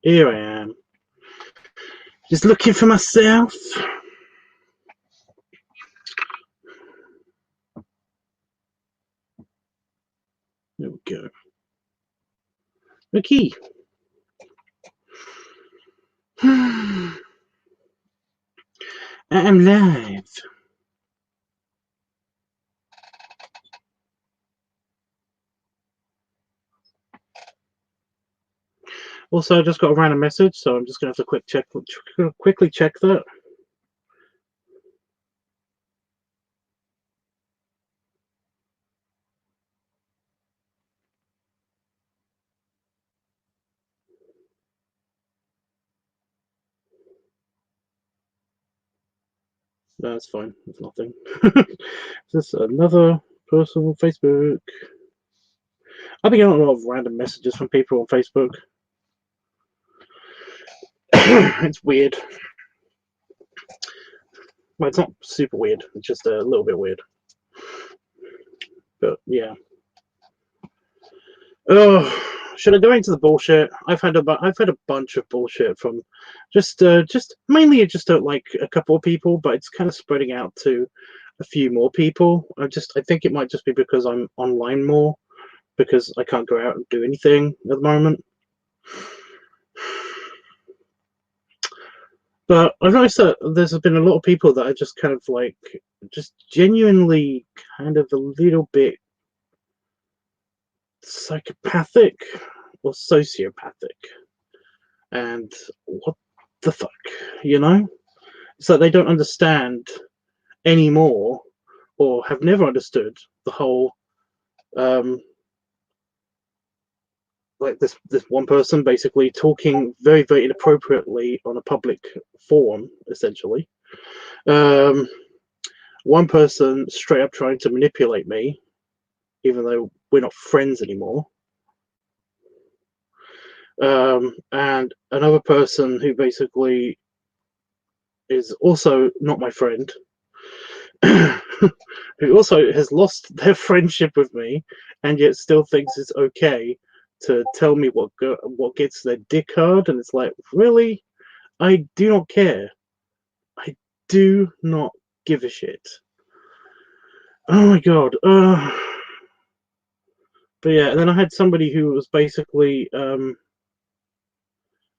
Here I am. Just looking for myself. There we go. Okay. I am live. Also, I just got a random message, so I'm just going to have to quickly check that. No, it's fine. It's nothing. Just another person on Facebook. I've been getting a lot of random messages from people on Facebook. It's weird. Well, it's not super weird. It's just a little bit weird. But yeah. Oh, should I go into the bullshit? I've had a bunch of bullshit from just mainly I just don't like a couple of people, but it's kind of spreading out to a few more people. I think it might just be because I'm online more, because I can't go out and do anything at the moment. But I've noticed that there's been a lot of people that are just kind of like, just genuinely kind of a little bit psychopathic or sociopathic. And what the fuck, you know? It's like they don't understand anymore, or have never understood the whole, like this one person basically talking very, very inappropriately on a public forum, essentially. One person straight up trying to manipulate me, even though we're not friends anymore. And another person who basically is also not my friend, who also has lost their friendship with me, and yet still thinks it's okay to tell me what gets their dick hard. And it's like, really? I do not care. I do not give a shit. Oh my god. But yeah, and then I had somebody who was basically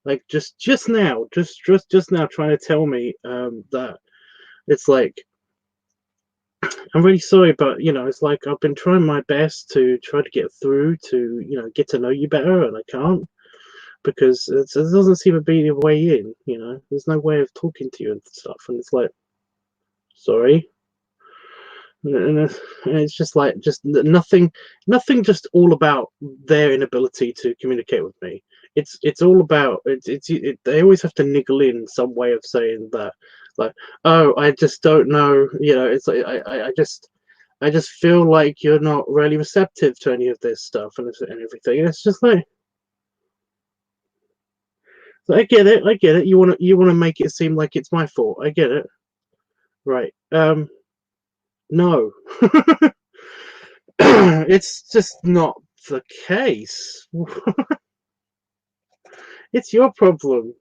like just now trying to tell me that it's like, I'm really sorry, but it's like I've been trying my best to try to get through to get to know you better, and I can't, because it doesn't seem to be the way in. There's no way of talking to you and stuff, and it's like, sorry. And it's just like, just nothing, just all about their inability to communicate with me. It's all about they always have to niggle in some way of saying that, like, oh, I just don't know, it's like, I just feel like you're not really receptive to any of this stuff and everything. And it's just like, I get it. You want to make it seem like it's my fault. I get it. Right. No. It's just not the case. It's your problem.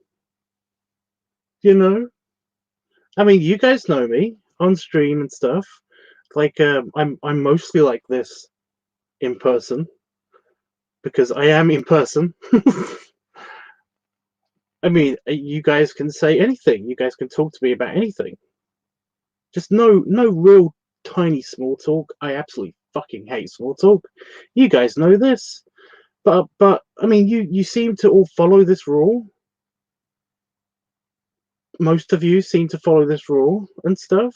I mean, you guys know me on stream and stuff. Like, I'm mostly like this in person, because I am in person. I mean, you guys can say anything. You guys can talk to me about anything. Just no real tiny small talk. I absolutely fucking hate small talk. You guys know this. But I mean, you seem to all follow this rule. Most of you seem to follow this rule and stuff.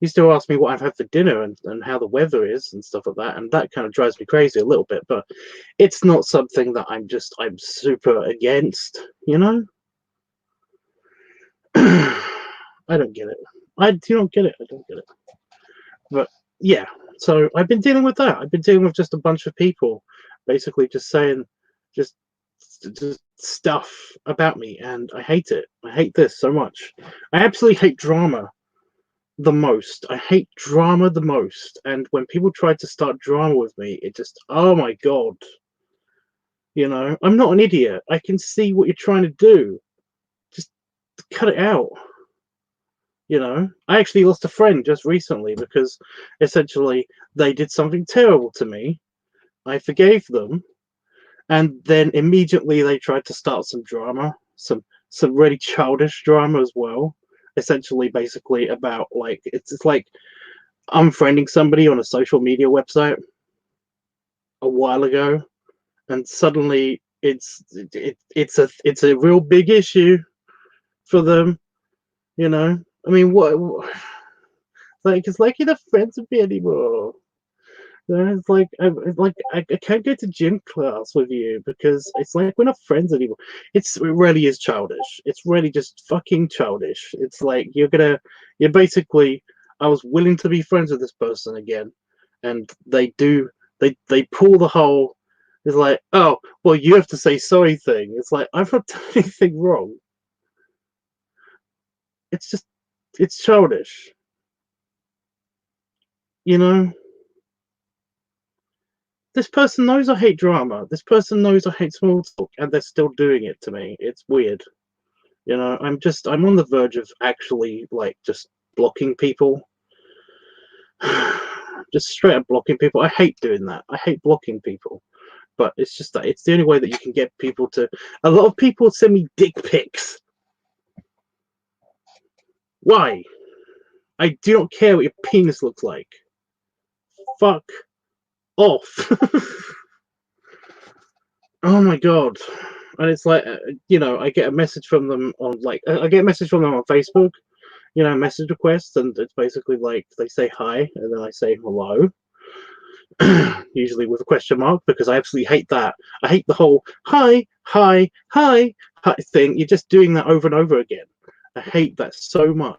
You still ask me what I've had for dinner and how the weather is and stuff like that, and that kind of drives me crazy a little bit, but it's not something that I'm super against, I don't get it. I do not get it. I don't get it. But yeah, so I've been dealing with that. I've been dealing with just a bunch of people basically just saying just stuff about me, and I hate it. I hate this so much. I absolutely hate drama the most. I hate drama the most. And when people try to start drama with me, it just, oh my god. You know, I'm not an idiot. I can see what you're trying to do. Just cut it out. You know, I actually lost a friend just recently because essentially they did something terrible to me. I forgave them, and then immediately they tried to start some drama, some really childish drama as well. Essentially, basically about like it's like unfriending somebody on a social media website a while ago, and suddenly it's a real big issue for them. You know, I mean, like it's like you're not friends with me anymore. It's like I can't go to gym class with you because it's like we're not friends anymore. It really is childish. It's really just fucking childish. It's like you're basically. I was willing to be friends with this person again, and they pull the whole. It's like, oh well, you have to say sorry thing. It's like I've not done anything wrong. It's just it's childish, you know. This person knows I hate drama. This person knows I hate small talk, and they're still doing it to me. It's weird. You know, I'm on the verge of actually like just blocking people. Just straight up blocking people. I hate doing that. I hate blocking people. But it's just that it's the only way that you can get people to. A lot of people send me dick pics. Why? I do not care what your penis looks like. Fuck off. Oh my god. And it's like, you know, I get a message from them on like I get a message from them on Facebook, you know, message requests, and it's basically like they say hi and then I say hello. Usually with a question mark because I absolutely hate that. I hate the whole hi, hi, hi, hi thing. You're just doing that over and over again. I hate that so much.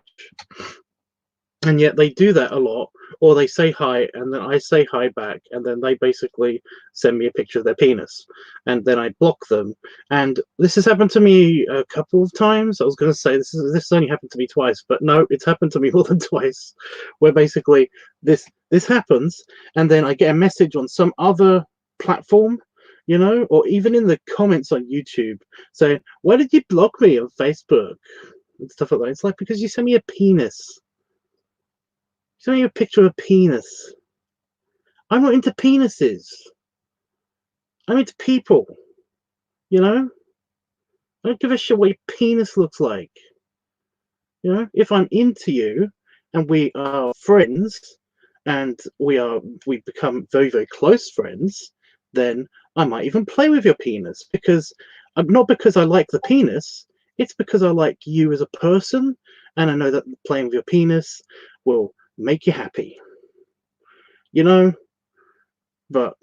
And yet they do that a lot, or they say hi and then I say hi back, and then they basically send me a picture of their penis, and then I block them. And this has happened to me a couple of times. I was going to say this only happened to me twice, but no, it's happened to me more than twice, where basically this happens, and then I get a message on some other platform, you know, or even in the comments on YouTube saying, "Why did you block me on Facebook?" and stuff like that. It's like, because you sent me a penis. Show me a picture of a penis. I'm not into penises. I'm into people. You know? I don't give a shit what your penis looks like. You know? If I'm into you and we are friends and we become very, very close friends, then I might even play with your penis because not because I like the penis, it's because I like you as a person, and I know that playing with your penis will make you happy. You know? But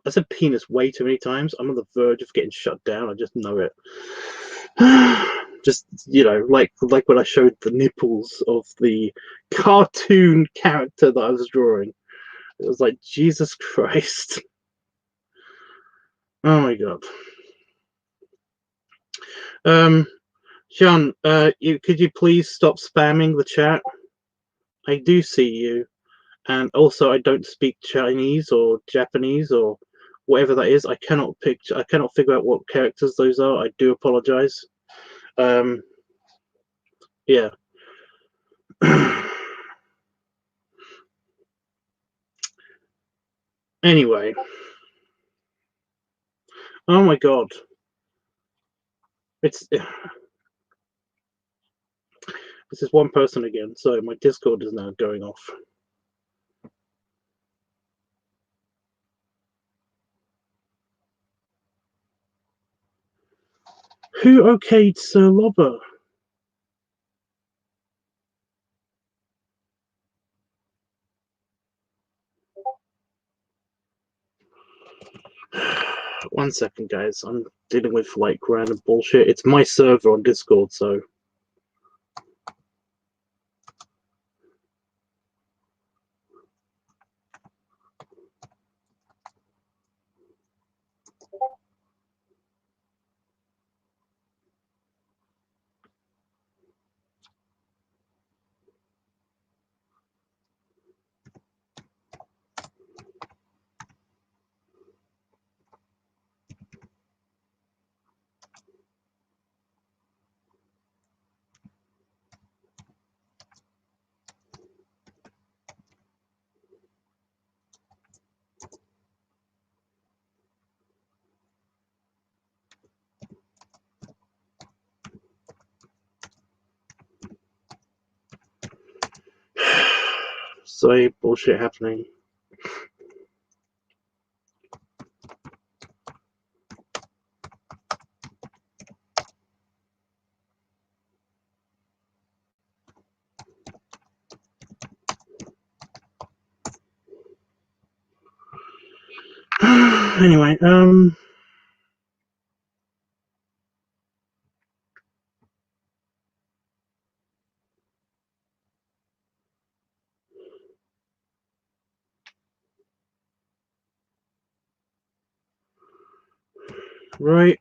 I said penis way too many times. I'm on the verge of getting shut down. I just know it. Just, you know, like when I showed the nipples of the cartoon character that I was drawing. It was like, Jesus Christ. Oh my god. Sean, could you please stop spamming the chat? I do see you, and also I don't speak Chinese or Japanese or whatever that is. I cannot figure out what characters those are. I do apologize. Yeah. Anyway. Oh my god. It's this is one person again, so my Discord is now going off. Who okayed Sir Lobber? One second, guys. I'm dealing with like random bullshit. It's my server on Discord, so So bullshit happening. Anyway, right,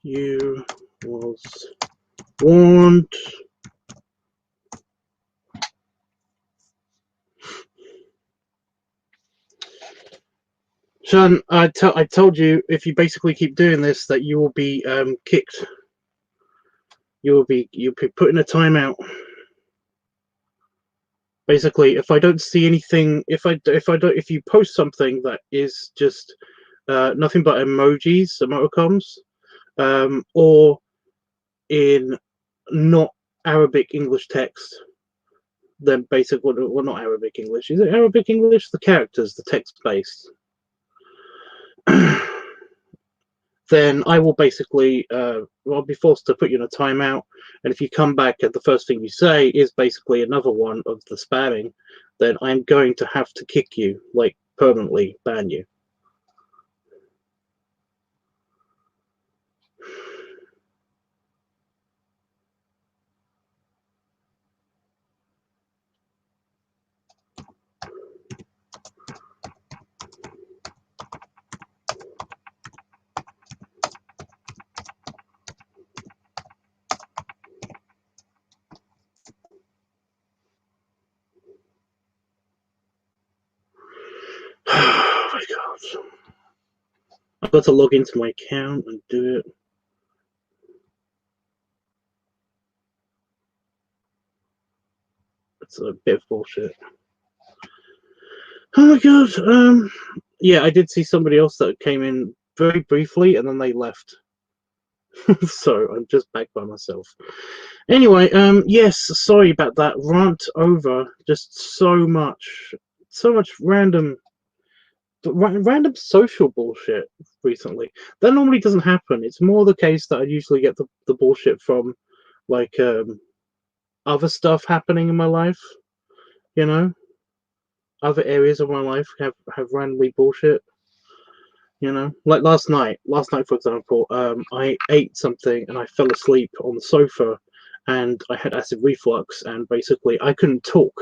you was warned. Sean, I told you, if you basically keep doing this, that you will be kicked. You'll be put in a timeout. Basically, if I don't see anything, if you post something that is just nothing but emojis, emoticons, or in not Arabic English text, then basically, well, not Arabic English. Is it Arabic English? The characters, the text based. Then I will basically, I'll be forced to put you in a timeout. And if you come back and the first thing you say is basically another one of the spamming, then I'm going to have to kick you, like permanently ban you. Oh my god. I've got to log into my account and do it. It's a bit of bullshit. Oh my god. Yeah, I did see somebody else that came in very briefly and then they left. So I'm just back by myself. Anyway, yes, sorry about that rant over. Just so much random social bullshit recently. That normally doesn't happen. It's more the case that I usually get the bullshit from like other stuff happening in my life, you know? Other areas of my life have randomly bullshit. You know, like last night, for example, I ate something and I fell asleep on the sofa and I had acid reflux and basically I couldn't talk.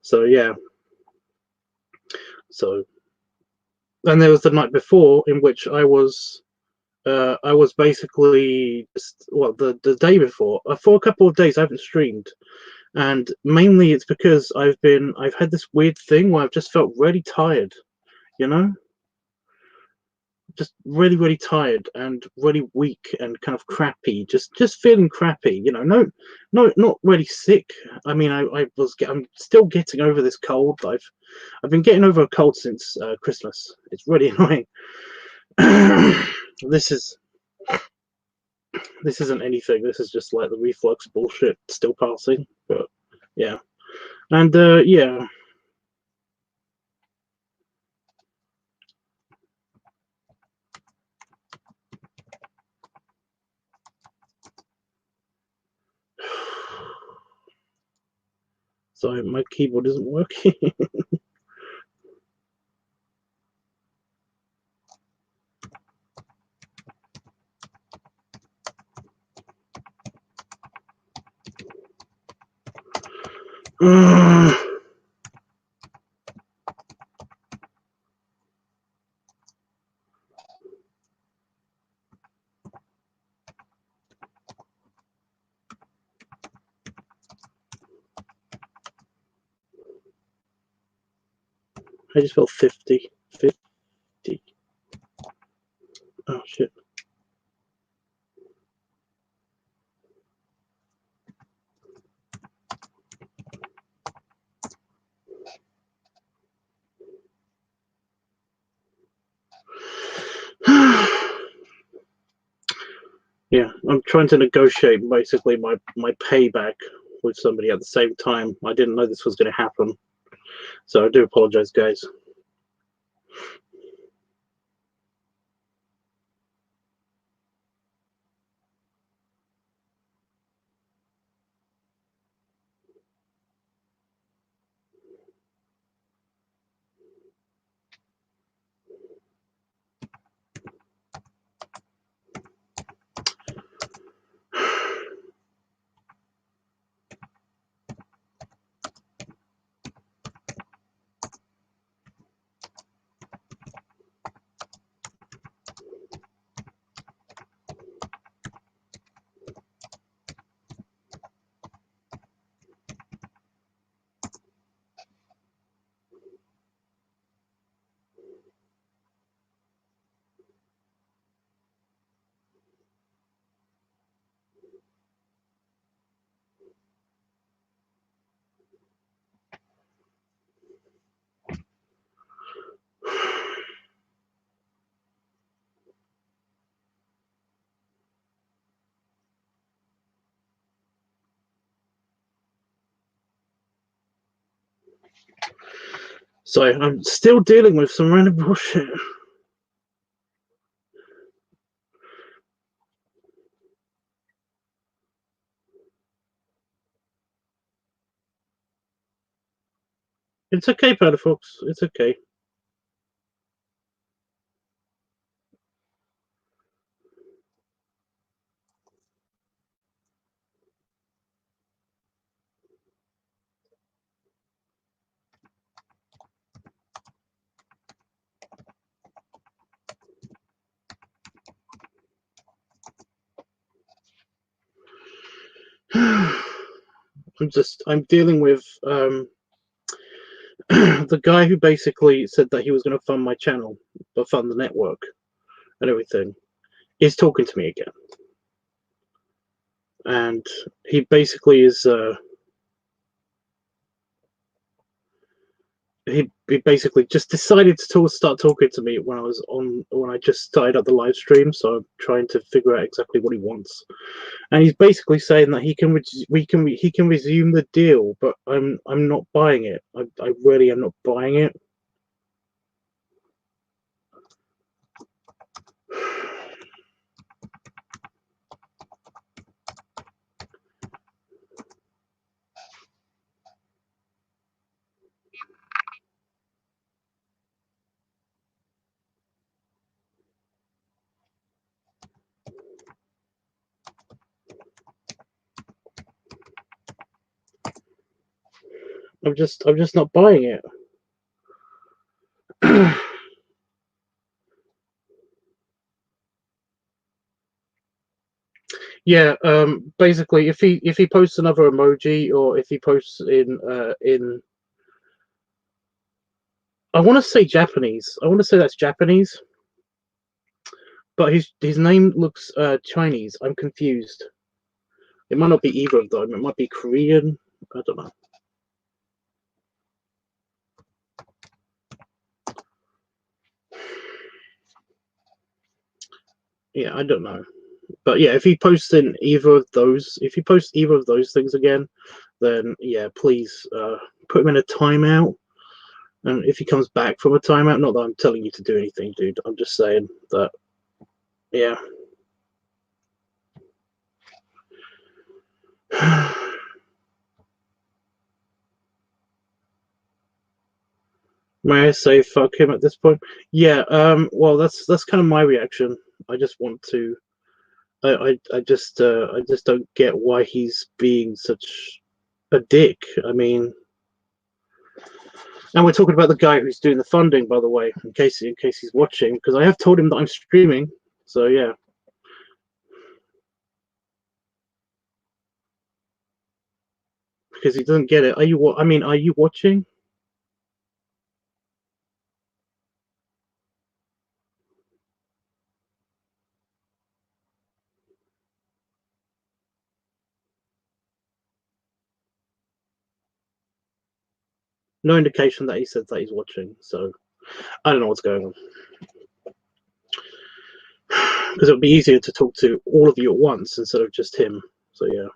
So yeah. So, and there was the night before in which I was basically just, well, the day before, for a couple of days I haven't streamed, and mainly it's because I've had this weird thing where I've just felt really tired, you know, just really tired and really weak and kind of crappy, just feeling crappy, you know. No, not really sick. I mean, I'm still getting over this cold. I've been getting over a cold since Christmas. It's really annoying. this isn't anything. This is just like the reflux bullshit still passing. But yeah, and yeah. So my keyboard isn't working. I just felt 50. Oh shit. Yeah, I'm trying to negotiate basically my payback with somebody at the same time. I didn't know this was going to happen, so I do apologize, guys. So I'm still dealing with some random bullshit. It's okay, Padafox. It's okay. I'm dealing with the guy who basically said that he was going to fund my channel, but fund the network and everything, is talking to me again. And he basically is, he basically just decided to start talking to me when I just started up the live stream. So I'm trying to figure out exactly what he wants. And he's basically saying that he can resume the deal, but I'm not buying it. I really am not buying it. I'm just not buying it. Yeah, basically, if he posts another emoji, or if he posts in I want to say Japanese. I want to say that's Japanese, but his name looks Chinese. I'm confused. It might not be either of them. It might be Korean. I don't know. Yeah, I don't know. But yeah, if he posts in either of those, if he posts either of those things again, then yeah, please put him in a timeout. And if he comes back from a timeout, not that I'm telling you to do anything, dude. I'm just saying that, yeah. May I say fuck him at this point? Yeah. Well, that's kind of my reaction. I just want to. I just don't get why he's being such a dick. I mean, and we're talking about the guy who's doing the funding, by the way, in case he's watching, because I have told him that I'm streaming. So yeah. Because he doesn't get it. Are you? I mean, are you watching? No indication that he said that he's watching. So I don't know what's going on. Because it would be easier to talk to all of you at once instead of just him. So yeah.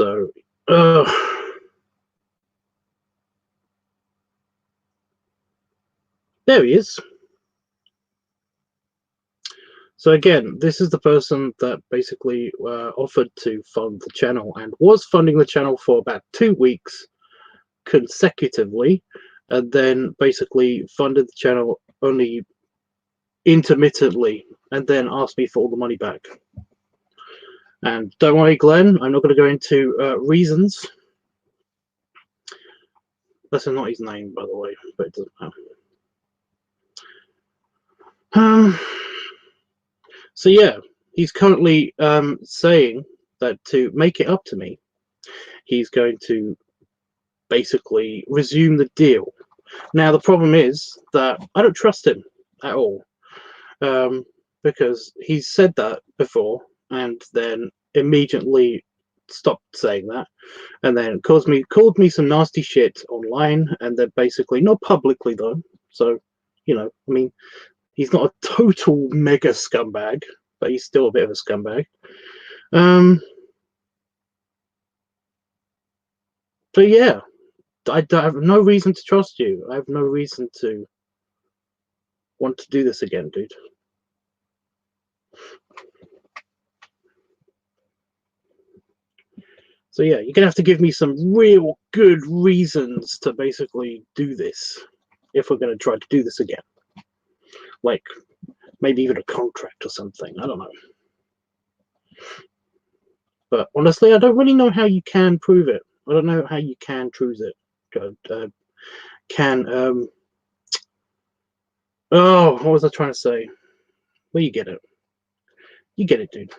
So, there he is. So again, this is the person that basically offered to fund the channel and was funding the channel for about 2 weeks consecutively, and then basically funded the channel only intermittently, and then asked me for all the money back. And don't worry, Glenn, I'm not going to go into reasons. That's not his name, by the way, but it doesn't matter. So yeah, he's currently saying that to make it up to me, he's going to basically resume the deal. Now, the problem is that I don't trust him at all, because he's said that before and then immediately stopped saying that, and then called me some nasty shit online, and then basically, not publicly though, so, you know, I mean, he's not a total mega scumbag, but he's still a bit of a scumbag. But yeah, I have no reason to trust you. I have no reason to want to do this again, dude. So yeah, you're gonna have to give me some real good reasons to basically do this if we're gonna try to do this again. Like maybe even a contract or something. I don't know. But honestly, I don't really know how you can prove it. I don't know how you can prove it. Oh, what was I trying to say? Well, you get it. You get it, dude.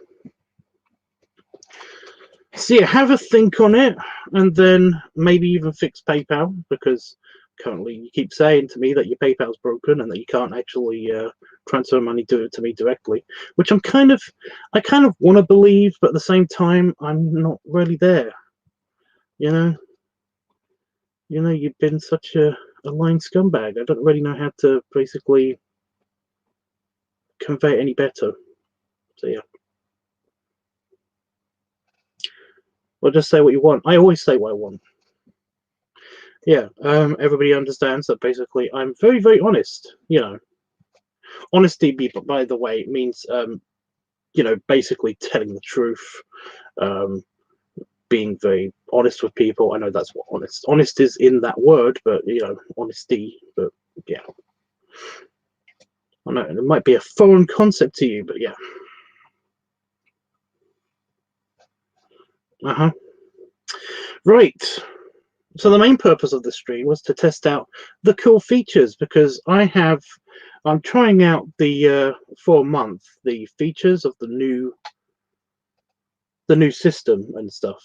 So yeah, have a think on it, and then maybe even fix PayPal, because currently you keep saying to me that your PayPal's broken and that you can't actually transfer money to me directly, which I kind of want to believe, but at the same time I'm not really there. You know, you've been such a lying scumbag. I don't really know how to basically convey it any better. So yeah. Well, just say what you want. I always say what I want. Yeah, everybody understands that basically I'm very, very honest. You know, honesty, by the way, means, you know, basically telling the truth, being very honest with people. I know that's what honest is in that word, but, you know, honesty, but yeah. I know it might be a foreign concept to you, but yeah. Right. So the main purpose of the stream was to test out the cool features, because I'm trying out the for a month the features of the new system and stuff,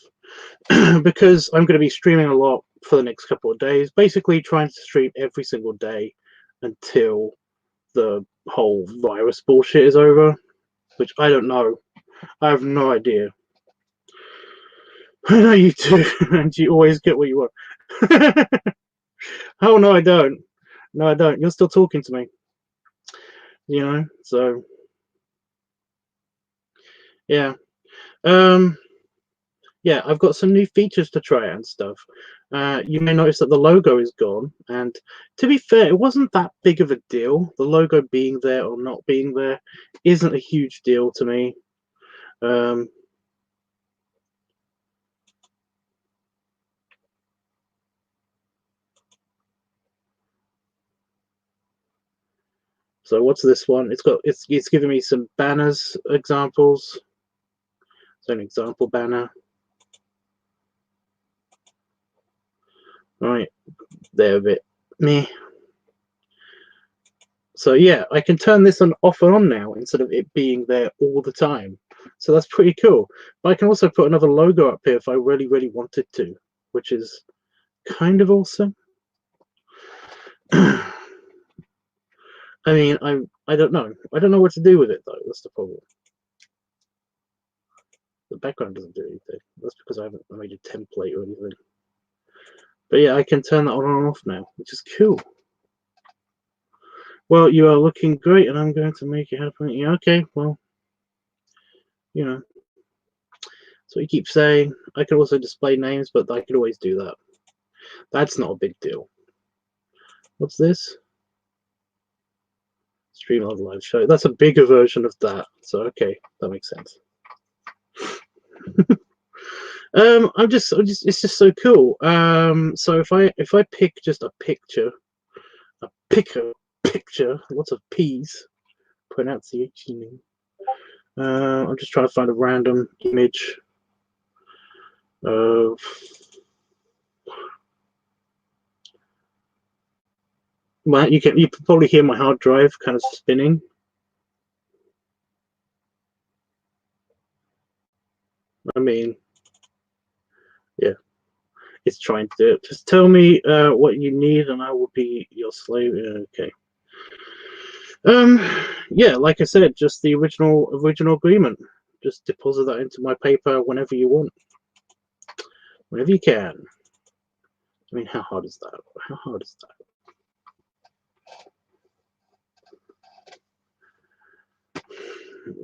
because I'm going to be streaming a lot for the next couple of days, basically trying to stream every single day until the whole virus bullshit is over, which I don't know. I have no idea. I know you do, and you always get what you want. Oh, no, I don't. No, I don't. You're still talking to me. You know, so yeah. Yeah, I've got some new features to try and stuff. You may notice that the logo is gone, and to be fair, it wasn't that big of a deal. The logo being there or not being there isn't a huge deal to me. So what's this one? It's giving me some banners examples. So an example banner. Right, they're a bit meh. So yeah, I can turn this off and on now instead of it being there all the time. So that's pretty cool. But I can also put another logo up here if I really, really wanted to, which is kind of awesome. I mean, I don't know. I don't know what to do with it though. That's the problem. The background doesn't do anything. That's because I haven't made a template or anything. But yeah, I can turn that on and off now, which is cool. Well, you are looking great, and I'm going to make it happen. Yeah, okay, well, you know. So you keep saying. I could also display names, but I could always do that. That's not a big deal. What's this? Streamlabs live show. That's a bigger version of that. So okay, that makes sense. I'm just it's just so cool. So if I pick just a picture, lots of P's, pronunciation. I'm just trying to find a random image of. Well, you can probably hear my hard drive kind of spinning. I mean, yeah, it's trying to do it. Just tell me what you need, and I will be your slave. Okay. Yeah, like I said, just the original agreement. Just deposit that into my paper whenever you want, whenever you can. I mean, how hard is that? How hard is that?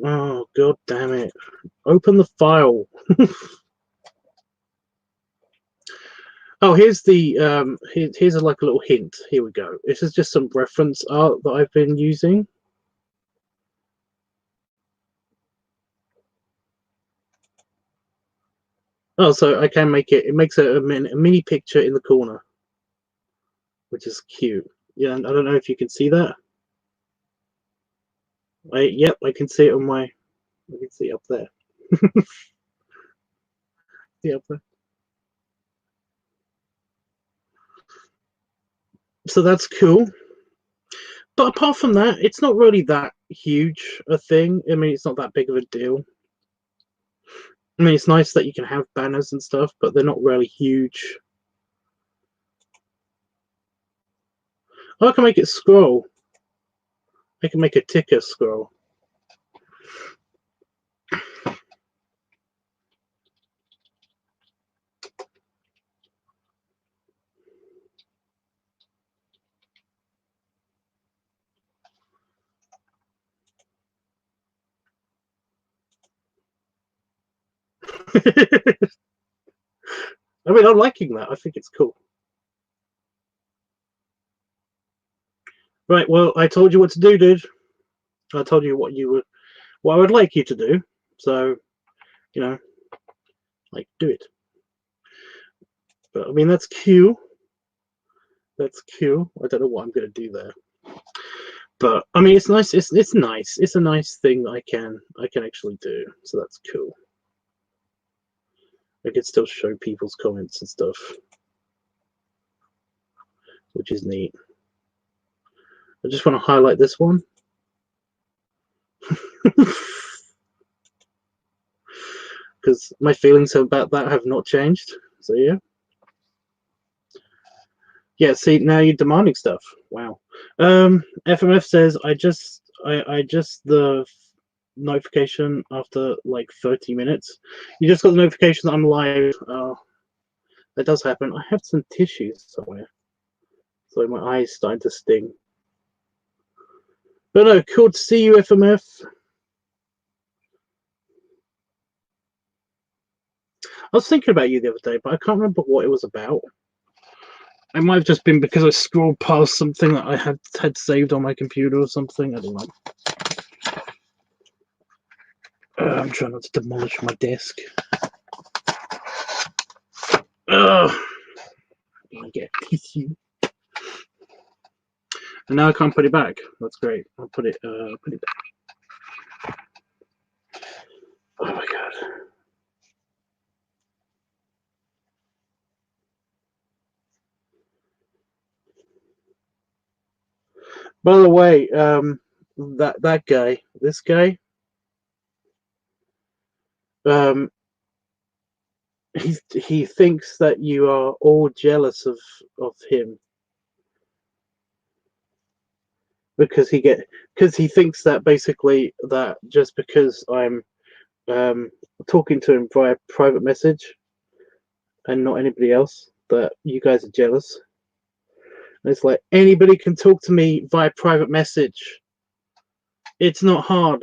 Oh, god damn it. Open the file. Oh, here's the here's like a little hint. Here we go. This is just some reference art that I've been using. Oh, so I can make it. It makes a mini picture in the corner, which is cute. Yeah, I don't know if you can see that. Yep, I can see it on my. I can see it up there. See up there. So that's cool. But apart from that, it's not really that huge a thing. I mean, it's not that big of a deal. I mean, it's nice that you can have banners and stuff, but they're not really huge. Oh, I can make it scroll. I can make a ticker scroll. I mean, I'm liking that. I think it's cool. Right, well, I told you what to do, dude. I told you what I would like you to do. So, you know, like, do it. But I mean, that's cute. That's cute. I don't know what I'm gonna do there. But I mean, it's nice. It's nice. It's a nice thing that I can actually do. So that's cool. I can still show people's comments and stuff, which is neat. I just want to highlight this one. Because my feelings about that have not changed. So yeah. Yeah, see, now you're demanding stuff. Wow. FMF says I just the notification after like 30 minutes. You just got the notification that I'm live. Oh, that does happen. I have some tissues somewhere. So my eye's starting to sting. But no, cool to see you, FMF. I was thinking about you the other day, but I can't remember what it was about. It might have just been because I scrolled past something that I had saved on my computer or something. I don't know. I'm trying not to demolish my desk. I get tissue. And now I can't put it back. That's great. I'll put it back. Oh my god. By the way, that guy, this guy, he thinks that you are all jealous of him because he thinks that basically that just because I'm talking to him via private message and not anybody else, that you guys are jealous. And it's like, anybody can talk to me via private message. It's not hard.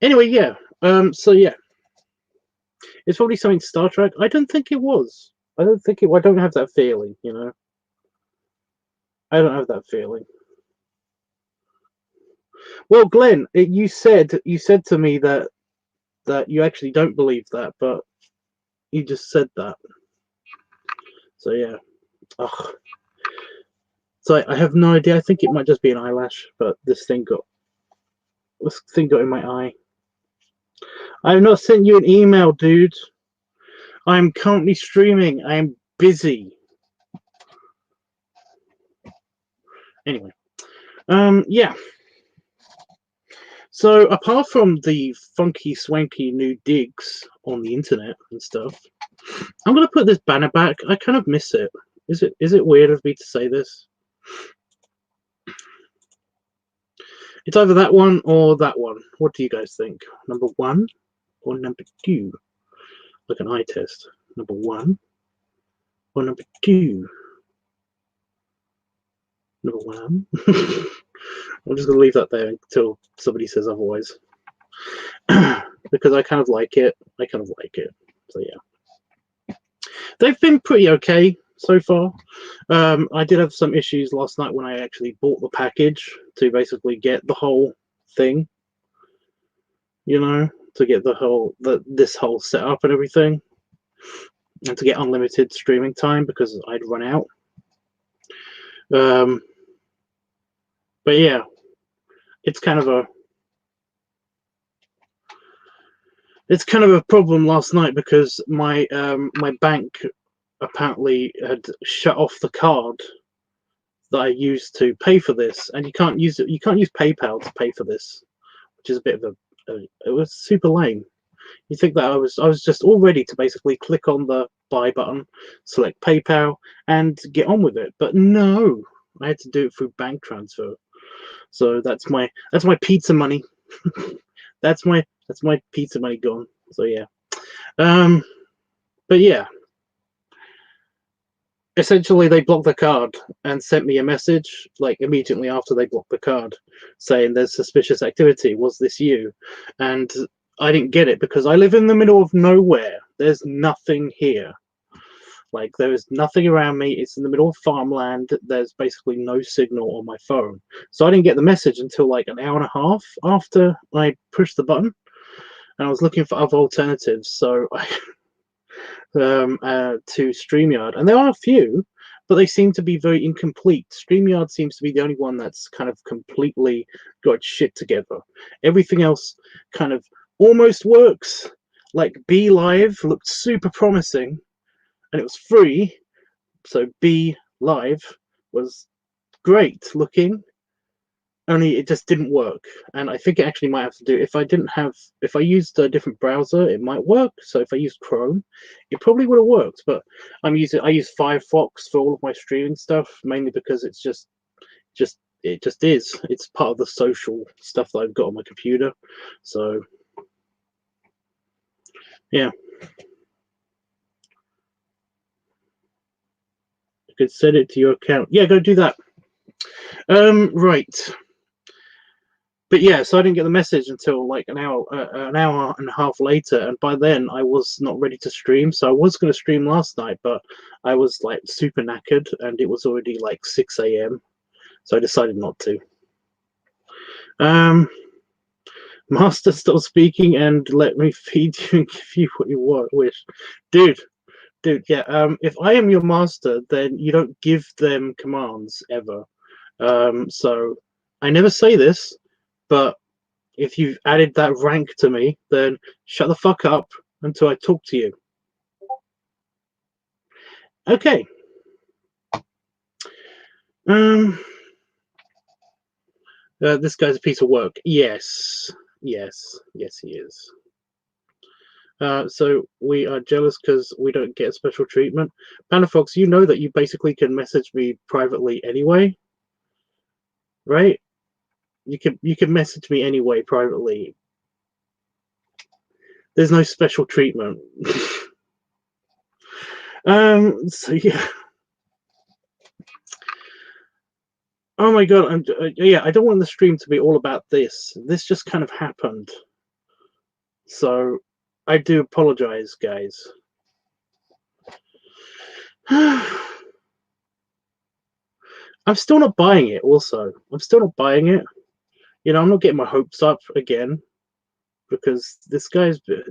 Anyway, yeah. So yeah, it's probably something Star Trek. I don't think it was. I don't think it. I don't have that feeling. You know, I don't have that feeling. Well, Glenn, you said to me that you actually don't believe that, but you just said that. So yeah. Ugh. So I have no idea. I think it might just be an eyelash, but this thing got in my eye. I have not sent you an email, dude. I am currently streaming. I am busy. Anyway, yeah. So apart from the funky, swanky new digs on the internet and stuff, I'm gonna put this banner back. I kind of miss it. Is it weird of me to say this? It's either that one or that one. What do you guys think? Number 1 or number 2? Like an eye test. Number 1 or number 2? Number 1. I'm just gonna leave that there until somebody says otherwise. Because I kind of like it. So yeah. They've been pretty okay so far. I did have some issues last night when I actually bought the package to basically get the whole thing. You know, to get this whole setup and everything, and to get unlimited streaming time because I'd run out. But yeah, it's kind of a problem last night because my my bank apparently had shut off the card that I used to pay for this, and you can't use PayPal to pay for this, which is a bit of it was super lame. You think that I was just all ready to basically click on the buy button, select PayPal, and get on with it, but no, I had to do it through bank transfer. So that's my pizza money. that's my pizza money gone. So yeah, but yeah, essentially they blocked the card and sent me a message like immediately after they blocked the card saying there's suspicious activity. Was this you? And I didn't get it because I live in the middle of nowhere. There's nothing here. Like, there is nothing around me. It's in the middle of farmland. There's basically no signal on my phone. So I didn't get the message until like an hour and a half after I pushed the button. And I was looking for other alternatives. So I to StreamYard. And there are a few, but they seem to be very incomplete. StreamYard seems to be the only one that's kind of completely got shit together. Everything else kind of almost works. Like Be Live looked super promising, and it was free, so Be Live was great looking, only it just didn't work. And I think it actually might have to do, if I used a different browser, it might work. So if I used Chrome, it probably would have worked. But I use Firefox for all of my streaming stuff, mainly because it just is. It's part of the social stuff that I've got on my computer. So yeah. You could set it to your account. Yeah, go do that. Right. But yeah, so I didn't get the message until like an hour and a half later, and by then I was not ready to stream. So I was going to stream last night, but I was like super knackered, and it was already like 6 a.m. So I decided not to. Master, stop speaking and let me feed you and give you what you wish, dude. Yeah. If I am your master, then you don't give them commands ever. So I never say this, but if you've added that rank to me, then shut the fuck up until I talk to you. Okay. This guy's a piece of work. Yes, he is. So we are jealous because we don't get special treatment. Panafox, you know that you basically can message me privately anyway, right? You can message me anyway privately. There's no special treatment. So yeah. Oh my god! Yeah, I don't want the stream to be all about this. This just kind of happened, so I do apologize, guys. I'm still not buying it. Also, I'm still not buying it. You know, I'm not getting my hopes up again because this guy's been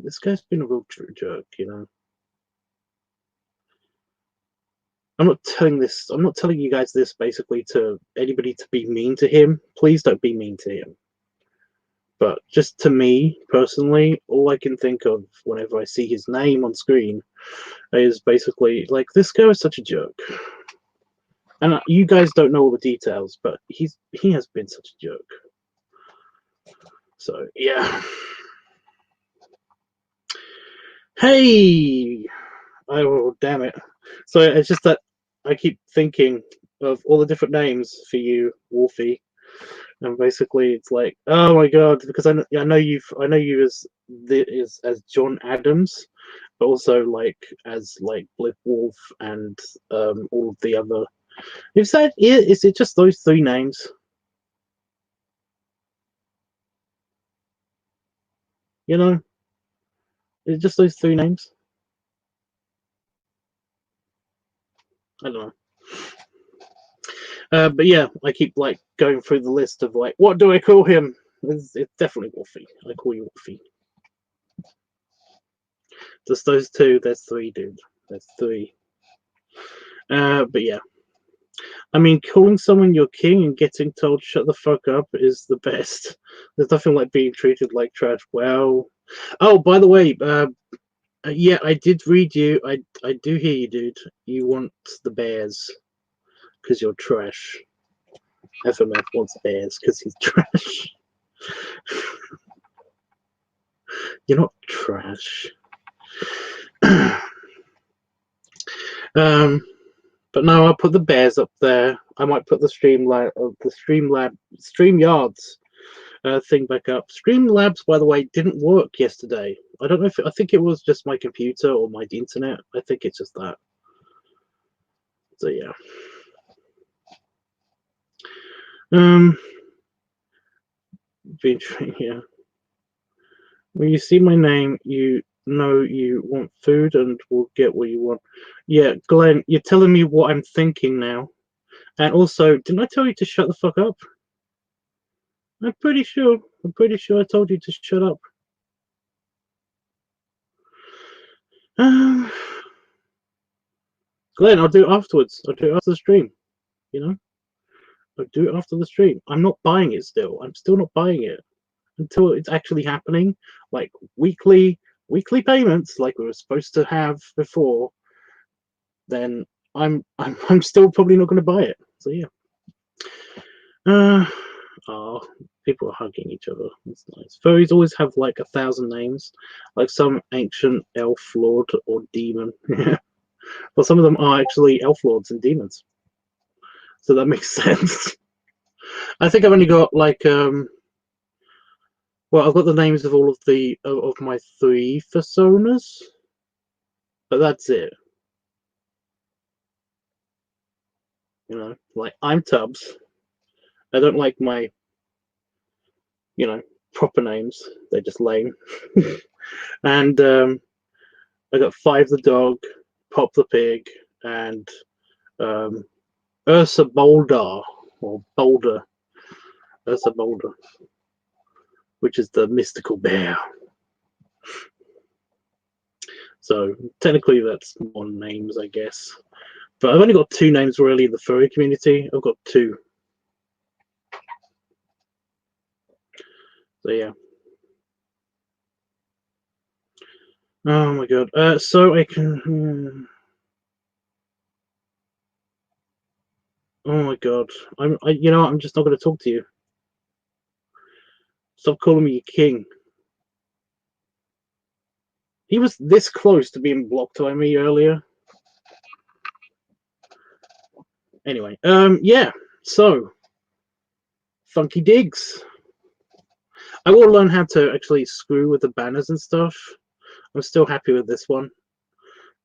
a real jerk. You know, I'm not telling you guys this basically to anybody to be mean to him. Please don't be mean to him. But just to me personally, all I can think of whenever I see his name on screen is basically like, this guy is such a jerk. And you guys don't know all the details, but he has been such a jerk. So yeah. Hey, oh damn it! So it's just that I keep thinking of all the different names for you, Wolfie, and basically it's like, oh my god, because I know you as John Adams, but also like as like Blip Wolf and all of the other. Is it just those three names? You know, is it just those three names? I don't know. But yeah, I keep like going through the list of like, what do I call him? It's definitely Wolfie. I call you Wolfie. Just those two. There's three, dude. There's three. But yeah, I mean, calling someone your king and getting told shut the fuck up is the best. There's nothing like being treated like trash. Well, oh, by the way, yeah, I did read you. I do hear you, dude. You want the bears because you're trash. FMF wants bears because he's trash. You're not trash. But no, I'll put the bears up there. I might put the StreamYards thing back up. Streamlabs, by the way, didn't work yesterday. I don't know if I think it was just my computer or my internet. I think it's just that. So yeah. Yeah. When you see my name, you know you want food and will get what you want. Yeah, Glenn, you're telling me what I'm thinking now. And also, didn't I tell you to shut the fuck up? I'm pretty sure I told you to shut up. Glenn, I'll do it afterwards. I'll do it after the stream. You know? I'll do it after the stream. I'm not buying it still. I'm still not buying it until it's actually happening. Like weekly payments like we were supposed to have before, then I'm still probably not gonna buy it. So yeah. Oh, people are hugging each other. That's nice. Furries always have like 1,000 names, like some ancient elf lord or demon. Well, some of them are actually elf lords and demons, so that makes sense. I think I've only got like well, I've got the names of all of the of my 3 personas, but that's it. You know, like I'm Tubbs. I don't like my, you know, proper names. They're just lame. And I got 5 the dog, Pop the pig, and Ursa Boulder or Boulder. Ursa Boulder, which is the mystical bear. So technically that's more names, I guess. But I've only got 2 names really in the furry community. I've got 2. So yeah. Oh my god. So I can. Oh my god. You know, I'm just not going to talk to you. Stop calling me king. He was this close to being blocked by me earlier. Anyway, yeah. So, funky digs. I will learn how to actually screw with the banners and stuff. I'm still happy with this one,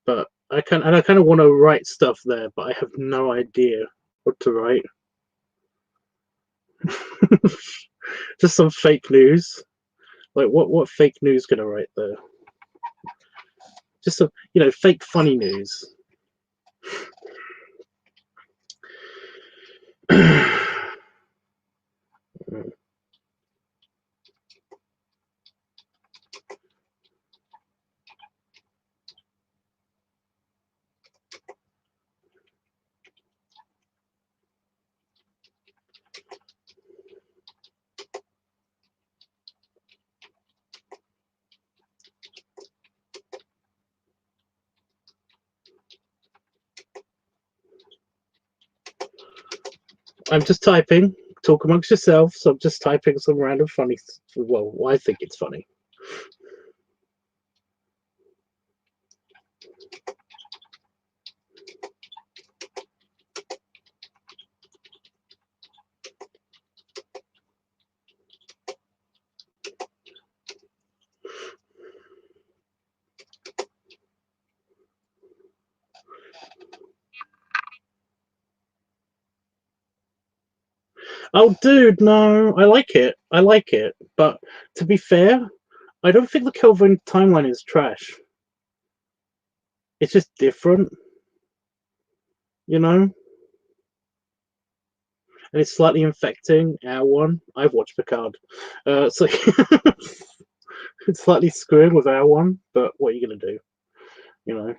but I kind of want to write stuff there, but I have no idea what to write. Just some fake news. Like what fake news can I write there? Just some, fake funny news. I'm just typing. Talk amongst yourselves. So I'm just typing some random funny. Well, I think it's funny. Oh, dude, no, I like it. I like it. But to be fair, I don't think the Kelvin timeline is trash. It's just different, and it's slightly infecting our one. I've watched Picard, so it's slightly screwing with our one. But what are you gonna do? You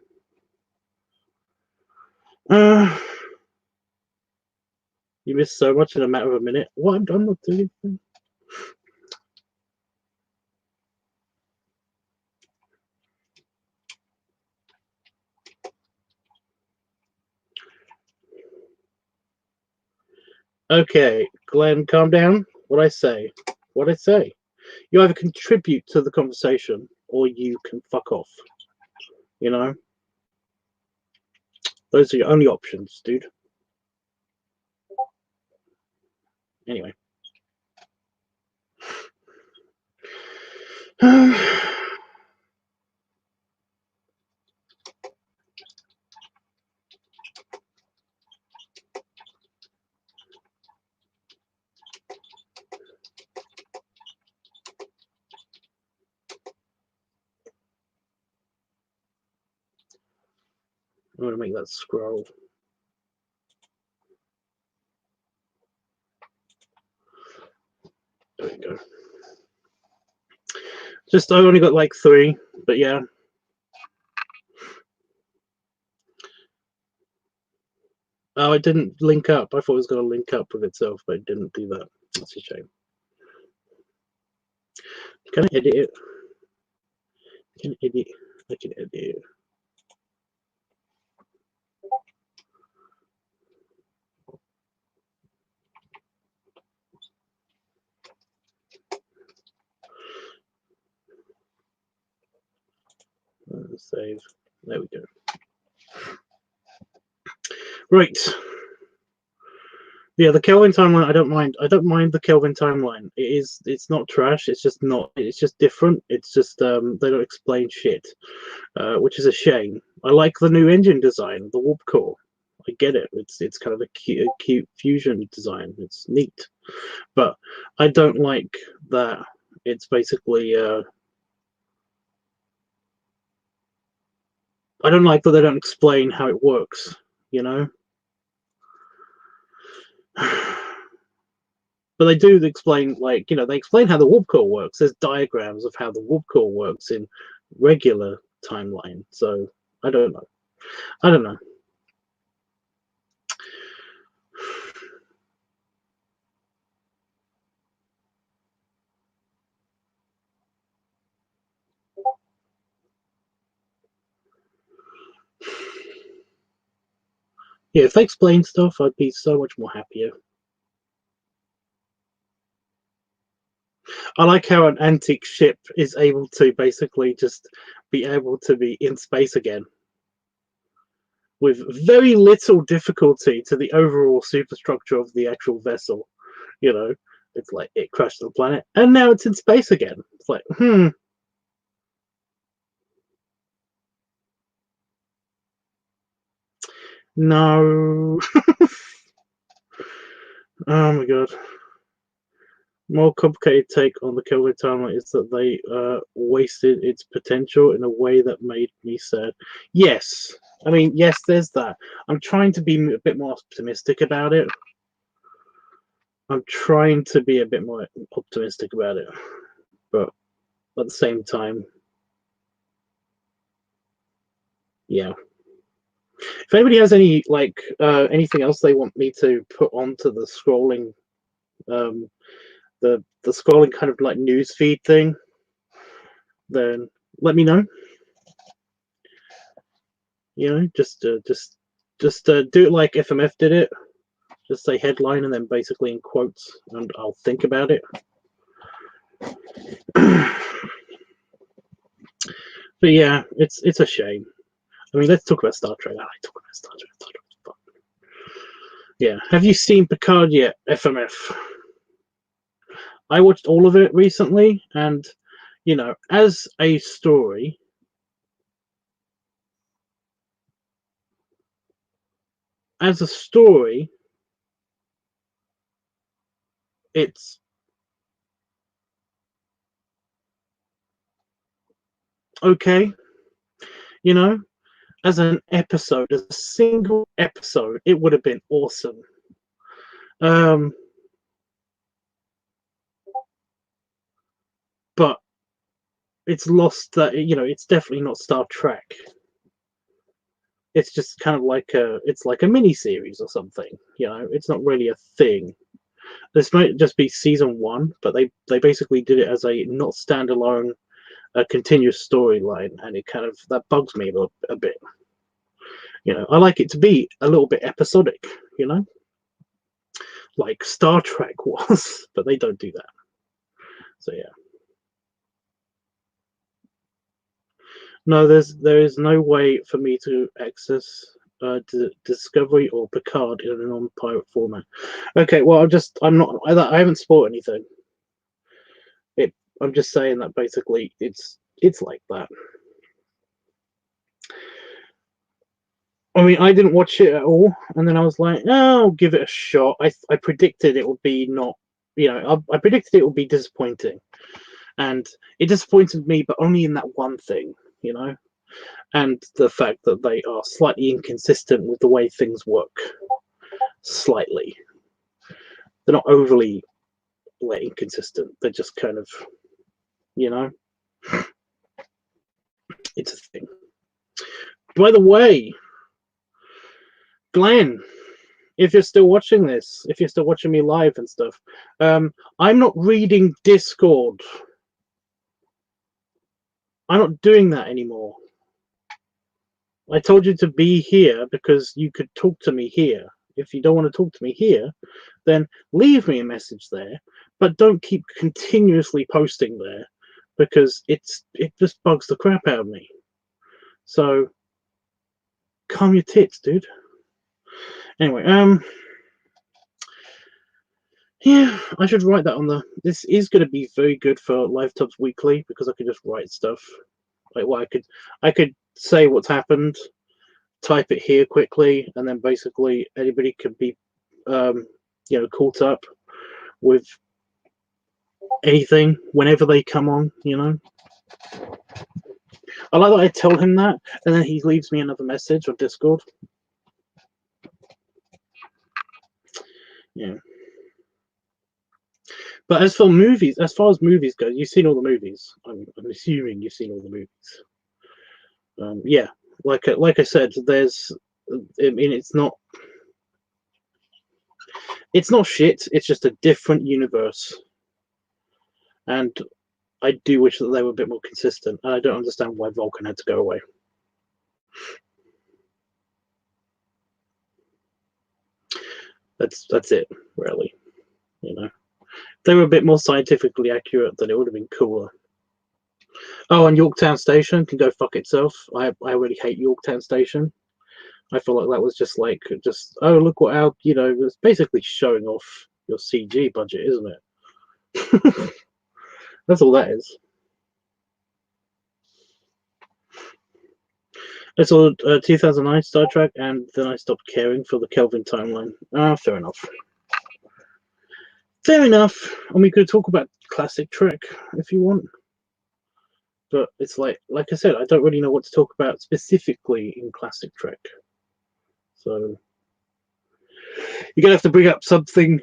know. You missed so much in a matter of a minute. What? I'm not doing anything. Okay, Glenn, calm down. What I say? What I say? You either contribute to the conversation or you can fuck off. You know? Those are your only options, dude. Anyway. I'm going to make that scroll. There we go. Just, I only got like 3, but yeah. Oh, it didn't link up. I thought it was going to link up with itself, but it didn't do that. That's a shame. Can I edit it? I can edit it. Save. There we go. Right. Yeah, the Kelvin timeline. I don't mind. I don't mind the Kelvin timeline. It's not trash. It's just not. It's just different. It's just they don't explain shit, which is a shame. I like the new engine design, the warp core. I get it. It's kind of a cute fusion design. It's neat, but I don't like that. It's basically. I don't like that they don't explain how it works. You know. But they do explain, like, they explain how the warp core works. There's diagrams of how the warp core works in regular timeline. So I don't know. I don't know. Yeah, if they explain stuff, I'd be so much more happier. I like how an antique ship is able to basically just be able to be in space again with very little difficulty to the overall superstructure of the actual vessel. It's like it crashed the planet and now it's in space again. It's like, no. Oh my god. More complicated take on the Kelvin timeline is that they wasted its potential in a way that made me sad. Yes, I mean, yes, there's that. I'm trying to be a bit more optimistic about it. I'm trying to be a bit more optimistic about it, but at the same time, yeah. If anybody has any like anything else they want me to put onto the scrolling, the scrolling kind of like news feed thing, then let me know. You know, just do it like FMF did it. Just say headline and then basically in quotes, and I'll think about it. But yeah, it's a shame. I mean, let's talk about Star Trek. I like talking about Star Trek. Star Trek's fun. Yeah, have you seen Picard yet? FMF. I watched all of it recently, and you know, as a story, it's okay. You know, as an episode, as a single episode, it would have been awesome. But it's lost that, you know, it's definitely not Star Trek. It's just kind of like a mini series or something. You know, it's not really a thing. This might just be season one, but they basically did it as a not standalone, a continuous storyline, and it kind of that bugs me a bit. You know, I like it to be a little bit episodic. You know, like Star Trek was, but they don't do that. So yeah. No, there is no way for me to access Discovery or Picard in a non-pirate format. Okay, well I haven't spoiled anything. I'm just saying that basically it's like that. I mean, I didn't watch it at all, and then I was like, oh, I'll give it a shot. I predicted it would be not, you know, I predicted it would be disappointing, and it disappointed me, but only in that one thing, you know, and the fact that they are slightly inconsistent with the way things work. Slightly, they're not overly like inconsistent. They're just kind of, you know, it's a thing. By the way, Glenn, if you're still watching this, if you're still watching me live and stuff, I'm not reading Discord. I'm not doing that anymore. I told you to be here because you could talk to me here. If you don't want to talk to me here, then leave me a message there, but don't keep continuously posting there because it just bugs the crap out of me. So calm your tits, dude. Anyway, yeah, I should write that on the. This is going to be very good for LiveTubs Weekly because I could just write stuff like what I could say what's happened, type it here quickly, and then basically anybody can be, you know, caught up with anything whenever they come on. You know, I like that I tell him that, and then he leaves me another message on Discord. Yeah. But as for movies, as far as movies go, you've seen all the movies. I'm assuming you've seen all the movies. Yeah, like I said, there's. I mean, it's not shit. It's just a different universe, and I do wish that they were a bit more consistent. And I don't understand why Vulcan had to go away. That's it, really. You know, if they were a bit more scientifically accurate, then it would have been cooler. Oh, and Yorktown Station can go fuck itself. I really hate Yorktown Station. I feel like that was just oh, look what our, you know, it's basically showing off your CG budget, isn't it? That's all that is. I saw 2009 Star Trek, and then I stopped caring for the Kelvin timeline. Ah, fair enough. Fair enough. And we could talk about classic Trek if you want. But it's like I said, I don't really know what to talk about specifically in classic Trek. So you're gonna have to bring up something,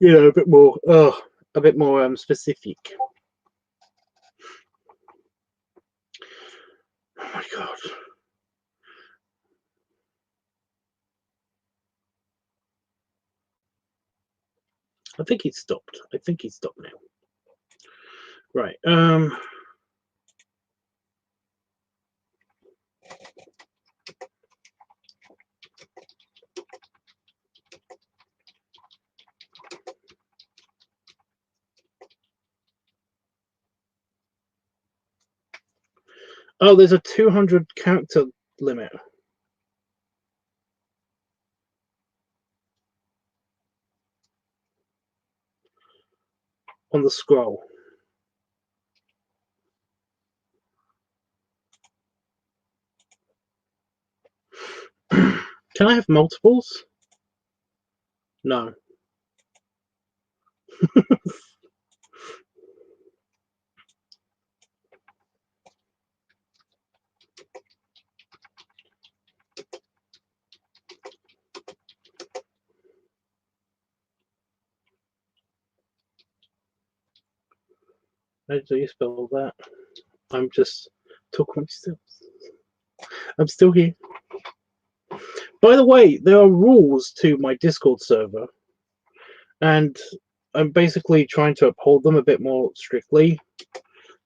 a bit more specific. Oh my god. I think he's stopped. Now. Right. Oh, there's a 200 character limit on the scroll. Can I have multiples? No. How do you spell that? I'm just talking still. I'm still here. By the way, there are rules to my Discord server, and I'm basically trying to uphold them a bit more strictly.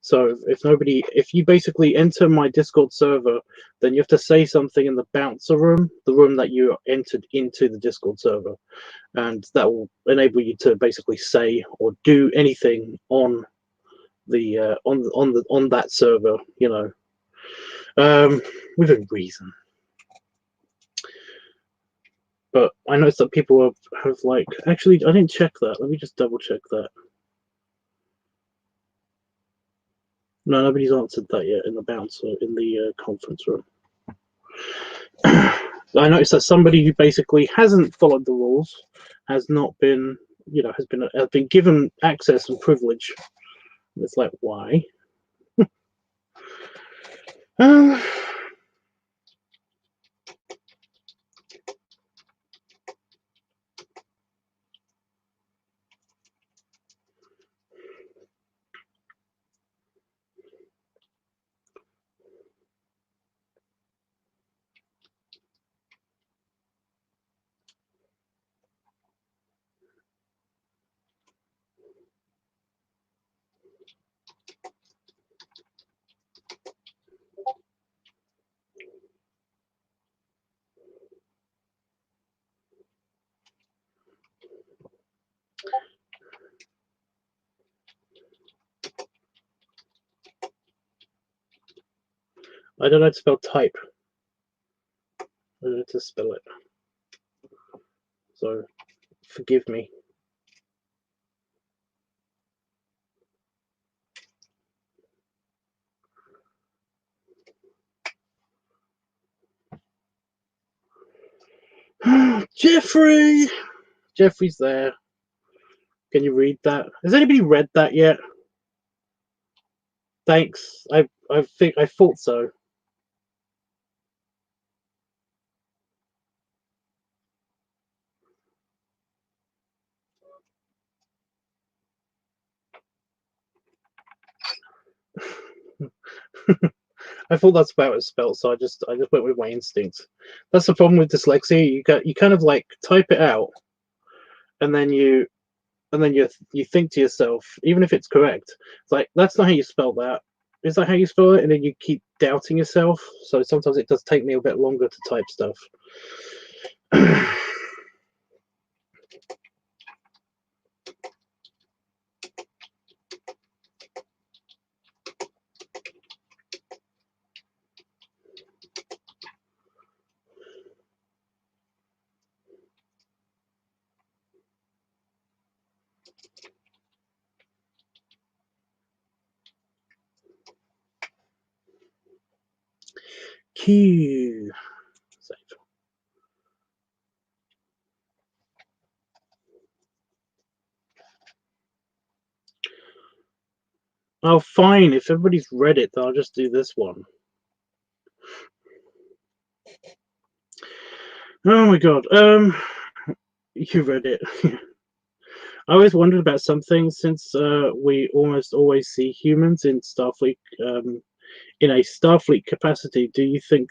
So if you basically enter my Discord server, then you have to say something in the bouncer room, the room that you entered into the Discord server, and that will enable you to basically say or do anything on the on that server, within reason. But I noticed that people have like, actually, I didn't check that. Let me just double check that. No, nobody's answered that yet in the bouncer in the conference room. I noticed that somebody who basically hasn't followed the rules has not been, has been given access and privilege. It's like, why? I don't know how to spell type. I don't know how to spell it. So, forgive me. Jeffrey! Jeffrey's there. Can you read that? Has anybody read that yet? Thanks. I thought so. I thought that's about it spelled, so I just went with my instincts. That's the problem with dyslexia. You kind of like type it out, and then you think to yourself, even if it's correct, it's like, that's not how you spell that. Is that how you spell it? And then you keep doubting yourself. So sometimes it does take me a bit longer to type stuff. Q. Oh, fine. If everybody's read it, then I'll just do this one. Oh my god. You read it. I always wondered about something since we almost always see humans in Starfleet, in a Starfleet capacity. Do you think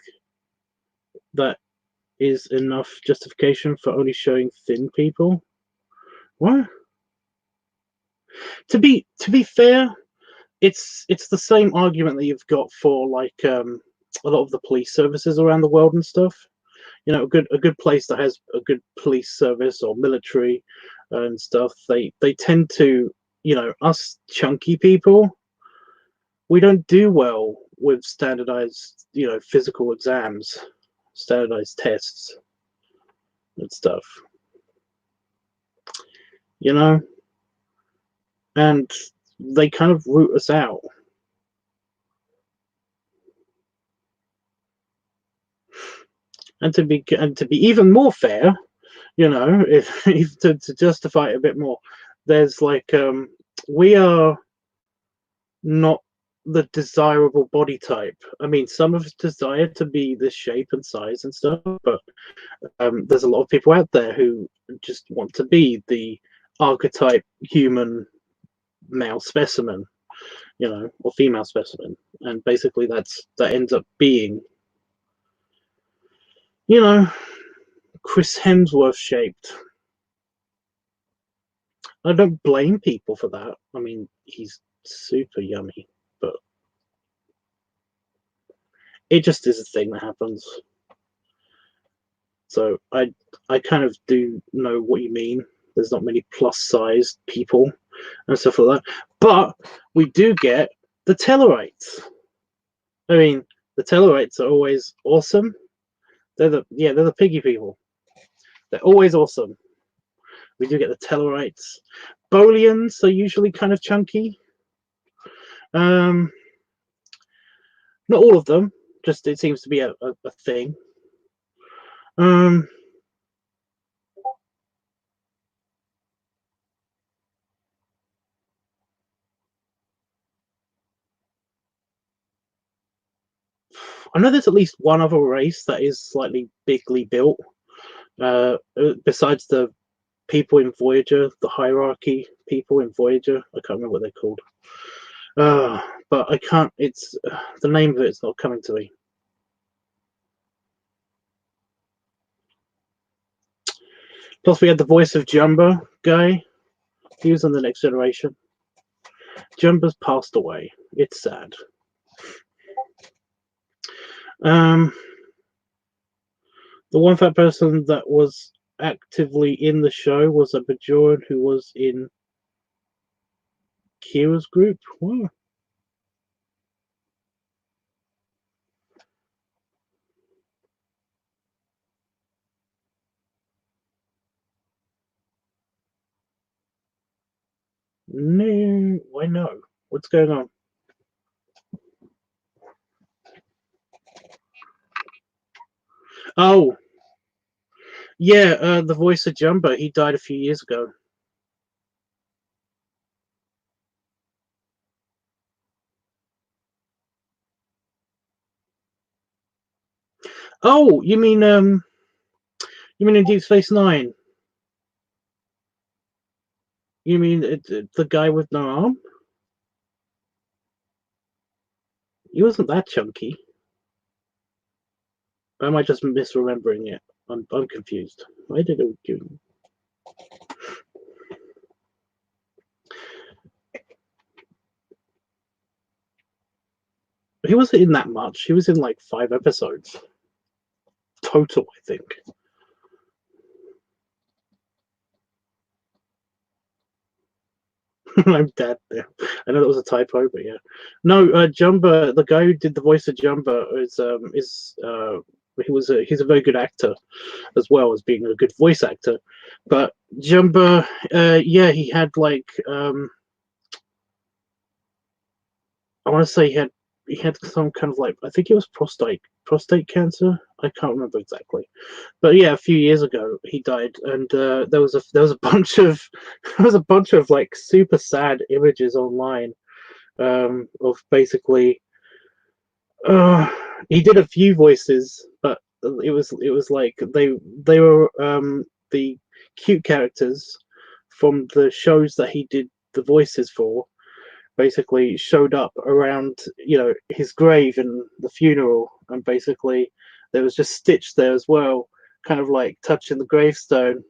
that is enough justification for only showing thin people? What? To be fair, it's the same argument that you've got for like a lot of the police services around the world and stuff. You know, a good place that has a good police service or military and stuff, they tend to, us chunky people, we don't do well with standardized, physical exams, standardized tests and stuff, you know, and they kind of root us out. And to be even more fair, if to justify it a bit more, there's like we are not the desirable body type. I mean, some of us desire to be this shape and size and stuff, but there's a lot of people out there who just want to be the archetype human male specimen, or female specimen, and basically that ends up being, you know, Chris Hemsworth shaped. I don't blame people for that. I mean, he's super yummy, but it just is a thing that happens. So I kind of do know what you mean. There's not many plus sized people and stuff like that. But we do get the Tellarites. I mean, the Tellarites are always awesome. They're the piggy people. They're always awesome. We do get the Tellarites. Bolians are usually kind of chunky. Not all of them. Just it seems to be a thing. I know there's at least one other race that is slightly bigly built. Besides the people in Voyager, the hierarchy people in Voyager. I can't remember what they're called. But I can't. It's the name of it's not coming to me. Plus, we had the voice of Jumbo guy. He was on the Next Generation. Jumbo's passed away. It's sad. The one fat person that was actively in the show was a Bajoran who was in Kira's group. Wow. No, why no? What's going on? Oh, yeah, the voice of Jumbo. He died a few years ago. Oh, you mean in Deep Space Nine? You mean the guy with no arm? He wasn't that chunky. Or am I just misremembering it? I'm confused. Why did it do? He wasn't in that much. He was in like 5 episodes total, I think. I'm dead there. I know that was a typo, but yeah. No, Jumba, the guy who did the voice of Jumba he's a very good actor as well as being a good voice actor. But Jumba, yeah, he had like I want to say he had some kind of like, I think it was prostate cancer. I can't remember exactly, but yeah, a few years ago he died, and there was a bunch of there was a bunch of like super sad images online of basically. He did a few voices, but it was like they were the cute characters from the shows that he did the voices for. Basically, showed up around his grave and the funeral, and basically there was just Stitch there as well, kind of like touching the gravestone.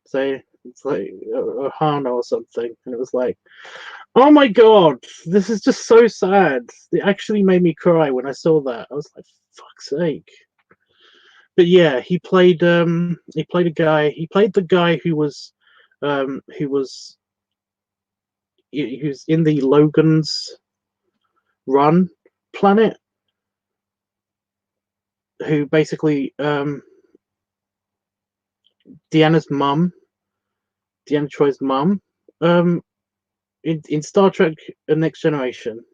Say it's like a Hana or something, and it was like, oh my god, this is just so sad. It actually made me cry when I saw that. I was like, fuck's sake. But yeah, he played a guy. He played the guy who's in the Logan's Run planet, who basically Deanna's mum, Deanna Troy's mum. Um, in Star Trek: The Next Generation,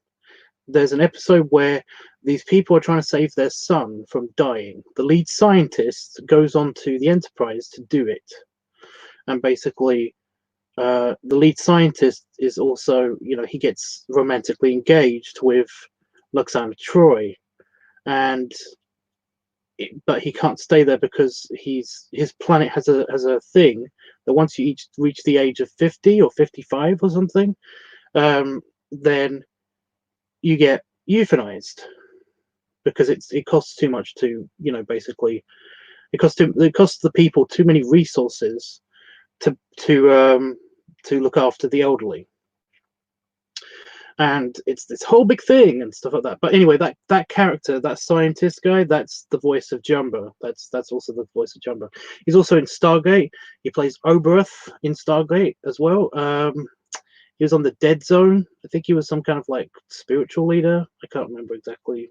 there's an episode where these people are trying to save their son from dying. The lead scientist goes on to the Enterprise to do it, and basically, the lead scientist is also, he gets romantically engaged with Luxana Troy, and but he can't stay there because his planet has a thing that once you each reach the age of 50 or 55 or something, then you get euthanized because it costs too much to basically it costs the people too many resources to look after the elderly, and it's this whole big thing and stuff like that. But anyway, that character, that scientist guy, that's the voice of Jumbo. That's also the voice of Jumbo. He's also in Stargate. He plays Oberth in Stargate as well. He was on the Dead Zone. I think he was some kind of like spiritual leader. I can't remember exactly,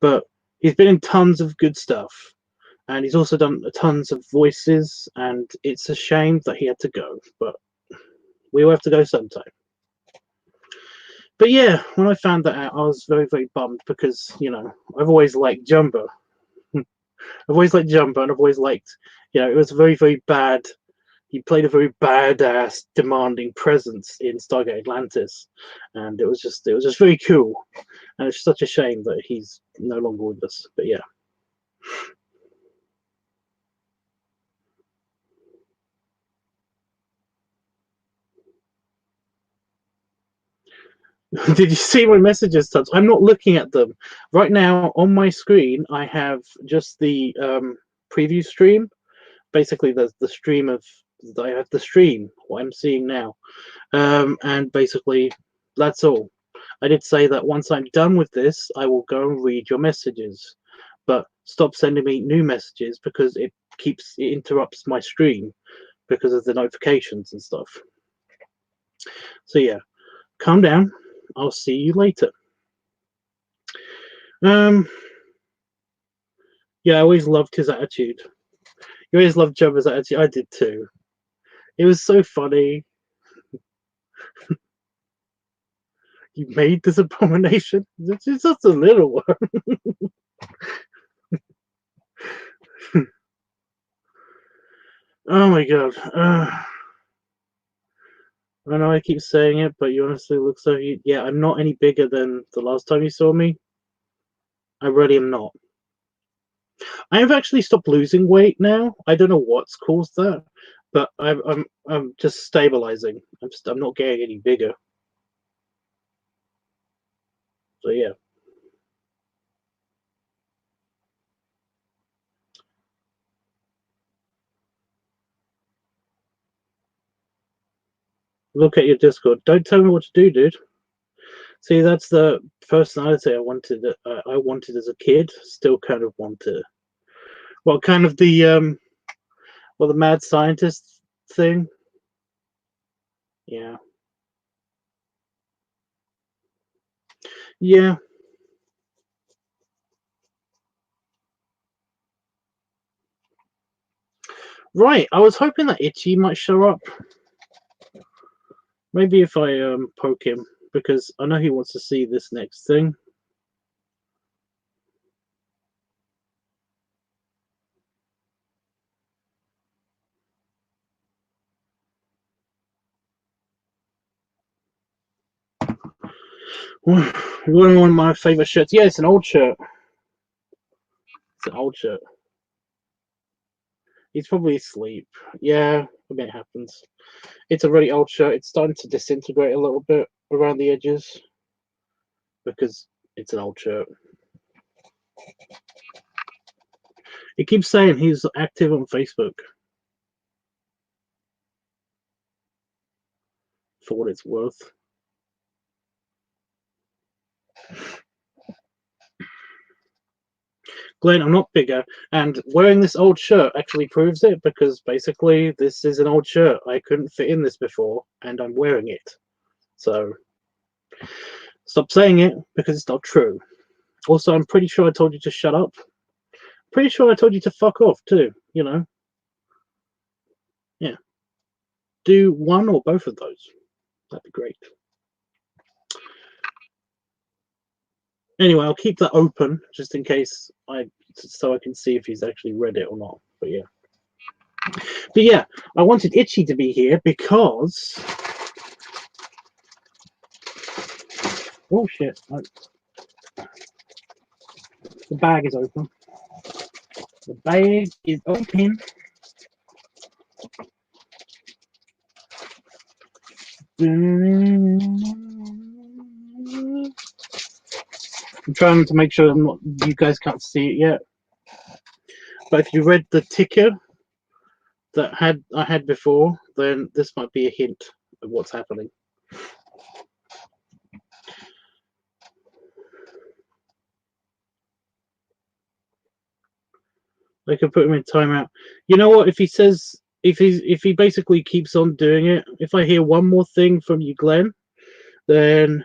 but he's been in tons of good stuff, and he's also done tons of voices. And it's a shame that he had to go, but we will have to go sometime. But yeah, when I found that out, I was very, very bummed because I've always liked Jumbo. I've always liked Jumbo, and I've always liked, it was very, very bad. He played a very badass, demanding presence in Stargate Atlantis, and it was just very cool. And it's such a shame that he's no longer with us. But yeah. Did you see my messages, Tubbs? I'm not looking at them right now. On my screen, I have just the preview stream. Basically, the stream of I have the stream. What I'm seeing now, and basically, that's all. I did say that once I'm done with this, I will go and read your messages, but stop sending me new messages because it interrupts my stream because of the notifications and stuff. So yeah, calm down. I'll see you later. Yeah, I always loved his attitude. You always loved Jumbo's attitude. I did too. It was so funny. You made this abomination. It's just a little one. Oh my god. I know I keep saying it, but you honestly look so. Yeah, I'm not any bigger than the last time you saw me. I really am not. I have actually stopped losing weight now. I don't know what's caused that, but I'm just stabilizing. I'm not getting any bigger. So yeah. Look at your Discord. Don't tell me what to do, dude. See, that's the personality I wanted. I wanted as a kid. Still kind of want to. Well, kind of the mad scientist thing. Yeah. Yeah. Right. I was hoping that Itchy might show up. Maybe if I poke him, because I know he wants to see this next thing. One of my favorite shirts. Yeah, it's an old shirt. It's an old shirt. He's probably asleep. Yeah, I mean, it happens. It's a really old shirt. It's starting to disintegrate a little bit around the edges because it's an old shirt. It keeps saying he's active on Facebook. For what it's worth. Glenn, I'm not bigger, and wearing this old shirt actually proves it, because basically this is an old shirt. I couldn't fit in this before, and I'm wearing it. So stop saying it, because it's not true. Also, I'm pretty sure I told you to shut up. Pretty sure I told you to fuck off too, you know. Yeah. Do one or both of those. That'd be great. Anyway, I'll keep that open just in case so I can see if he's actually read it or not. But yeah, I wanted Itchy to be here because oh shit, the bag is open. The bag is open. I'm trying to make sure you guys can't see it yet. But if you read the ticker that I had before, then this might be a hint of what's happening. They could put him in timeout. You know what? If he basically keeps on doing it, if I hear one more thing from you, Glenn, then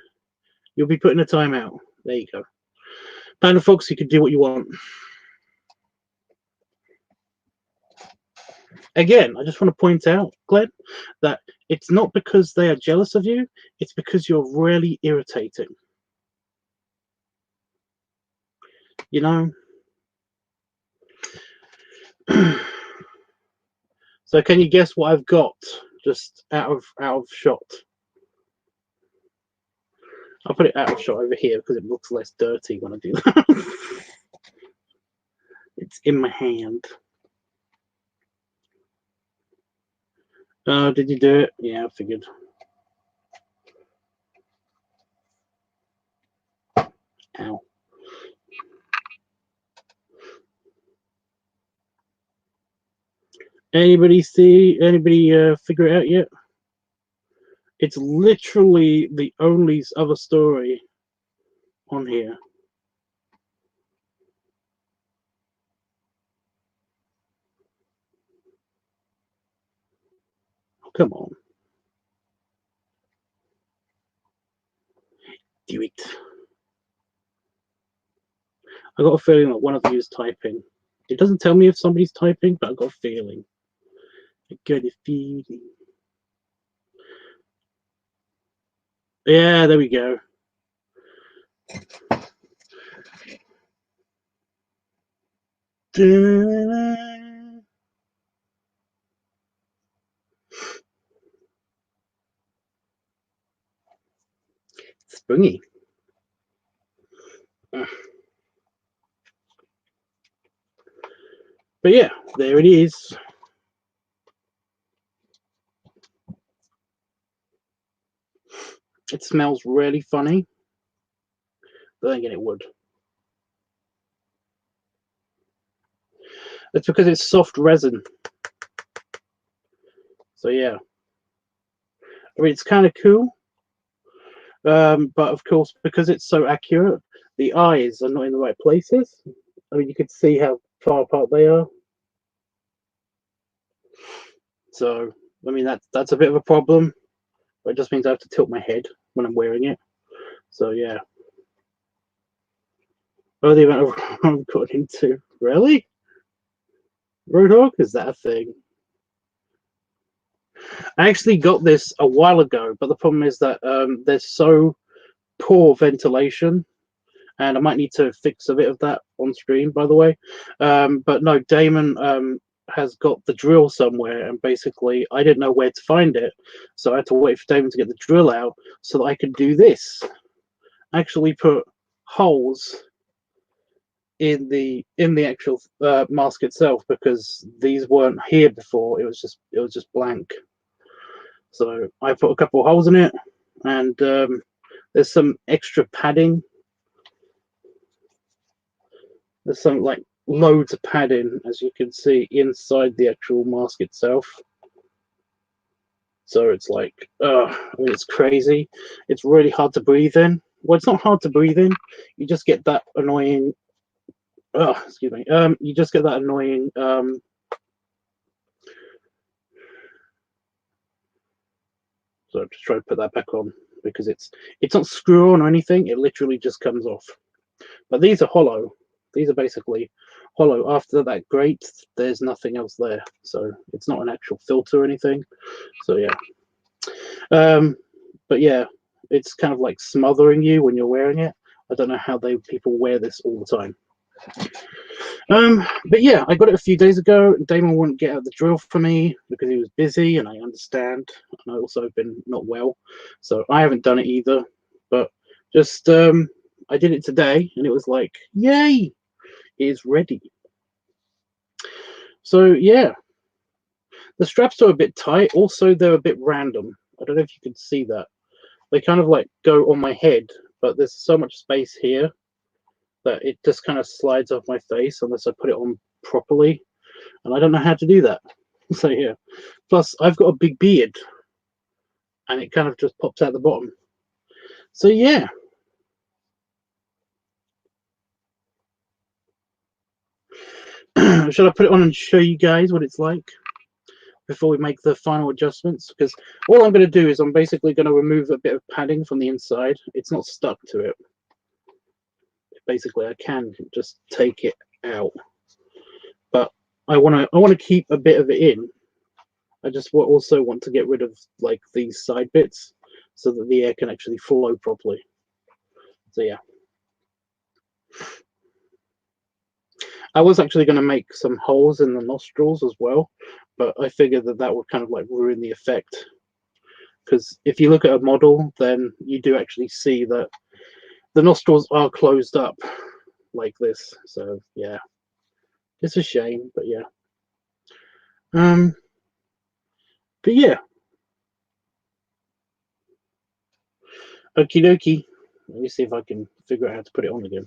you'll be put in a timeout. There you go. Panda Fox, you can do what you want. Again, I just want to point out, Glenn, that it's not because they are jealous of you, it's because you're really irritating. You know? So can you guess what I've got just out of shot? I'll put it out of shot over here because it looks less dirty when I do that. It's in my hand. Oh, did you do it? Yeah, I figured. Ow. Anybody figure it out yet? It's literally the only other story on here. Oh, come on. Do it. I got a feeling that one of you is typing. It doesn't tell me if somebody's typing, but I got a feeling. I got a feeling. Yeah, there we go. Springy. But yeah, there it is. It smells really funny, but then again it would. It's because it's soft resin. So yeah. I mean, it's kind of cool. But of course, because it's so accurate, the eyes are not in the right places. I mean, you could see how far apart they are. So, I mean, that's a bit of a problem. But it just means I have to tilt my head when I'm wearing it. So, yeah. Oh, the amount of I've got into. Really? Roadhog? Is that a thing? I actually got this a while ago, but the problem is that there's so poor ventilation, and I might need to fix a bit of that on stream, by the way. But no, Damon has got the drill somewhere, and basically I didn't know where to find it, so I had to wait for Damon to get the drill out so that I could do this. actually put holes in the actual mask itself, because these weren't here before. It was just blank. So I put a couple of holes in it, and there's some extra padding. There's some like loads of padding, as you can see, inside the actual mask itself. So it's like, I mean, it's crazy. It's really hard to breathe in. Well, it's not hard to breathe in. You just get that annoying. Excuse me. You just get that annoying. So I'm just trying to put that back on, because it's not screw on or anything. It literally just comes off. But these are hollow. These are basically hollow. After that grate, there's nothing else there. So it's not an actual filter or anything. So yeah. But yeah, it's kind of like smothering you when you're wearing it. I don't know how people wear this all the time. But yeah, I got it a few days ago. Damon wouldn't get out the drill for me because he was busy, and I understand. And I also have been not well, so I haven't done it either. But just I did it today, and it was like, yay, it is ready. So yeah, the straps are a bit tight. Also, they're a bit random. I don't know if you can see that. They kind of like go on my head, but there's so much space here that it just kind of slides off my face unless I put it on properly, and I don't know how to do that. So yeah, plus I've got a big beard, and it kind of just pops out the bottom. So yeah, should I put it on and show you guys what it's like before we make the final adjustments? Because all I'm going to do is I'm basically going to remove a bit of padding from the inside. It's not stuck to it. Basically, I can just take it out, but I want to keep a bit of it in. I just also want to get rid of like these side bits so that the air can actually flow properly. So yeah, I was actually going to make some holes in the nostrils as well, but I figured that would kind of like ruin the effect, because if you look at a model, then you do actually see that the nostrils are closed up like this. So yeah, it's a shame, but yeah. But yeah, okie dokie. Let me see if I can figure out how to put it on again.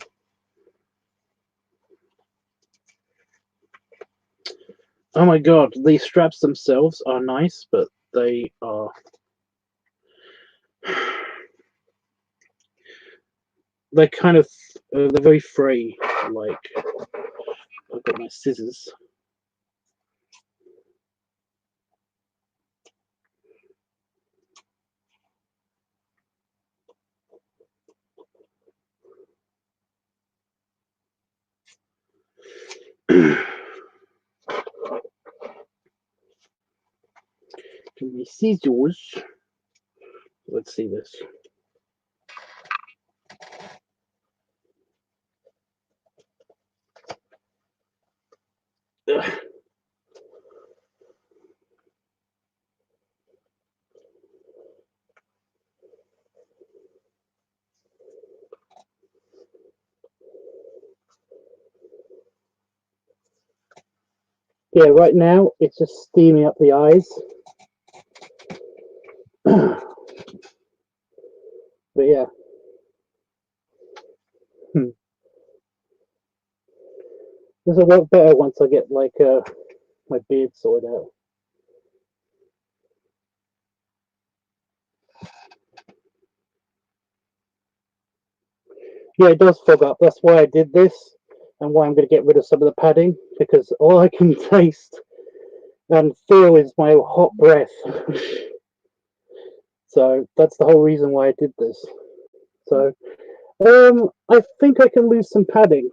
Oh my god, the straps themselves are nice, but they are they're kind of they're very frayed. Like, I've got my scissors. My scissors. Let's see this. Ugh. Yeah, right now it's just steaming up the eyes. But yeah. This will work better once I get like my beard sorted out. Yeah, it does fog up. That's why I did this, and why I'm going to get rid of some of the padding, because all I can taste and feel is my hot breath. So that's the whole reason why I did this. So I think I can lose some padding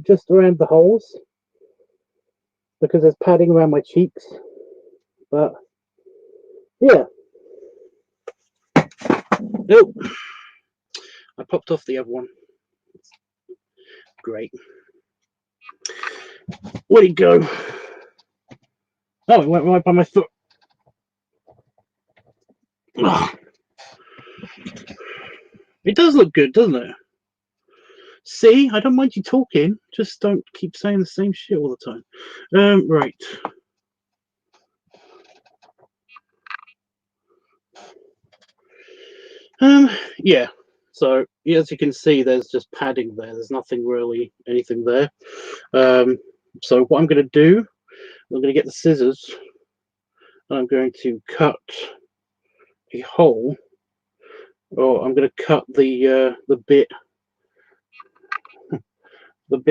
just around the holes, because there's padding around my cheeks. But yeah. Nope. I popped off the other one. Great. Where'd it go? Oh, it went right by my foot. Ugh. It does look good, doesn't it? See, I don't mind you talking. Just don't keep saying the same shit all the time. Right. Yeah. So yeah, as you can see, there's just padding there. There's nothing really, anything there. So what I'm going to do, I'm going to get the scissors, and I'm going to cut a hole, or I'm going to cut the bit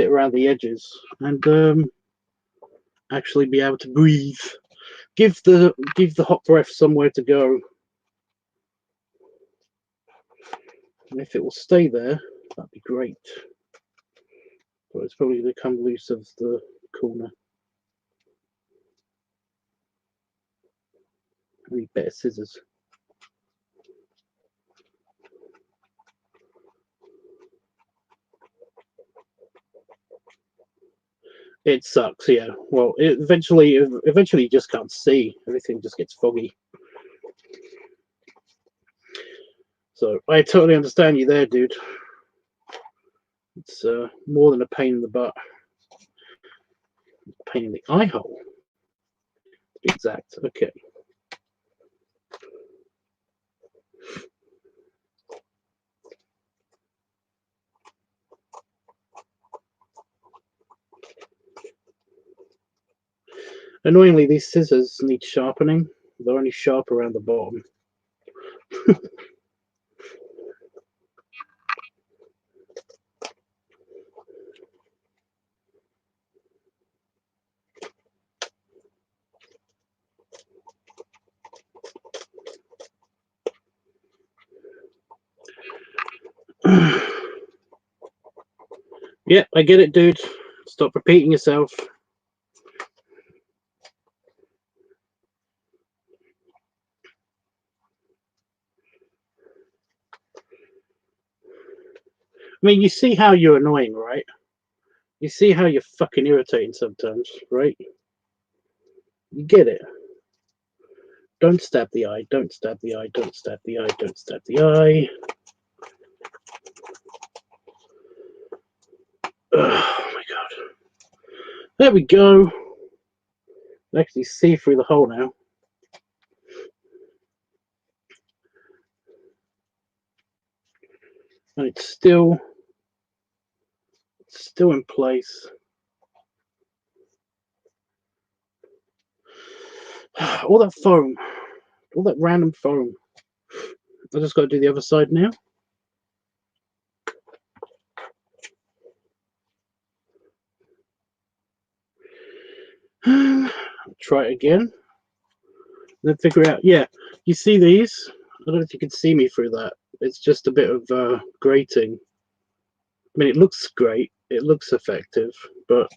around the edges, and actually be able to breathe. Give the hot breath somewhere to go. And if it will stay there, that'd be great. But it's probably going to come loose of the corner. I need better scissors. It sucks, yeah. Well, eventually you just can't see. Everything just gets foggy. So I totally understand you there, dude. It's more than a pain in the butt. Pain in the eye hole. To be exact. Okay. Annoyingly, these scissors need sharpening. They're only sharp around the bottom. Yeah, I get it, dude. Stop repeating yourself. I mean, you see how you're annoying, right? You see how you're fucking irritating sometimes, right? You get it. Don't stab the eye, don't stab the eye, don't stab the eye, don't stab the eye. Oh my god. There we go. I actually see through the hole now. And it's still in place. All that foam. All that random foam. I just got to do the other side now. Try it again. Then figure out. Yeah, you see these? I don't know if you can see me through that. It's just a bit of grating. I mean, it looks great. It looks effective, but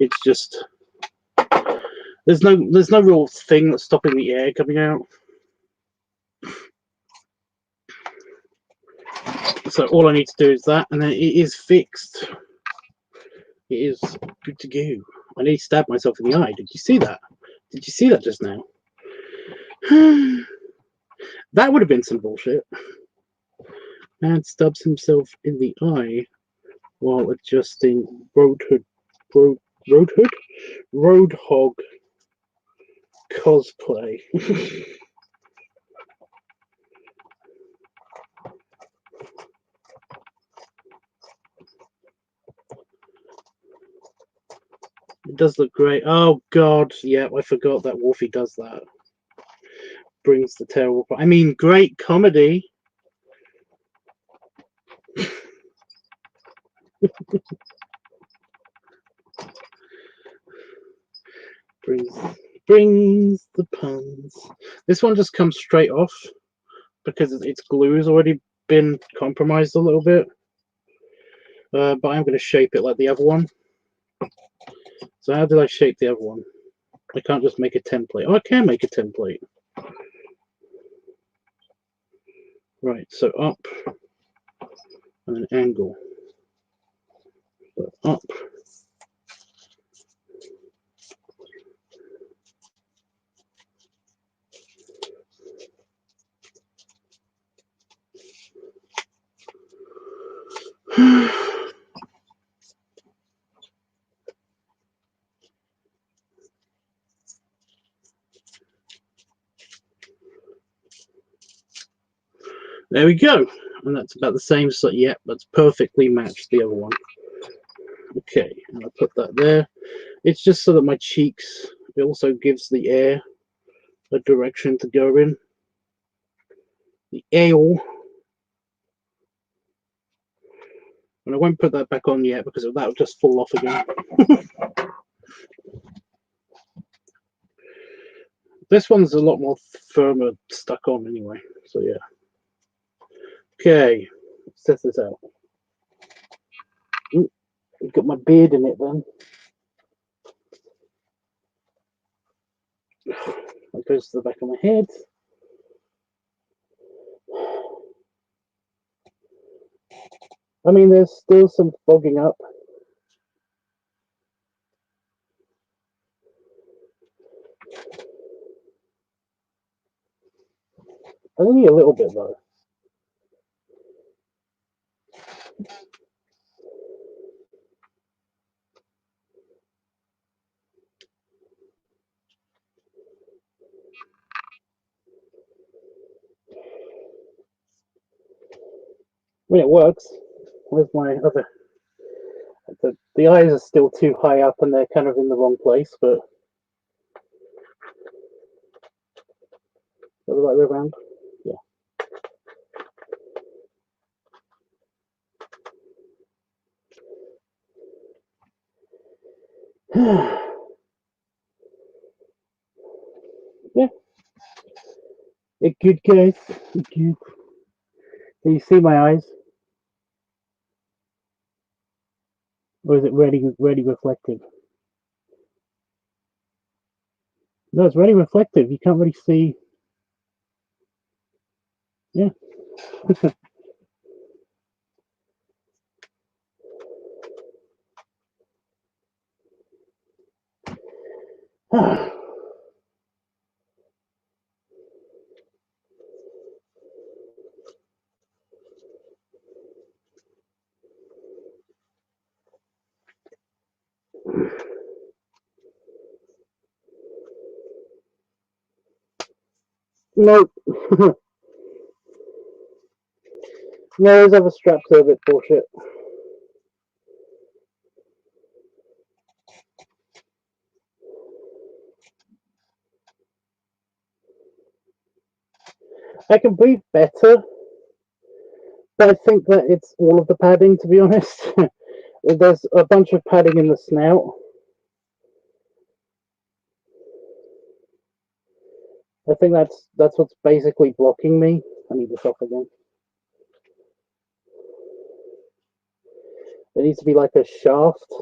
it's just there's no real thing that's stopping the air coming out. So all I need to do is that, and then it is fixed. It is good to go. I nearly stabbed myself in the eye. Did you see that? Did you see that just now? That would have been some bullshit. Man stabs himself in the eye while adjusting Roadhog cosplay. It does look great. Oh god, yeah, I forgot that Wolfie does that. Brings the terrible. I mean, great comedy. brings the puns. This one just comes straight off because its glue has already been compromised a little bit. But I'm going to shape it like the other one. So how did I shape the other one? I can't just make a template. Oh, I can make a template. Right, so up and an angle. So up. There we go. And that's about the same. So yeah, that's perfectly matched the other one. Okay, and I'll put that there. It's just so that my cheeks, it also gives the air a direction to go in. The ale. And I won't put that back on yet because that will just fall off again. This one's a lot more firmer stuck on anyway. So yeah. Okay, let's test this out. Ooh, I've got my beard in it then. That goes to the back of my head. I mean, there's still some fogging up. Only a little bit though. I mean, it works. Where's my other? The eyes are still too high up and they're kind of in the wrong place, but the right way around. Yeah. Yeah. It's good, guys. It's good. Can you see my eyes? Or is it really reflective? No, it's really reflective. You can't really see. Yeah. No. No, those other straps are a bit bullshit. I can breathe better, but I think that it's all of the padding, to be honest. There's a bunch of padding in the snout. I think that's what's basically blocking me. I need this off again. There needs to be like a shaft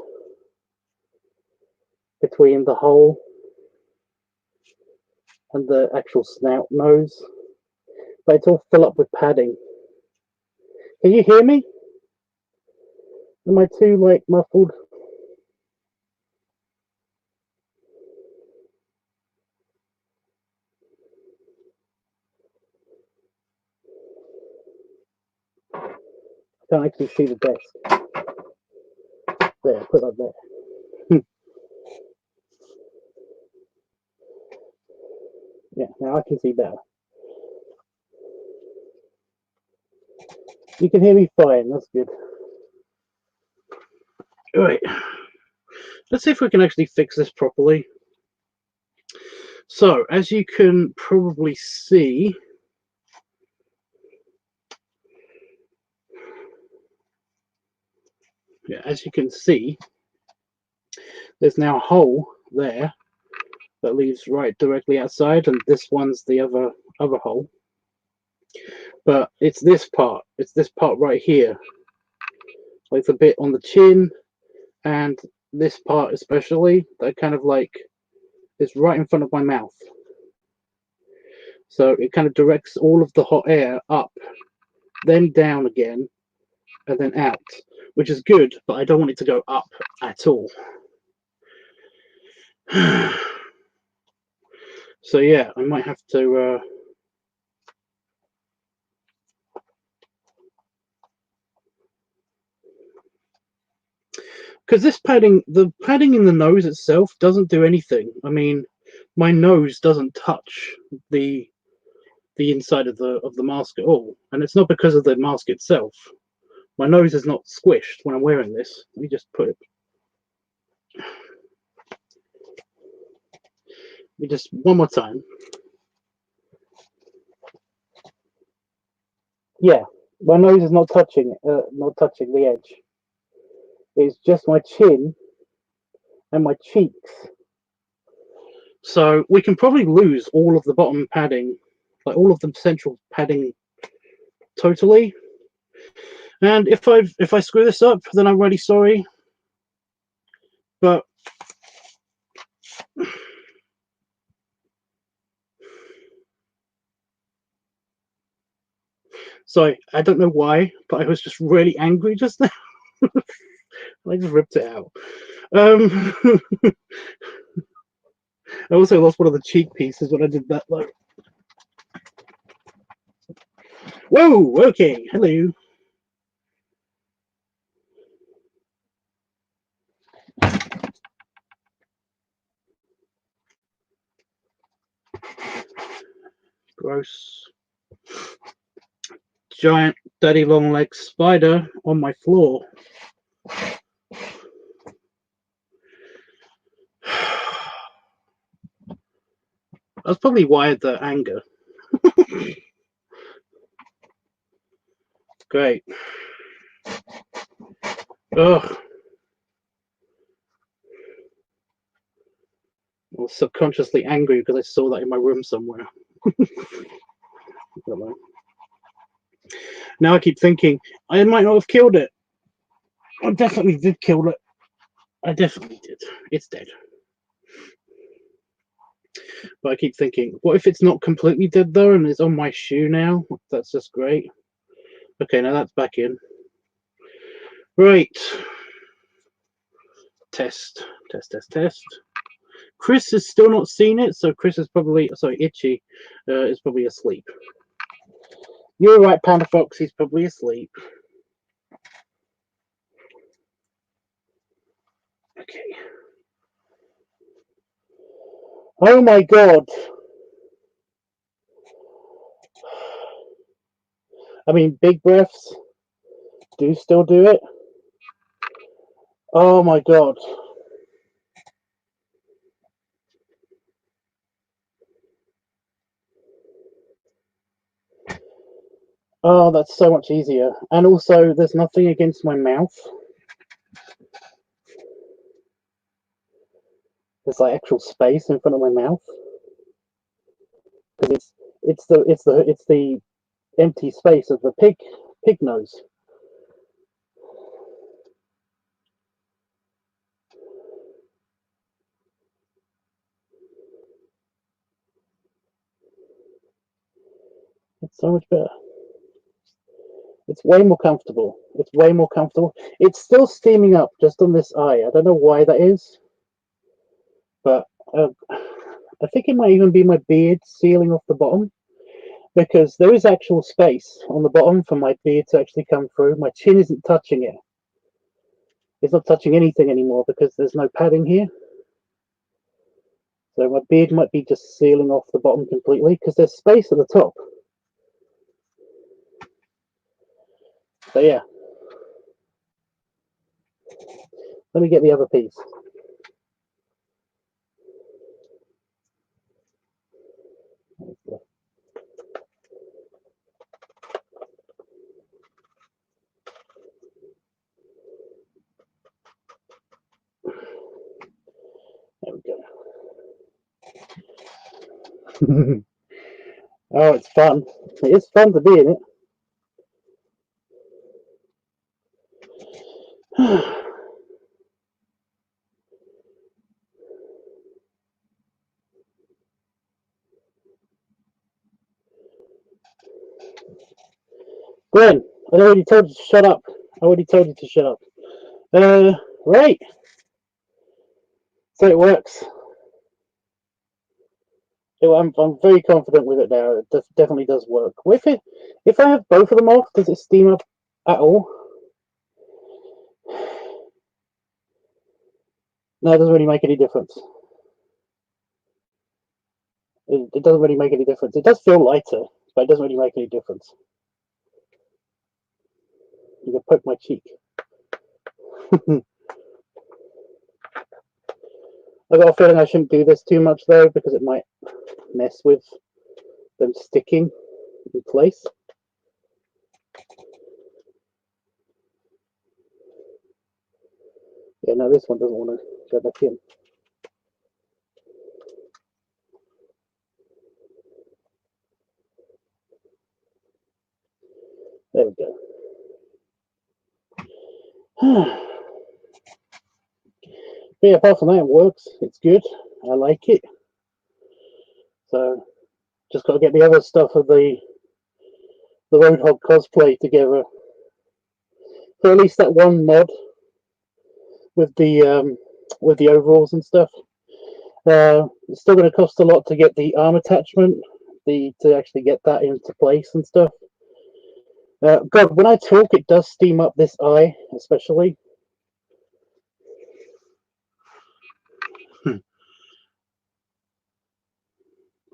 between the hole and the actual snout nose, but it's all filled up with padding. Can you hear me? Am I too like muffled? I can't actually see the desk. There, put that there. Yeah, now I can see better. You can hear me fine, that's good. Alright, let's see if we can actually fix this properly. So, as you can probably see, yeah, as you can see, there's now a hole there that leads right directly outside, and this one's the other hole. But it's this part right here, like the bit on the chin, and this part especially, that kind of like is right in front of my mouth. So it kind of directs all of the hot air up, then down again, and then out, which is good, but I don't want it to go up at all. So yeah, I might have to because this padding, the padding in the nose itself doesn't do anything. I mean, my nose doesn't touch the the inside of the mask at all, and it's not because of the mask itself. My nose is not squished when I'm wearing this. Let me just put it. Let me just one more time. Yeah, my nose is not touching the edge. It's just my chin and my cheeks. So we can probably lose all of the bottom padding, like all of the central padding, totally. And if I screw this up, then I'm really sorry. But sorry, I don't know why, but I was just really angry just now. I just ripped it out. I also lost one of the cheek pieces when I did that. Like, whoa, okay, hello. Gross. Giant daddy long leg spider on my floor. That's probably why the anger. Great. Ugh. I was subconsciously angry because I saw that in my room somewhere. Now I keep thinking, I might not have killed it. I definitely did kill it. I definitely did. It's dead. But I keep thinking, what if it's not completely dead though and it's on my shoe now? That's just great. Okay, now that's back in. Right. Test. Chris has still not seen it, so Chris is probably, sorry, Itchy is probably asleep. You're right, Panda Fox, he's probably asleep. Okay. Oh my god. I mean, big breaths do still do it. Oh my god. Oh, that's so much easier. And also, there's nothing against my mouth. There's like actual space in front of my mouth. Because it's the empty space of the pig nose. It's so much better. It's way more comfortable. It's way more comfortable. It's still steaming up just on this eye. I don't know why that is, but I think it might even be my beard sealing off the bottom, because there is actual space on the bottom for my beard to actually come through. My chin isn't touching it. It's not touching anything anymore because there's no padding here. So my beard might be just sealing off the bottom completely because there's space at the top. So yeah. Let me get the other piece. There we go. Oh, it's fun. It is fun to be in it. Glenn, I already told you to shut up. I already told you to shut up. Right. So it works. I'm very confident with it now. It definitely does work. If I have both of them off, does it steam up at all? No, it doesn't really make any difference. It doesn't really make any difference. It does feel lighter, but it doesn't really make any difference. You can poke my cheek. I got a feeling I shouldn't do this too much though, because it might mess with them sticking in place. Yeah, no, this one doesn't want to go back in. There we go. But yeah, apart from that, it works. It's good. I like it. So, just got to get the other stuff of the Roadhog cosplay together. For at least that one mod with the overalls and stuff. It's still going to cost a lot to get the arm attachment, to actually get that into place and stuff. God, when I talk, it does steam up this eye, especially.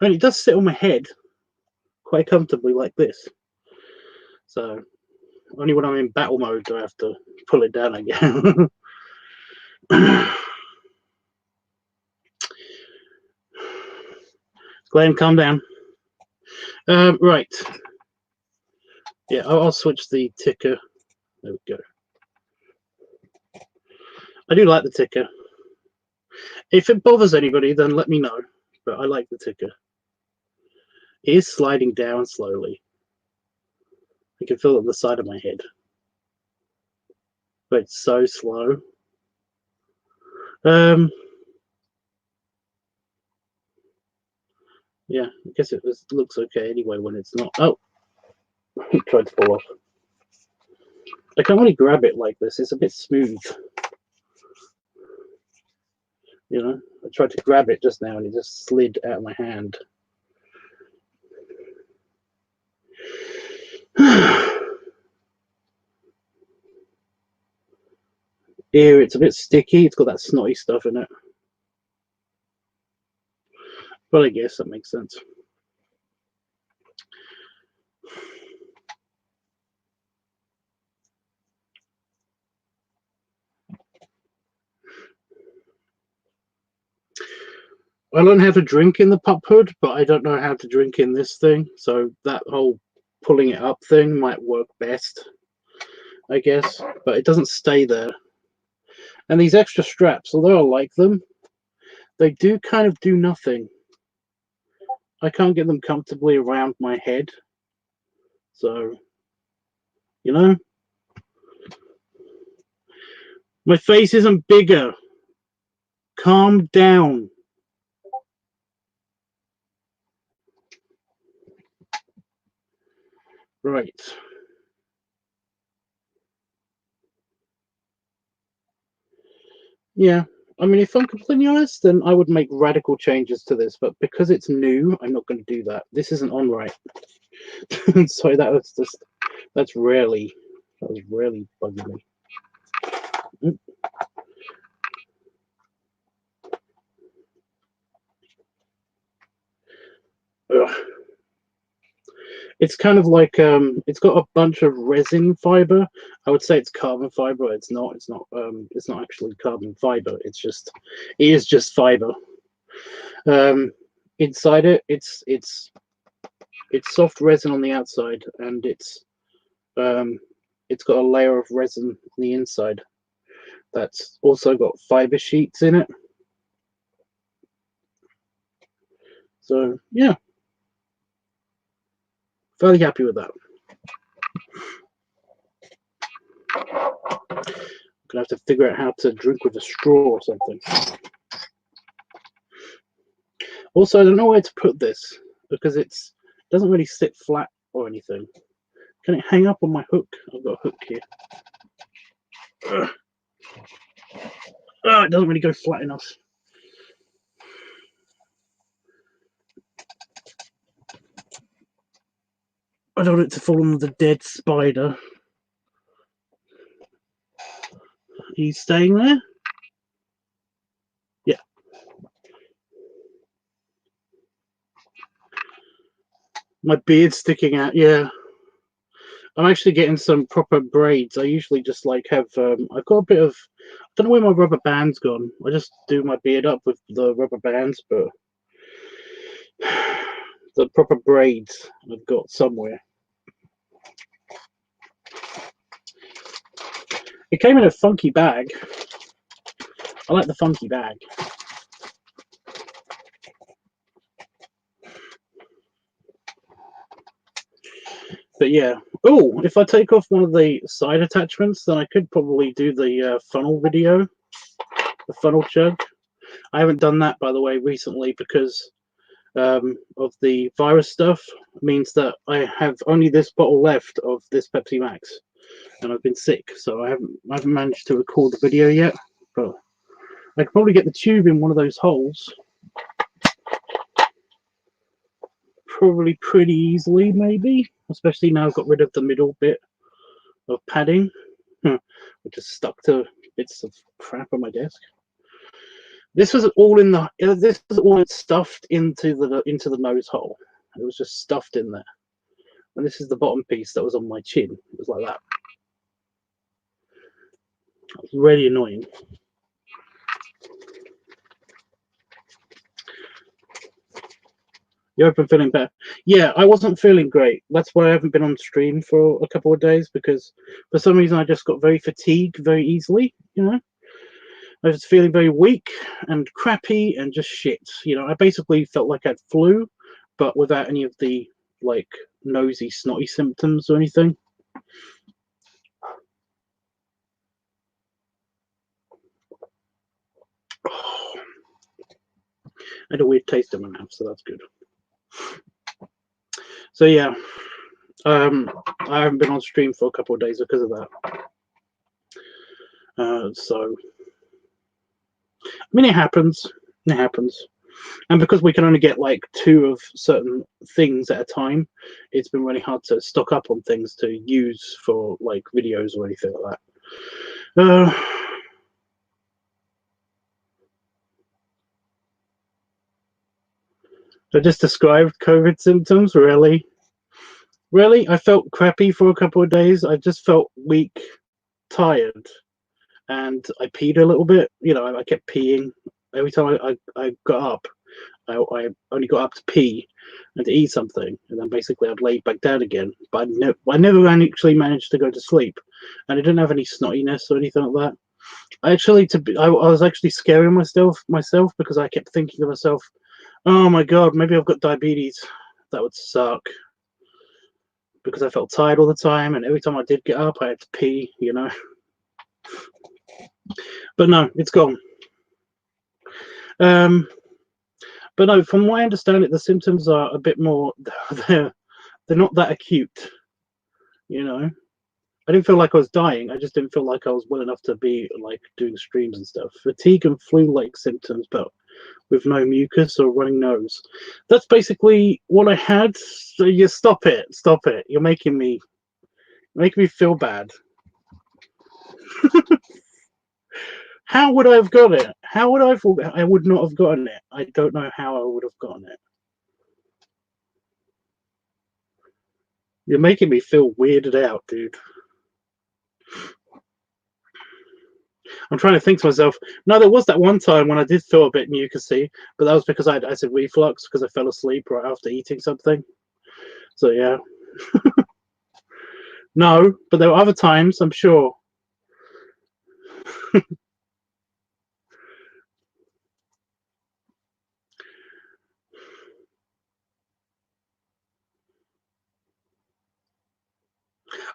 And it does sit on my head quite comfortably like this. So only when I'm in battle mode do I have to pull it down again. Glenn, calm down. Right. Yeah, I'll switch the ticker. There we go. I do like the ticker. If it bothers anybody, then let me know. But I like the ticker. It is sliding down slowly. I can feel it on the side of my head. But it's so slow. Yeah, I guess it looks okay anyway when it's not. Oh, it tried to fall off. I can't really grab it like this. It's a bit smooth. You know, I tried to grab it just now and it just slid out of my hand. Ew, it's a bit sticky. It's got that snotty stuff in it. But I guess that makes sense. I learned how to drink in the pup hood, but I don't know how to drink in this thing. So that whole pulling it up thing might work best, I guess. But it doesn't stay there. And these extra straps, although I like them, they do kind of do nothing. I can't get them comfortably around my head. So, you know, my face isn't bigger. Calm down. Right. Yeah. I mean, if I'm completely honest, then I would make radical changes to this. But because it's new, I'm not going to do that. This isn't on right. So that was that was really bugging me. Ugh. It's kind of like it's got a bunch of resin fiber. I would say it's carbon fiber. It's not. It's not actually carbon fiber. It is just fiber. Inside it, it's soft resin on the outside, and it's got a layer of resin on the inside. That's also got fiber sheets in it. So yeah, fairly happy with that. Gonna have to figure out how to drink with a straw or something. Also, I don't know where to put this because it doesn't really sit flat or anything. Can it hang up on my hook? I've got a hook here. It doesn't really go flat enough. I don't want it to fall on the dead spider. He's staying there? Yeah. My beard's sticking out. Yeah, I'm actually getting some proper braids. I usually just like have. I've got a bit of. I don't know where my rubber band's gone. I just do my beard up with the rubber bands, but the proper braids I've got somewhere. It came in a funky bag. I like the funky bag. But yeah. Oh, if I take off one of the side attachments, then I could probably do the funnel video, the funnel chug. I haven't done that, by the way, recently because of the virus stuff. It means that I have only this bottle left of this Pepsi Max, and I've been sick, so I haven't managed to record the video yet. But I could probably get the tube in one of those holes, probably pretty easily, maybe. Especially now I've got rid of the middle bit of padding, which is stuck to bits of crap on my desk. This was all in the. This was all stuffed into the nose hole. It was just stuffed in there. And this is the bottom piece that was on my chin. It was like that. It was really annoying. You have been feeling better? Yeah, I wasn't feeling great. That's why I haven't been on stream for a couple of days, because for some reason I just got very fatigued very easily, you know? I was feeling very weak and crappy and just shit. You know, I basically felt like I had flu, but without any of the, like, nosy, snotty symptoms or anything. I had a weird taste in my mouth, so that's good. So yeah, I haven't been on stream for a couple of days because of that. So, I mean, it happens. It happens. And because we can only get like 2 of certain things at a time, it's been really hard to stock up on things to use for like videos or anything like that. I just described COVID symptoms, really? Really? I felt crappy for a couple of days. I just felt weak, tired, and I peed a little bit. You know, I kept peeing. Every time I got up, I only got up to pee and to eat something, and then basically I'd lay back down again. But I never actually managed to go to sleep, and I didn't have any snottiness or anything like that. I was actually scaring myself because I kept thinking to myself, "Oh my god, maybe I've got diabetes. That would suck." Because I felt tired all the time, and every time I did get up, I had to pee. You know. But no, it's gone. But no, from what I understand, the symptoms are a bit more. They're not that acute. You know, I didn't feel like I was dying. I just didn't feel like I was well enough to be like doing streams and stuff. Fatigue and flu-like symptoms, but with no mucus or running nose. That's basically what I had. So you stop it. You're making me feel bad. How would I have got it? How would I would not have gotten it. I don't know how I would have gotten it. You're making me feel weirded out, dude. I'm trying to think to myself. No, there was that one time when I did feel a bit mucusy, but that was because I had acid reflux because I fell asleep right after eating something. So yeah. No, but there were other times, I'm sure.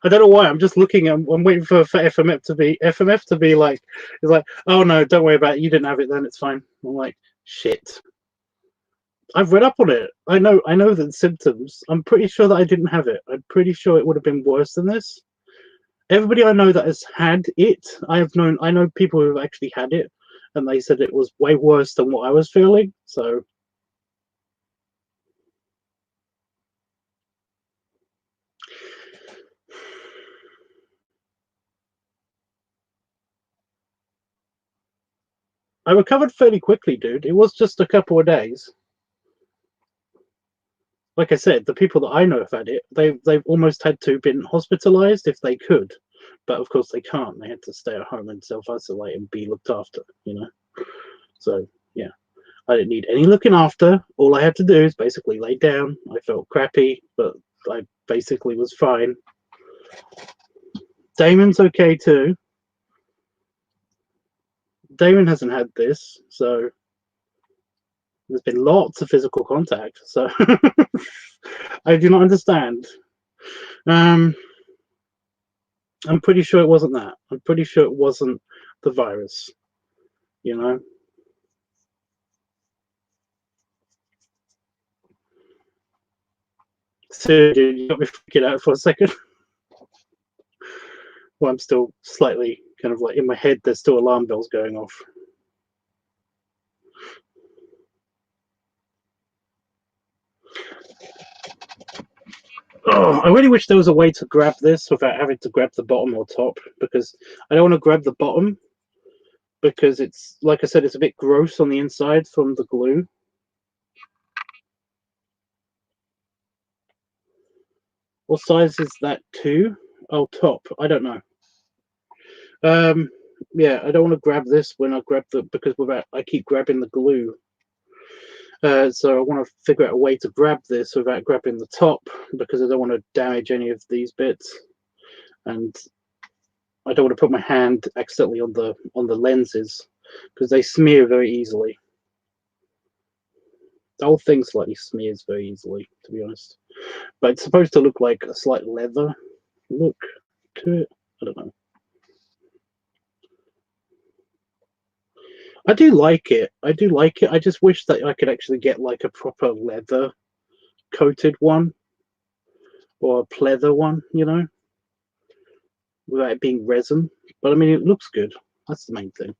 I don't know why. I'm just looking. I'm waiting for FMF to be like. It's like, oh no, don't worry about it. You didn't have it then. It's fine. I'm like, shit. I've read up on it. I know the symptoms. I'm pretty sure that I didn't have it. I'm pretty sure it would have been worse than this. Everybody I know that has had it, I know people who have actually had it, and they said it was way worse than what I was feeling. So I recovered fairly quickly, dude. It was just a couple of days. like I said, the people that I know have had it, they've almost had to been hospitalized if they could, but of course they can't. They had to stay at home and self-isolate and be looked after, you know. So yeah, I didn't need any looking after. All I had to do is basically lay down. I felt crappy, but I basically was fine. Damon's okay too. Damon hasn't had this, so there's been lots of physical contact. So I do not understand. I'm pretty sure it wasn't that. I'm pretty sure it wasn't the virus, you know. So dude, you got me freaking out for a second. Well, I'm still slightly kind of like in my head, there's still alarm bells going off. Oh, I really wish there was a way to grab this without having to grab the bottom or top, because I don't want to grab the bottom because it's, like I said, it's a bit gross on the inside from the glue. What size is that too? Oh, top. I don't know. Yeah, I don't want to grab this when I grab the, because without, I keep grabbing the glue. So I want to figure out a way to grab this without grabbing the top, because I don't want to damage any of these bits, and I don't want to put my hand accidentally on the lenses because they smear very easily. The whole thing slightly smears very easily, to be honest. But it's supposed to look like a slight leather look to it. I don't know. I do like it. I do like it. I just wish that I could actually get like a proper leather coated one or a pleather one, you know, without it being resin. But I mean, it looks good. That's the main thing.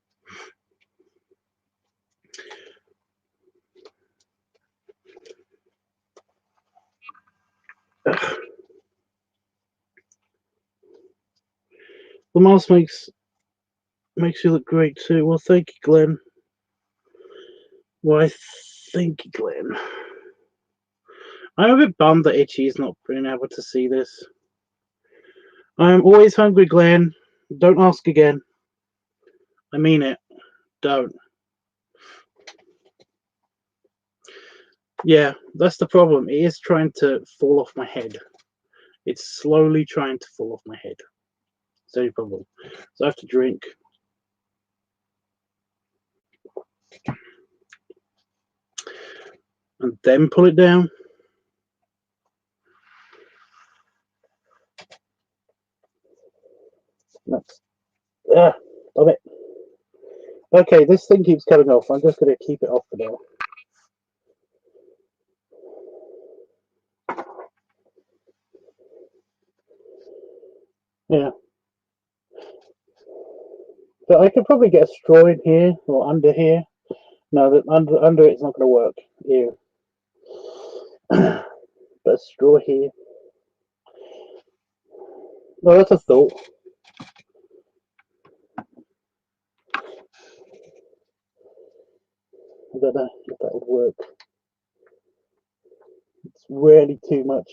Ugh. The mask makes you look great too. Well, thank you, Glenn. Why, thank you, Glenn. I'm a bit bummed that Itchy's not being able to see this. I'm always hungry, Glenn. Don't ask again. I mean it. Don't. Yeah, that's the problem. It is trying to fall off my head. It's slowly trying to fall off my head. It's the only problem. So I have to drink. And then pull it down. That's, stop it. Okay, this thing keeps coming off. I'm just going to keep it off for now. Yeah. But I could probably get a straw in here or under here. No, that under it's not going to work. Ew. But a straw here. Well, that's a thought. I don't know if that would work. It's really too much.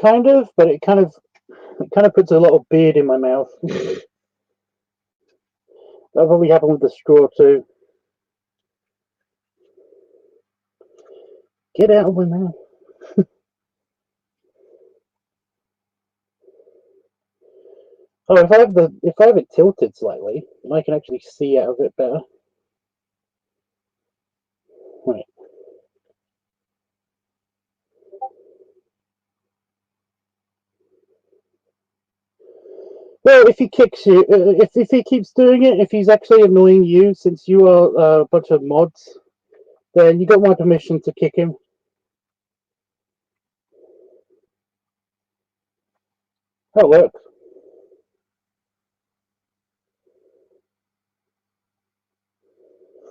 Kind of, but it kind of puts a lot of beard in my mouth. That'll probably happen with the straw too. Get out of my mouth. Oh, if I have it tilted slightly, then I can actually see out of it better. Right. Well, if he kicks you, if he keeps doing it, if he's actually annoying you, since you are a bunch of mods, then you got my permission to kick him. That works.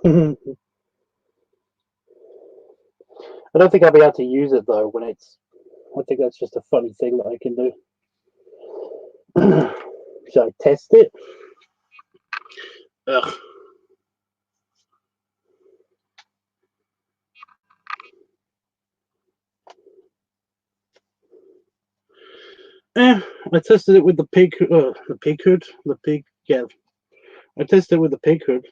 I don't think I'll be able to use it though when it's. I think that's just a funny thing that I can do. Should I test it? Ugh. I tested it with the pig hood. The pig, yeah. I tested it with the pig hood.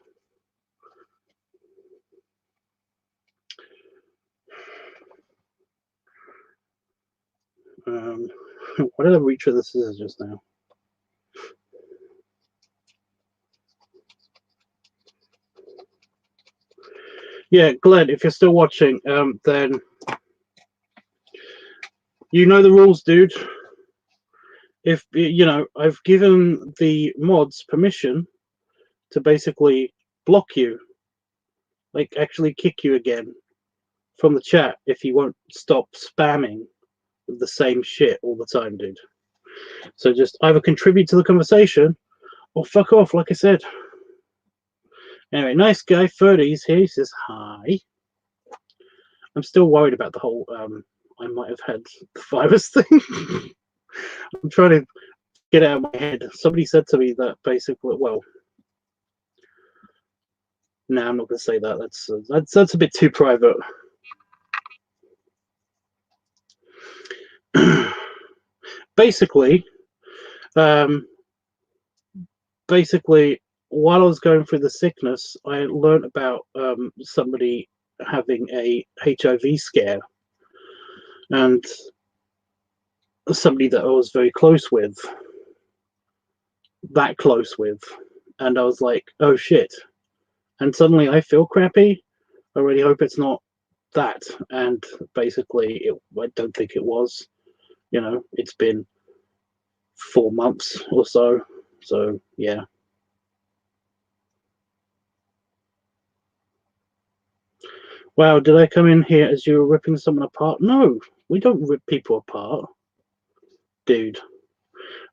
Why did I reach for the scissors just now? Yeah, Glenn, if you're still watching, then you know the rules, dude. If you know, I've given the mods permission to basically block you, like actually kick you again from the chat if you won't stop spamming with the same shit all the time, dude. So just either contribute to the conversation or fuck off, like I said. Anyway, nice guy 30s here. He says hi. I'm still worried about the whole I might have had the virus thing. I'm trying to get it out of my head. Somebody said to me that basically, well, no, I'm not going to say that. That's a bit too private. Basically, while I was going through the sickness, I learned about somebody having a HIV scare, and somebody that I was very close with, and I was like, oh shit. And suddenly I feel crappy. I really hope it's not that. And basically, I don't think it was. You know, it's been 4 months or so. So, yeah. Wow, did I come in here as you were ripping someone apart? No, we don't rip people apart, dude.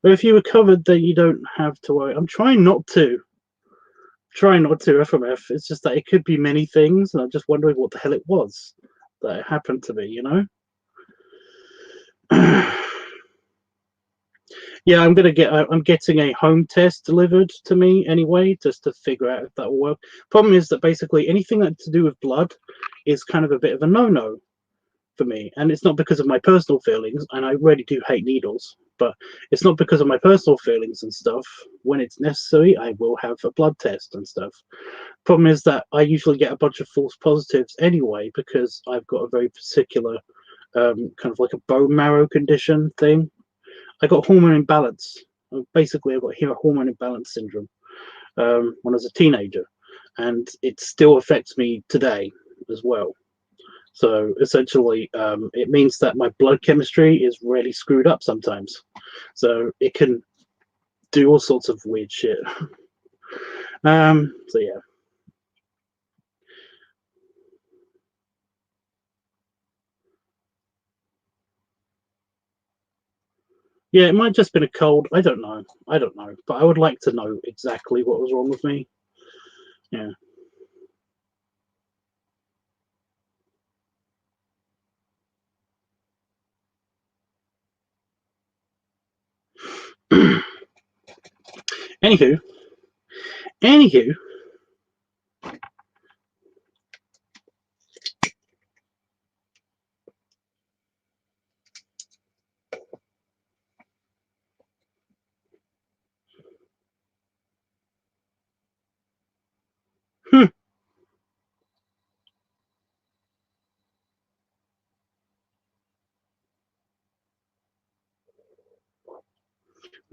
But if you recovered, then you don't have to worry. I'm trying not to. FMF. It's just that it could be many things, and I'm just wondering what the hell it was that it happened to me, you know? Yeah, I'm getting a home test delivered to me anyway, just to figure out if that will work. Problem is that basically anything that to do with blood is kind of a bit of a no-no for me, and it's not because of my personal feelings, and I really do hate needles, but it's not because of my personal feelings and stuff. When it's necessary, I will have a blood test and stuff. Problem is that I usually get a bunch of false positives anyway because I've got a very particular kind of like a bone marrow condition thing. I got hormone imbalance. Basically, I got hormone imbalance syndrome when I was a teenager, and it still affects me today as well. So essentially, it means that my blood chemistry is really screwed up sometimes. So it can do all sorts of weird shit. So yeah. Yeah, it might have just been a cold. I don't know. But I would like to know exactly what was wrong with me. Yeah. Anywho. Hmm.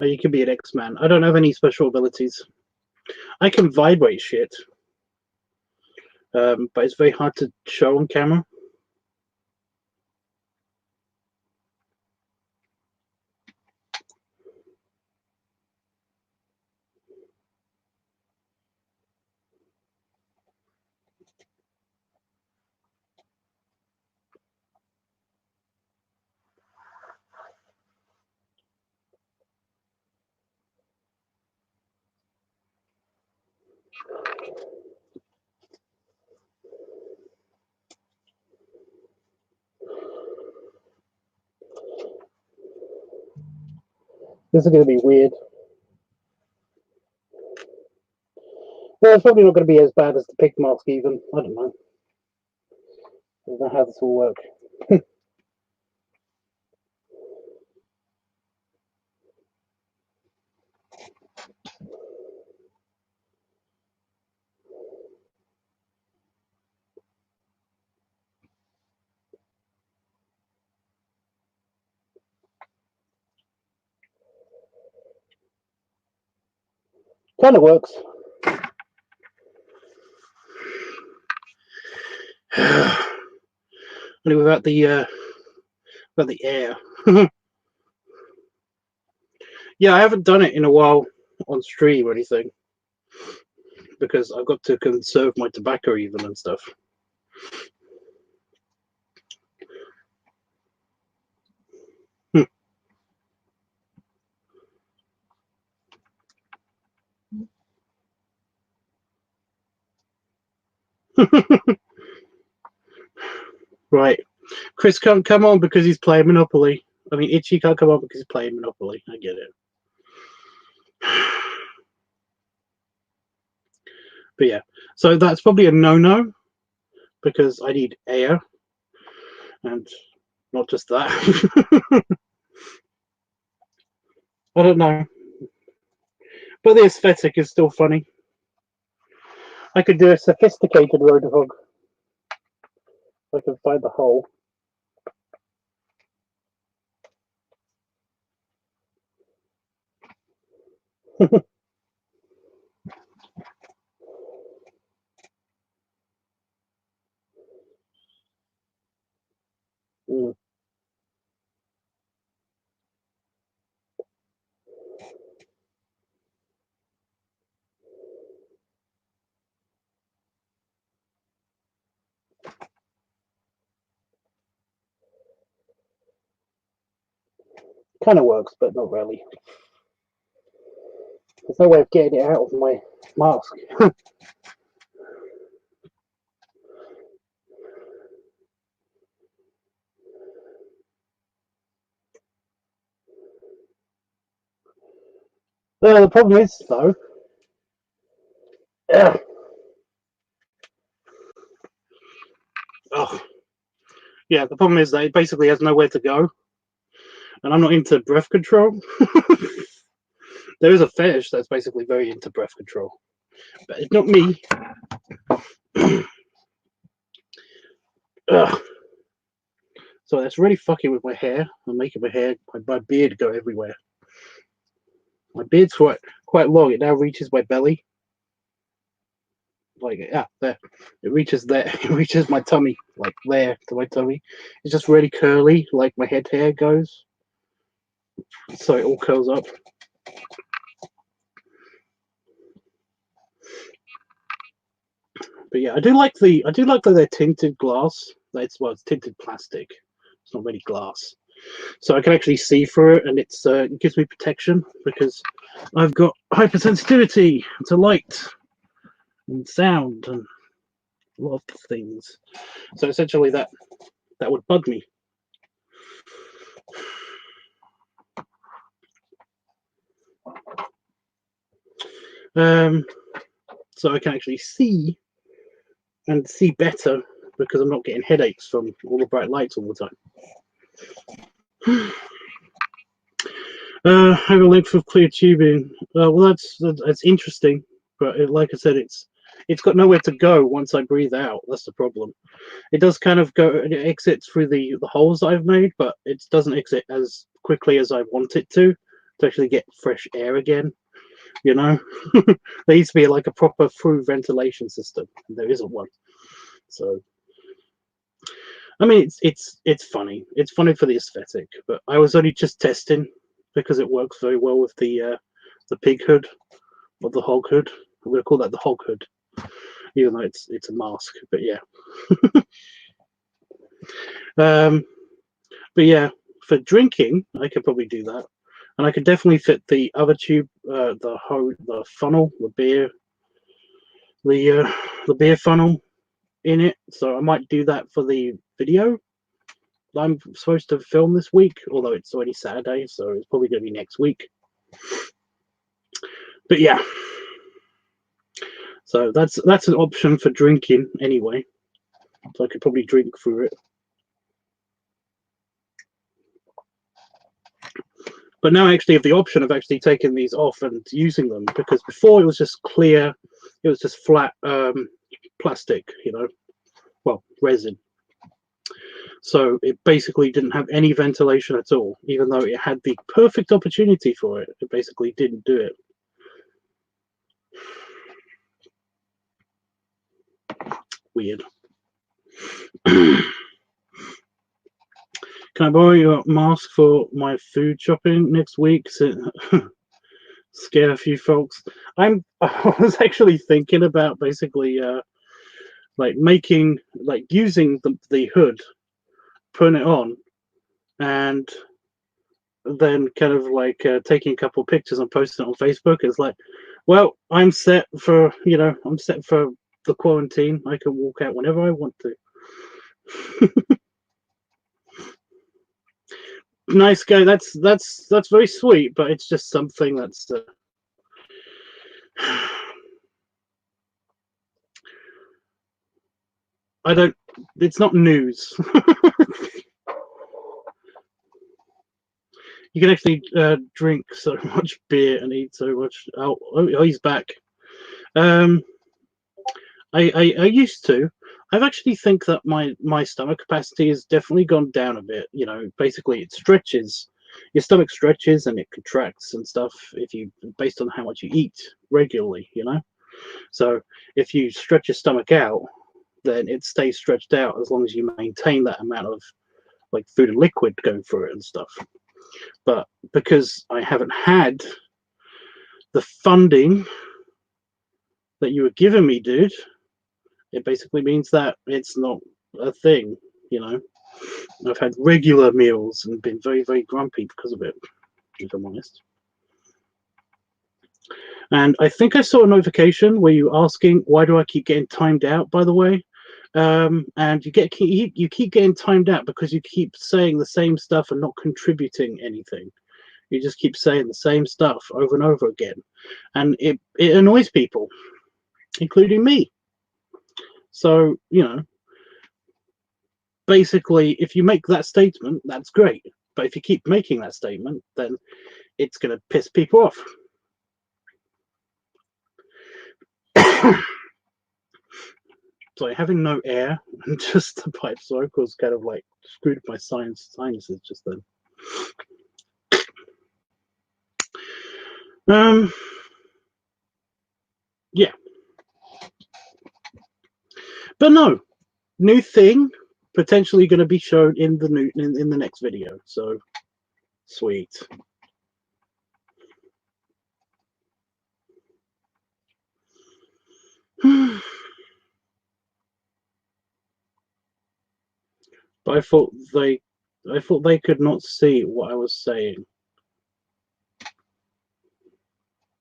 You could be an X-Man. I don't have any special abilities. I can vibrate shit, but it's very hard to show on camera. This is going to be weird. Well, it's probably not going to be as bad as the pig mask even. I don't know. I don't know how this will work. Kind of works. Only without the air. Yeah, I haven't done it in a while on stream or anything because I've got to conserve my tobacco even and stuff. Right. Chris can't come on because he's playing Monopoly. I mean, Itchy can't come on because he's playing Monopoly. I get it. But yeah, so that's probably a no-no because I need air and not just that. I don't know. But the aesthetic is still funny. I could do a sophisticated roadhog. I can find the hole. Mm. Kind of works, but not really. There's no way of getting it out of my mask. The problem is, though, oh, yeah, the problem is that it basically has nowhere to go, and I'm not into breath control. There is a fetish that's basically very into breath control, but it's not me. So that's really fucking with my hair and making my beard go everywhere. My beard's quite long. It now reaches my belly. Like, yeah, there. It reaches there. It reaches my tummy, like there to my tummy. It's just really curly, like my head hair goes. So it all curls up. But yeah, I do like that they're tinted glass. It's tinted plastic. It's not really glass, so I can actually see through it, and it gives me protection because I've got hypersensitivity to light and sound and a lot of things. So essentially, that would bug me. So I can actually see and see better because I'm not getting headaches from all the bright lights all the time. I have a length of clear tubing. Well, that's interesting, but like I said, it's got nowhere to go once I breathe out. That's the problem. It does kind of go, it exits through the holes that I've made, but it doesn't exit as quickly as I want it to actually get fresh air again. You know, there needs to be like a proper through ventilation system. There isn't one. So, I mean, it's funny. It's funny for the aesthetic, but I was only just testing because it works very well with the pig hood or the hog hood. I'm gonna call that the hog hood, even though it's a mask. But yeah. But yeah, for drinking, I could probably do that, and I could definitely fit the other tube, the funnel, the beer funnel in it. So I might do that for the video I'm supposed to film this week, although it's already Saturday, so it's probably going to be next week. But yeah, So that's an option for drinking anyway. So I could probably drink through it. But now I actually have the option of actually taking these off and using them, because before it was just clear, it was just flat plastic, you know, well, resin. So it basically didn't have any ventilation at all, even though it had the perfect opportunity for it. It basically didn't do it. Weird. Can I borrow your mask for my food shopping next week? Scare a few folks. I was actually thinking about basically like using the hood, putting it on, and then kind of like taking a couple of pictures and posting it on Facebook. It's like, well, I'm set for, you know, I'm set for the quarantine. I can walk out whenever I want to. Nice guy. That's very sweet, but it's just something that's I don't. It's not news. You can actually drink so much beer and eat so much. Oh, he's back. I used to. I've actually think that my stomach capacity has definitely gone down a bit. You know, basically it stretches. Your stomach stretches and it contracts and stuff if you based on how much you eat regularly. You know, so if you stretch your stomach out, then it stays stretched out as long as you maintain that amount of like food and liquid going through it and stuff. But because I haven't had the funding that you were giving me, dude, it basically means that it's not a thing, you know. I've had regular meals and been very, very grumpy because of it, if I'm honest. And I think I saw a notification where you asking, why do I keep getting timed out, by the way? And you keep getting timed out because you keep saying the same stuff and not contributing anything. You just keep saying the same stuff over and over again, and it annoys people, including me. So, you know, basically, if you make that statement, that's great. But if you keep making that statement, then it's going to piss people off. So having no air and just the pipe circles kind of like screwed my sinuses just then. Yeah. But no, new thing potentially going to be shown in the in the next video. So sweet. But I thought they could not see what I was saying.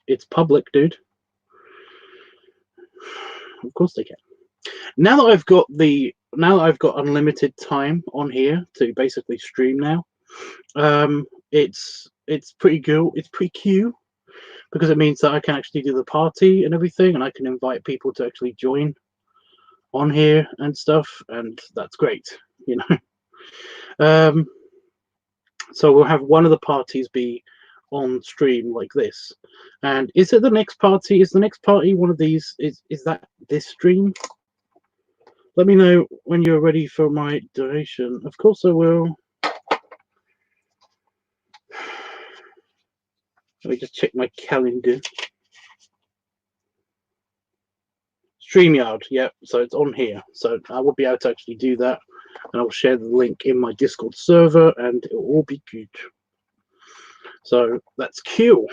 It's public, dude. Of course they can. Now that I've got unlimited time on here to basically stream now, it's pretty cool. It's pretty cute because it means that I can actually do the party and everything, and I can invite people to actually join on here and stuff, and that's great, you know. So we'll have one of the parties be on stream like this. And is it the next party? Is the next party one of these? Is that this stream? Let me know when you're ready for my donation. Of course I will. Let me just check my calendar. StreamYard, yeah, so it's on here. So I will be able to actually do that. And I'll share the link in my Discord server and it will all be good. So that's cool.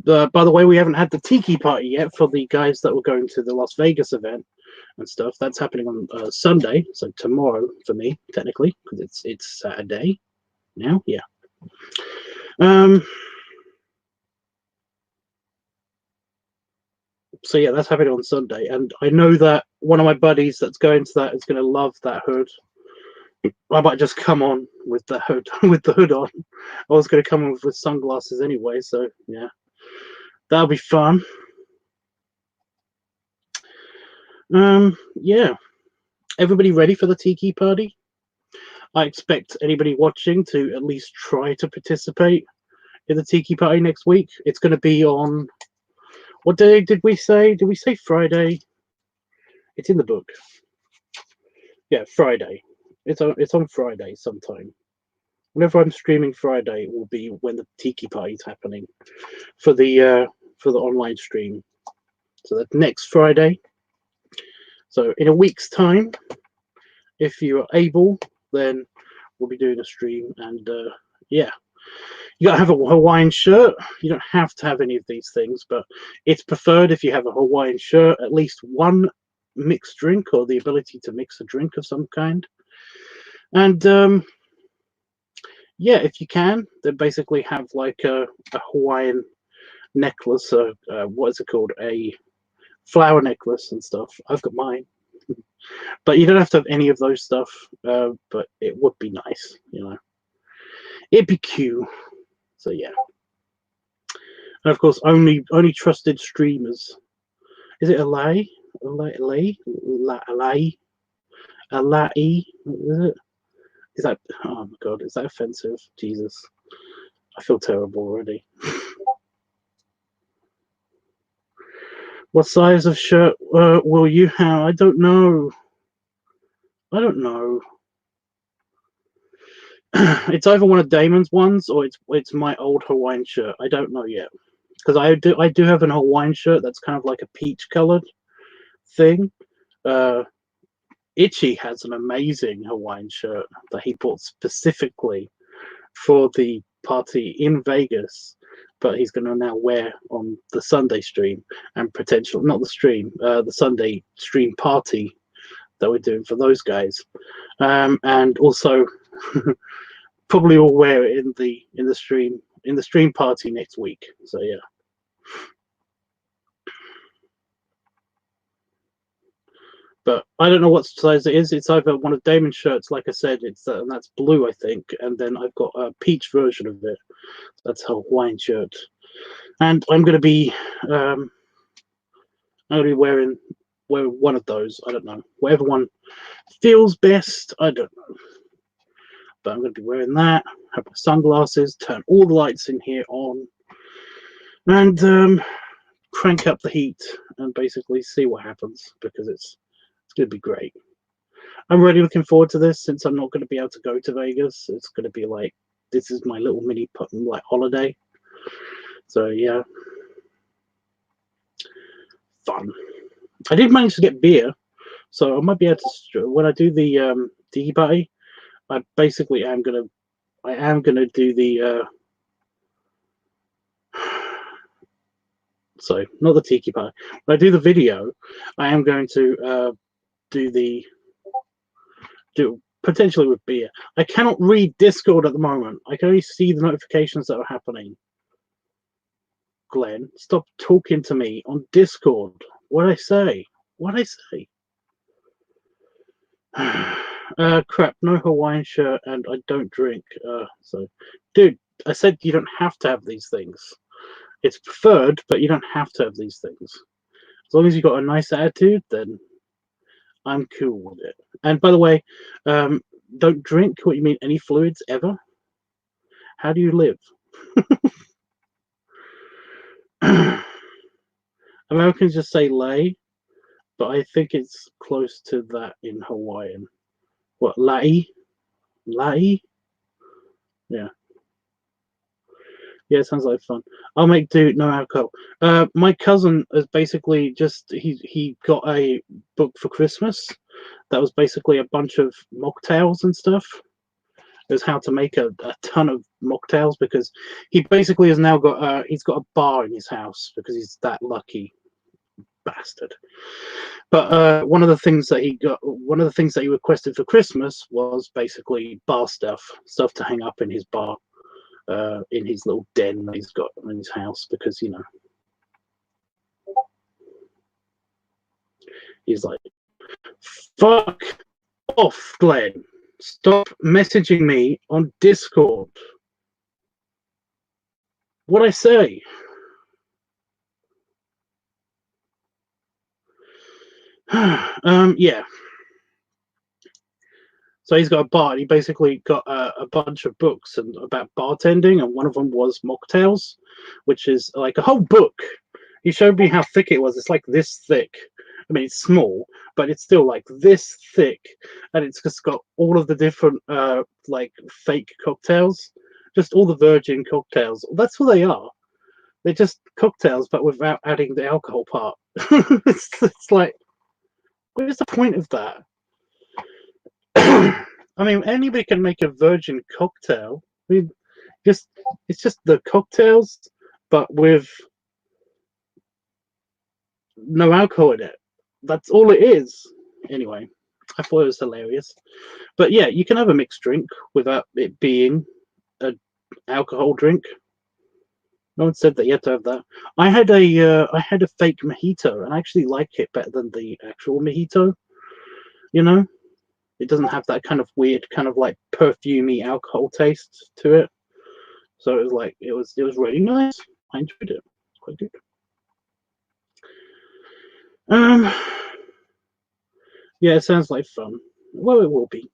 By the way, we haven't had the tiki party yet for the guys that were going to the Las Vegas event and stuff. That's happening on Sunday, so tomorrow for me, technically, because it's Saturday now. Yeah. So yeah, that's happening on Sunday, and I know that one of my buddies that's going to that is going to love that hood. I might just come on with the hood with the hood on. I was going to come on with sunglasses anyway, so yeah, that'll be fun. Yeah. Everybody ready for the tiki party? I expect anybody watching to at least try to participate in the tiki party next week. It's going to be on, what day did we say? Did we say Friday? It's in the book. Yeah, Friday. It's on Friday sometime. Whenever I'm streaming Friday, it will be when the tiki party is happening for the online stream. So that's next Friday. So in a week's time, if you are able, then we'll be doing a stream. And yeah, you gotta have a Hawaiian shirt. You don't have to have any of these things, but it's preferred if you have a Hawaiian shirt, at least one mixed drink or the ability to mix a drink of some kind. And yeah, if you can, then basically have like a Hawaiian necklace, what is it called? A flower necklace and stuff. I've got mine. But you don't have to have any of those stuff, but it would be nice, you know. It'd be cute. So yeah. And of course, only trusted streamers. Is it Alai? Alai? Alai? Is it? Is that? Oh my god! Is that offensive? Jesus, I feel terrible already. What size of shirt will you have? I don't know. I don't know. It's either one of Damon's ones or it's my old Hawaiian shirt. I don't know yet, because I do have an Hawaiian shirt that's kind of like a peach colored thing. Itchy has an amazing Hawaiian shirt that he bought specifically for the party in Vegas, but he's going to now wear on the Sunday stream and potential, not the stream, the Sunday stream party that we're doing for those guys, and also probably will wear it in the stream party next week. So yeah. But I don't know what size it is. It's either one of Damon's shirts, like I said, and that's blue, I think, and then I've got a peach version of it. That's a Hawaiian shirt, and I'm going to be wearing one of those. I don't know, whatever one feels best. I don't know, but I'm going to be wearing that. Have my sunglasses. Turn all the lights in here on, and crank up the heat and basically see what happens, because it's going to be great. I'm really looking forward to this, since I'm not going to be able to go to Vegas. It's going to be like, this is my little mini like holiday. So yeah, fun. I did manage to get beer, so I might be able to, when I do the tiki party, I basically am gonna do the sorry, not the tiki party. When I do the video, I am going to do potentially with beer. I cannot read Discord at the moment. I can only see the notifications that are happening. Glenn, stop talking to me on Discord. What'd I say? What'd I say? Crap, no Hawaiian shirt, and I don't drink. So, dude, I said you don't have to have these things. It's preferred, but you don't have to have these things. As long as you've got a nice attitude, then I'm cool with it. And by the way, don't drink. What you mean? Any fluids ever? How do you live? Americans just say lay, but I think it's close to that in Hawaiian. What, lai? Lai? Yeah. Yeah, it sounds like fun. I'll make do, no alcohol. My cousin is basically just he got a book for Christmas that was basically a bunch of mocktails and stuff. It was how to make a ton of mocktails, because he basically has now got he's got a bar in his house because he's that lucky bastard. But one of the things that he requested for Christmas was basically bar stuff to hang up in his bar. In his little den that he's got in his house, because you know he's like, fuck off, Glenn, stop messaging me on Discord. What I say? Yeah. So he's got a bar. And he basically got a bunch of books and about bartending, and one of them was mocktails, which is like a whole book. He showed me how thick it was. It's like this thick. I mean, it's small, but it's still like this thick, and it's just got all of the different like fake cocktails, just all the virgin cocktails. That's what they are. They're just cocktails, but without adding the alcohol part. It's like, what is the point of that? I mean, anybody can make a virgin cocktail. I mean, it's just the cocktails, but with no alcohol in it. That's all it is. Anyway, I thought it was hilarious. But yeah, you can have a mixed drink without it being an alcohol drink. No one said that you had to have that. I had a fake mojito, and I actually like it better than the actual mojito. You know, it doesn't have that kind of weird, kind of like perfumey alcohol taste to it. So it was like it was really nice. I enjoyed it. It's quite good. Yeah, it sounds like fun. Well, it will be.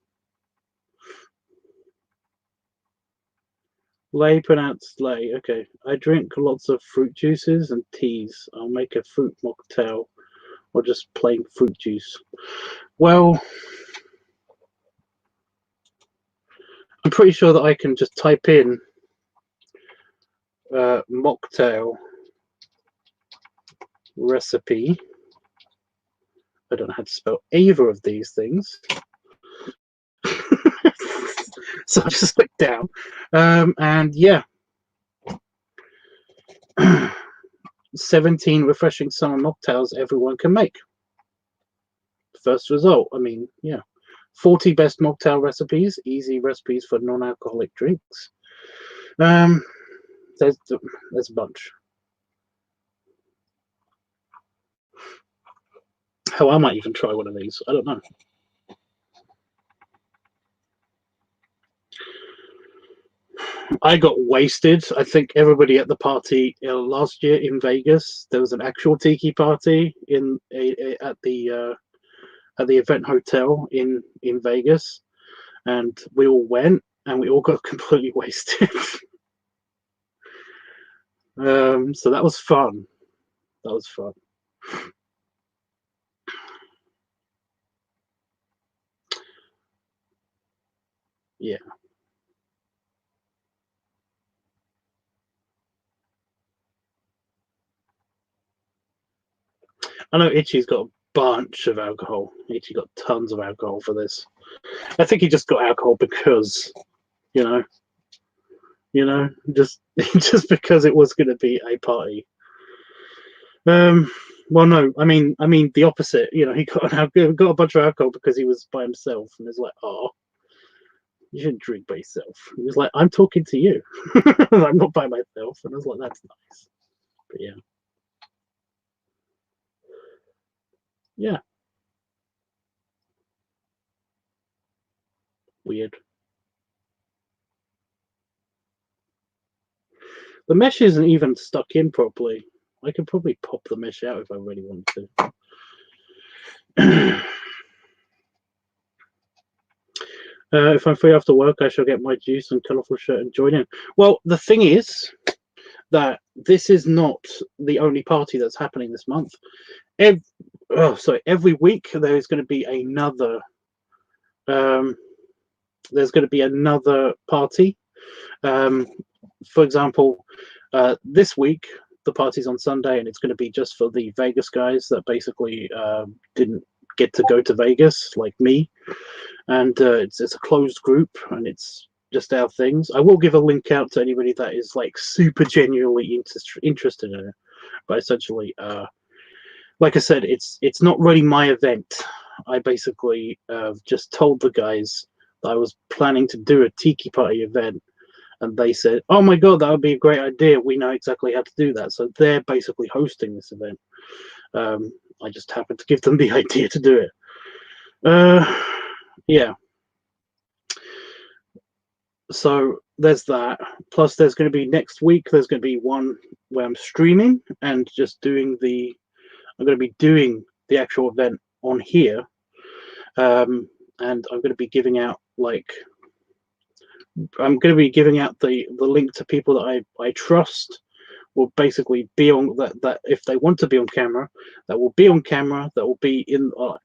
Lay pronounced lay. Okay. I drink lots of fruit juices and teas. I'll make a fruit mocktail or just plain fruit juice. Well, I'm pretty sure that I can just type in mocktail recipe. I don't know how to spell either of these things. So I just click down. And yeah. 17 refreshing summer mocktails everyone can make. First result. I mean, yeah. 40 best mocktail recipes, easy recipes for non-alcoholic drinks. There's a bunch. Hell, I might even try one of these. I don't know. I got wasted. I think everybody at the party last year in Vegas, there was an actual tiki party at the event hotel in Vegas, and we all went and we all got completely wasted. So that was fun. That was fun. Yeah. I know Itchy's got a bunch of alcohol. Itchy got tons of alcohol for this. I think he just got alcohol because, you know, just just because it was going to be a party. Well, no, I mean the opposite. You know, he got a bunch of alcohol because he was by himself, and it's like, oh, you shouldn't drink by yourself. He was like, I'm talking to you. I'm not by myself, and I was like, that's nice. But yeah, yeah, weird. The mesh isn't even stuck in properly. I could probably pop the mesh out if I really wanted to. If I'm free after work, I shall get my juice and colourful shirt and join in. Well, the thing is that this is not the only party that's happening this month. Every week there is going to be another. There's going to be another party. For example, this week the party's on Sunday, and it's going to be just for the Vegas guys that basically didn't get to go to Vegas, like me. And it's a closed group, and it's just our things. I will give a link out to anybody that is like super genuinely interested in it. But essentially, like I said, it's not really my event. I basically just told the guys that I was planning to do a tiki party event, and they said, "Oh my god, that would be a great idea. We know exactly how to do that." So they're basically hosting this event. I just happened to give them the idea to do it. Yeah. So there's that. Plus, there's going to be next week. There's going to be one where I'm streaming and just doing the. I'm going to be doing the actual event on here, and I'm going to be giving out the link to people that I trust will basically be on that if they want to be on camera, that will be on camera, that will be in or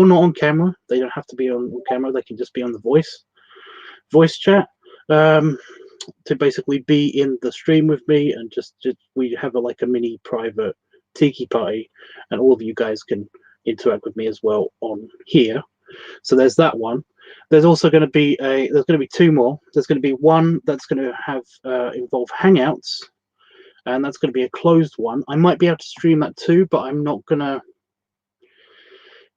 not on camera. They don't have to be on camera. They can just be on the voice chat, to basically be in the stream with me, and just we have like a mini private tiki party, and all of you guys can interact with me as well on here. So there's that one. There's also going to be two more. There's going to be one that's going to have involve Hangouts, and that's going to be a closed one. I might be able to stream that too, but I'm not gonna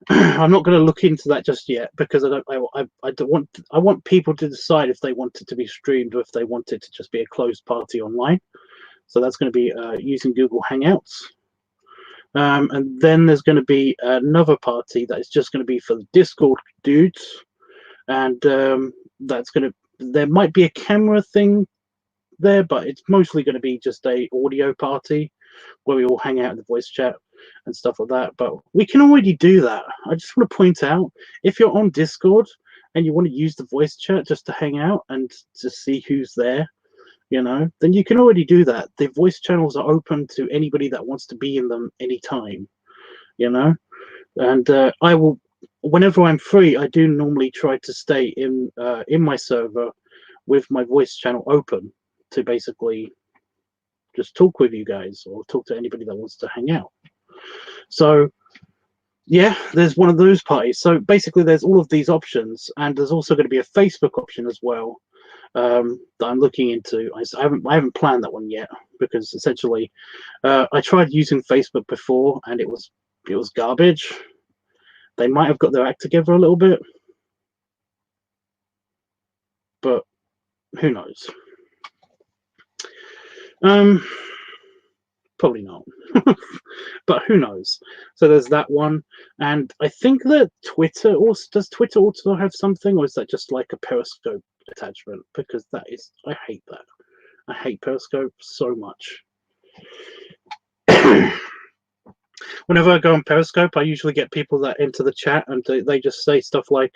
look into that just yet, because I want people to decide if they want it to be streamed or if they want it to just be a closed party online. So that's going to be using Google Hangouts. And then there's going to be another party that is just going to be for the Discord dudes, and there might be a camera thing there, but it's mostly going to be just a audio party where we all hang out in the voice chat and stuff like that. But we can already do that. I just want to point out, if you're on Discord and you want to use the voice chat just to hang out and to see who's there, then you can already do that. The voice channels are open to anybody that wants to be in them anytime, and I will, whenever I'm free, I do normally try to stay in my server with my voice channel open to basically just talk with you guys or talk to anybody that wants to hang out. So yeah, there's one of those parties. So basically there's all of these options, and there's also going to be a Facebook option as well, that I'm looking into. I haven't planned that one yet, because essentially I tried using Facebook before and it was garbage. They might have got their act together a little bit, but who knows? Probably not. But who knows? So there's that one, and I think that Twitter also does have something, or is that just like a Periscope attachment? Because I hate that. I hate Periscope so much. Whenever I go on Periscope, I usually get people that enter the chat and they just say stuff like,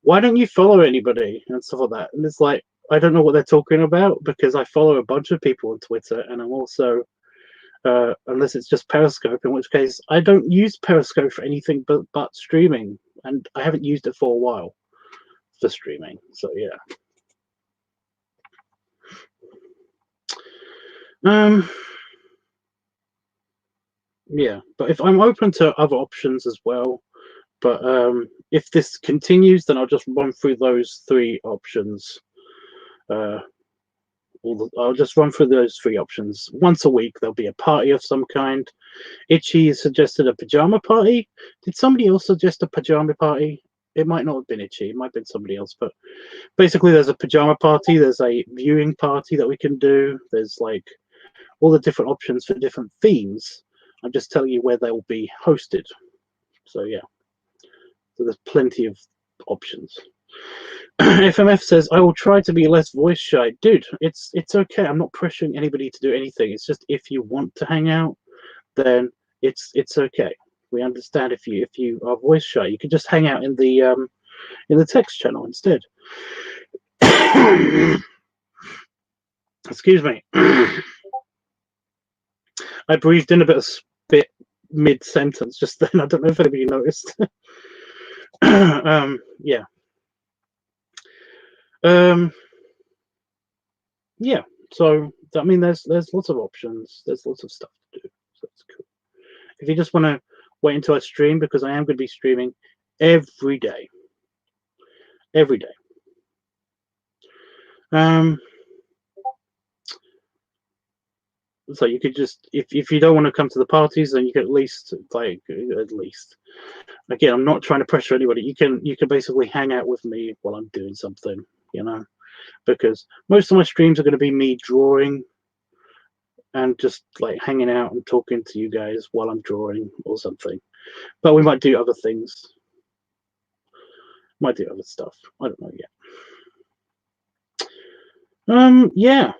why don't you follow anybody and stuff like that? And it's like, I don't know what they're talking about, because I follow a bunch of people on Twitter, and I'm also, unless it's just Periscope, in which case I don't use Periscope for anything but streaming, and I haven't used it for a while for streaming. So yeah. Yeah, but if I'm open to other options as well, but if this continues, then I'll just run through those three options. I'll just run through those three options. Once a week, there'll be a party of some kind. Itchy suggested a pajama party. Did somebody else suggest a pajama party? It might not have been Itchy. It might have been somebody else. But basically, there's a pajama party. There's a viewing party that we can do. There's like all the different options for different themes. I'm just telling you where they'll be hosted. So yeah. So there's plenty of options. FMF says, I will try to be less voice shy. Dude, it's okay. I'm not pressuring anybody to do anything. It's just, if you want to hang out, then it's okay. We understand if you are voice shy. You can just hang out in the text channel instead. Excuse me. I breathed in a bit of spit mid-sentence just then. I don't know if anybody noticed. Yeah. Yeah, so I mean, there's lots of options. There's lots of stuff to do. So that's cool. If you just want to wait until I stream, because I am going to be streaming every day. Every day. So you could just, if you don't want to come to the parties, then you can at least again, I'm not trying to pressure anybody. You can basically hang out with me while I'm doing something, because most of my streams are going to be me drawing and just like hanging out and talking to you guys while I'm drawing or something. But we might do other things. Might do other stuff. I don't know yet. Yeah.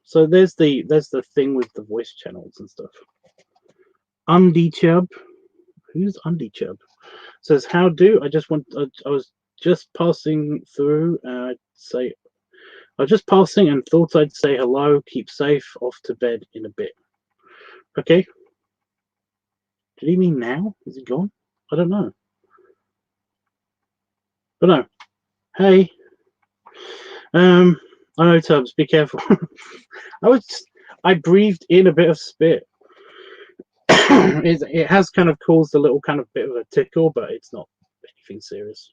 So there's the thing with the voice channels and stuff. UndyChub, Who's UndiChub? Says, how do? I was just passing through. I was just passing and thought I'd say hello. Keep safe. Off to bed in a bit. Okay. Did he mean now? Is he gone? I don't know. But no. Hey. I know, Tubbs. Be careful. I breathed in a bit of spit. It has kind of caused a little kind of bit of a tickle, but it's not anything serious.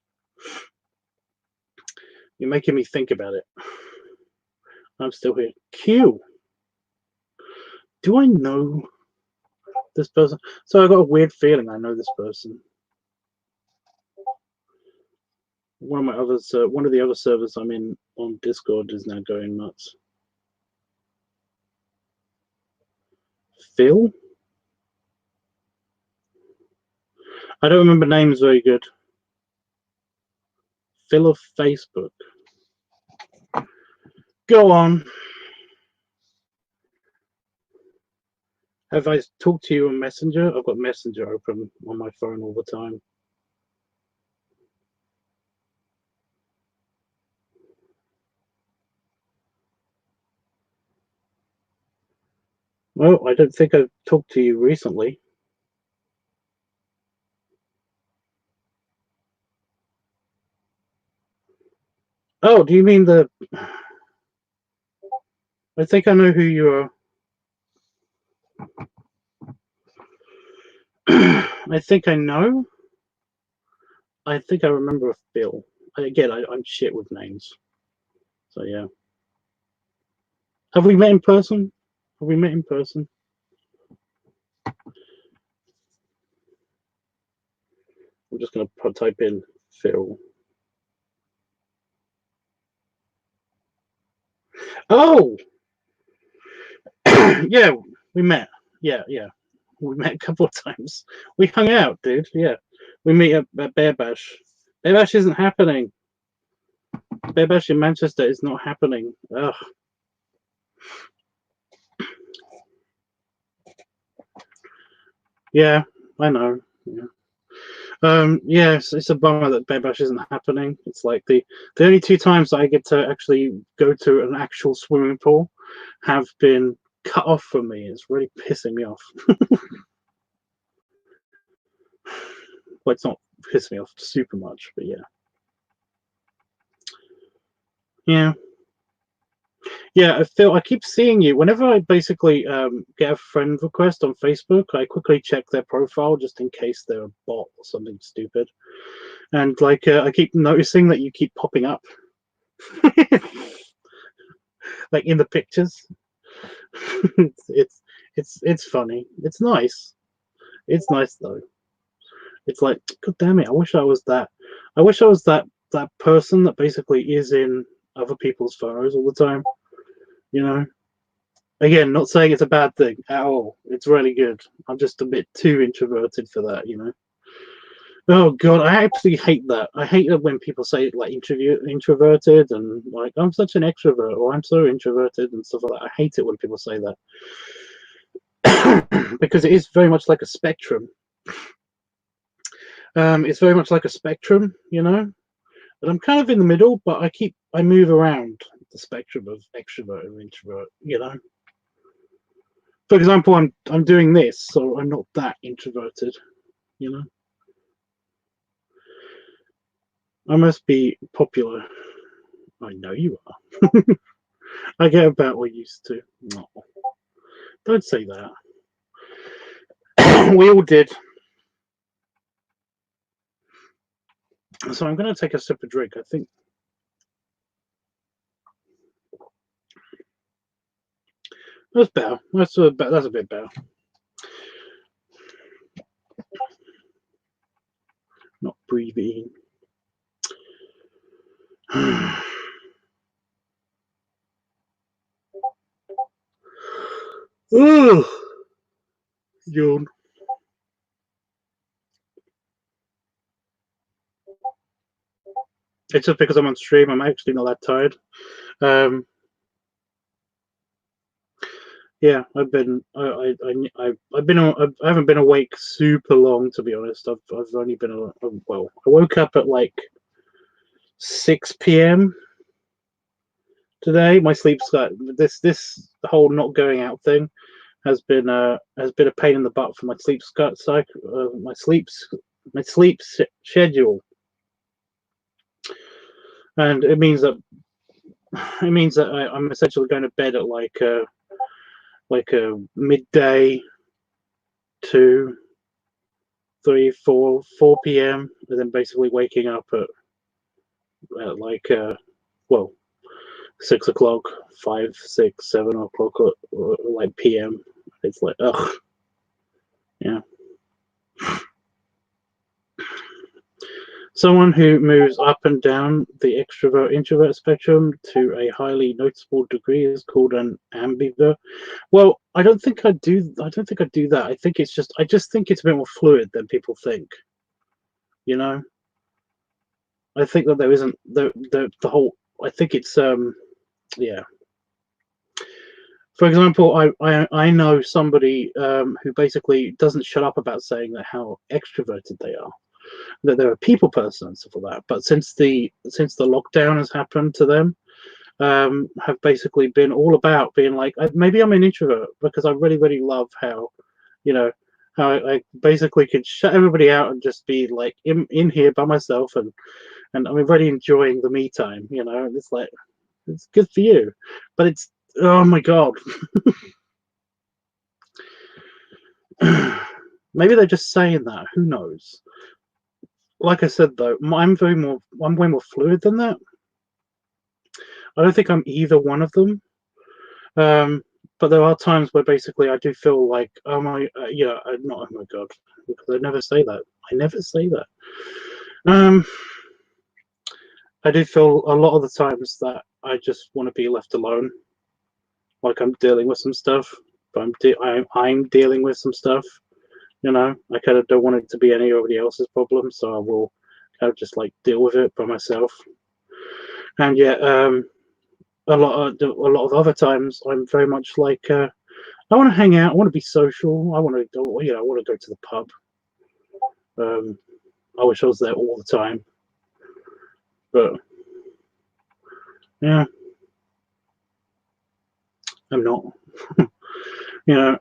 You're making me think about it. I'm still here. Q. Do I know this person? So I got a weird feeling I know this person. One of the other servers I'm in on Discord is now going nuts. Phil? I don't remember names very good. Phil of Facebook. Go on. Have I talked to you on Messenger? I've got Messenger open on my phone all the time. Well, I don't think I've talked to you recently. Oh, do you mean the... I think I know who you are. I think I know. I think I remember a Phil. Again, I'm shit with names. So, yeah. Have we met in person? Have we met in person? I'm just going to type in Phil. Oh! Yeah, we met. Yeah. We met a couple of times. We hung out, dude. Yeah. We meet at Bear Bash. Bear Bash isn't happening. Bear Bash in Manchester is not happening. Ugh. Yeah, I know. Yeah. Yes, it's a bummer that Bear Bash isn't happening. It's like the only 2 times that I get to actually go to an actual swimming pool have been cut off from me. It's really pissing me off. Well, it's not pissing me off super much, but yeah. Yeah, Phil, I keep seeing you. Whenever I basically get a friend request on Facebook, I quickly check their profile just in case they're a bot or something stupid. And like, I keep noticing that you keep popping up, like in the pictures. It's funny. It's nice. It's nice though. It's like, God damn it! I wish I was that. I wish I was that person that basically is in other people's photos all the time. You know. Again, not saying it's a bad thing at all. It's really good. I'm just a bit too introverted for that, you know. Oh god, I actually hate that. I hate it when people say like introverted and like I'm such an extrovert or I'm so introverted and stuff like that. I hate it when people say that because it is very much like a spectrum. It's very much like a spectrum, you know. But I'm kind of in the middle, but I move around the spectrum of extrovert and introvert, you know. For example, I'm doing this, so I'm not that introverted, you know. I must be popular. I know you are. I get about what you used to. No, don't say that. We all did. So I'm going to take a sip of drink. I think that's better. That's a bit better. Not breathing. Ugh. Yawn. It's just because I'm on stream. I'm actually not that tired. Yeah, I've been I've been I haven't been awake super long, to be honest. I've only been well. I woke up at like 6 p.m. today. My sleep's got this whole not going out thing has been a pain in the butt for my sleep cycle, my schedule, and it means that I'm essentially going to bed at like a midday, 2, 3, 4 p.m. and then basically waking up at like well 6 o'clock, 5, 6, 7 o'clock, like p.m. It's like ugh, yeah. Someone who moves up and down the extrovert-introvert spectrum to a highly noticeable degree is called an ambivert. Well, I don't think I do. I don't think I do that. I just think it's a bit more fluid than people think. You know, I think that there isn't the whole. I think it's yeah. For example, I know somebody who basically doesn't shut up about saying that how extroverted they are, that they're a people person and stuff like that. But since the lockdown has happened to them, have basically been all about being like, maybe I'm an introvert because I really, really love how, you know, how I basically could shut everybody out and just be like in here by myself, and I'm really enjoying the me time. And it's like, it's good for you, but it's, oh my god. Maybe they're just saying that. Who knows? Like I said though, I'm way more fluid than that. I don't think I'm either one of them. Um, but there are times where basically I do feel like, oh my, yeah, not oh my god, because I never say that. I never say that. Um, I do feel a lot of the times that I just want to be left alone, like I'm dealing with some stuff, but I'm dealing with some stuff. I kind of don't want it to be anybody else's problem, so I will kind of just like deal with it by myself. And yet, a lot of other times, I'm very much like, I want to hang out. I want to be social. I want to go. I want to go to the pub. I wish I was there all the time, but yeah, I'm not.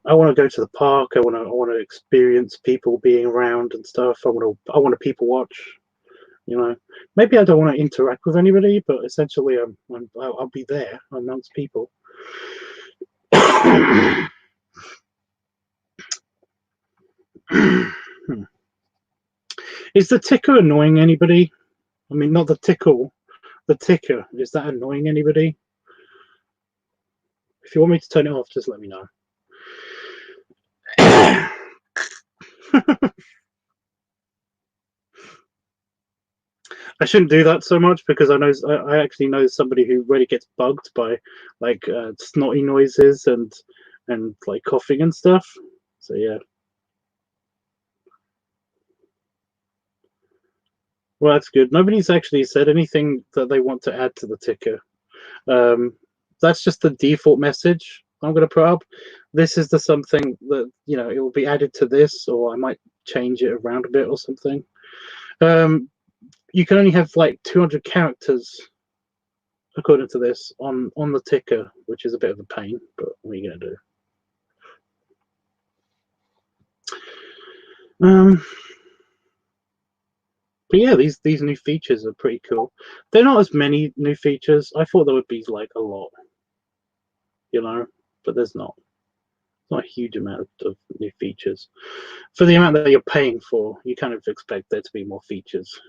I want to go to the park. I want to experience people being around and stuff. I want to people watch. Maybe I don't want to interact with anybody, but essentially, I'll be there amongst people. Is the ticker annoying anybody? I mean, not the tickle, the ticker. Is that annoying anybody? If you want me to turn it off, just let me know. I shouldn't do that so much because I actually know somebody who really gets bugged by like snotty noises and like coughing and stuff. So yeah. Well, that's good. Nobody's actually said anything that they want to add to the ticker. Um, that's just the default message I'm going to put up. This is the something that it will be added to this, or I might change it around a bit or something. You can only have like 200 characters according to this on the ticker, which is a bit of a pain. But what are you going to do? But yeah, these new features are pretty cool. They're not as many new features. I thought there would be like a lot, but there's not. Not a huge amount of new features. For the amount that you're paying for, you kind of expect there to be more features.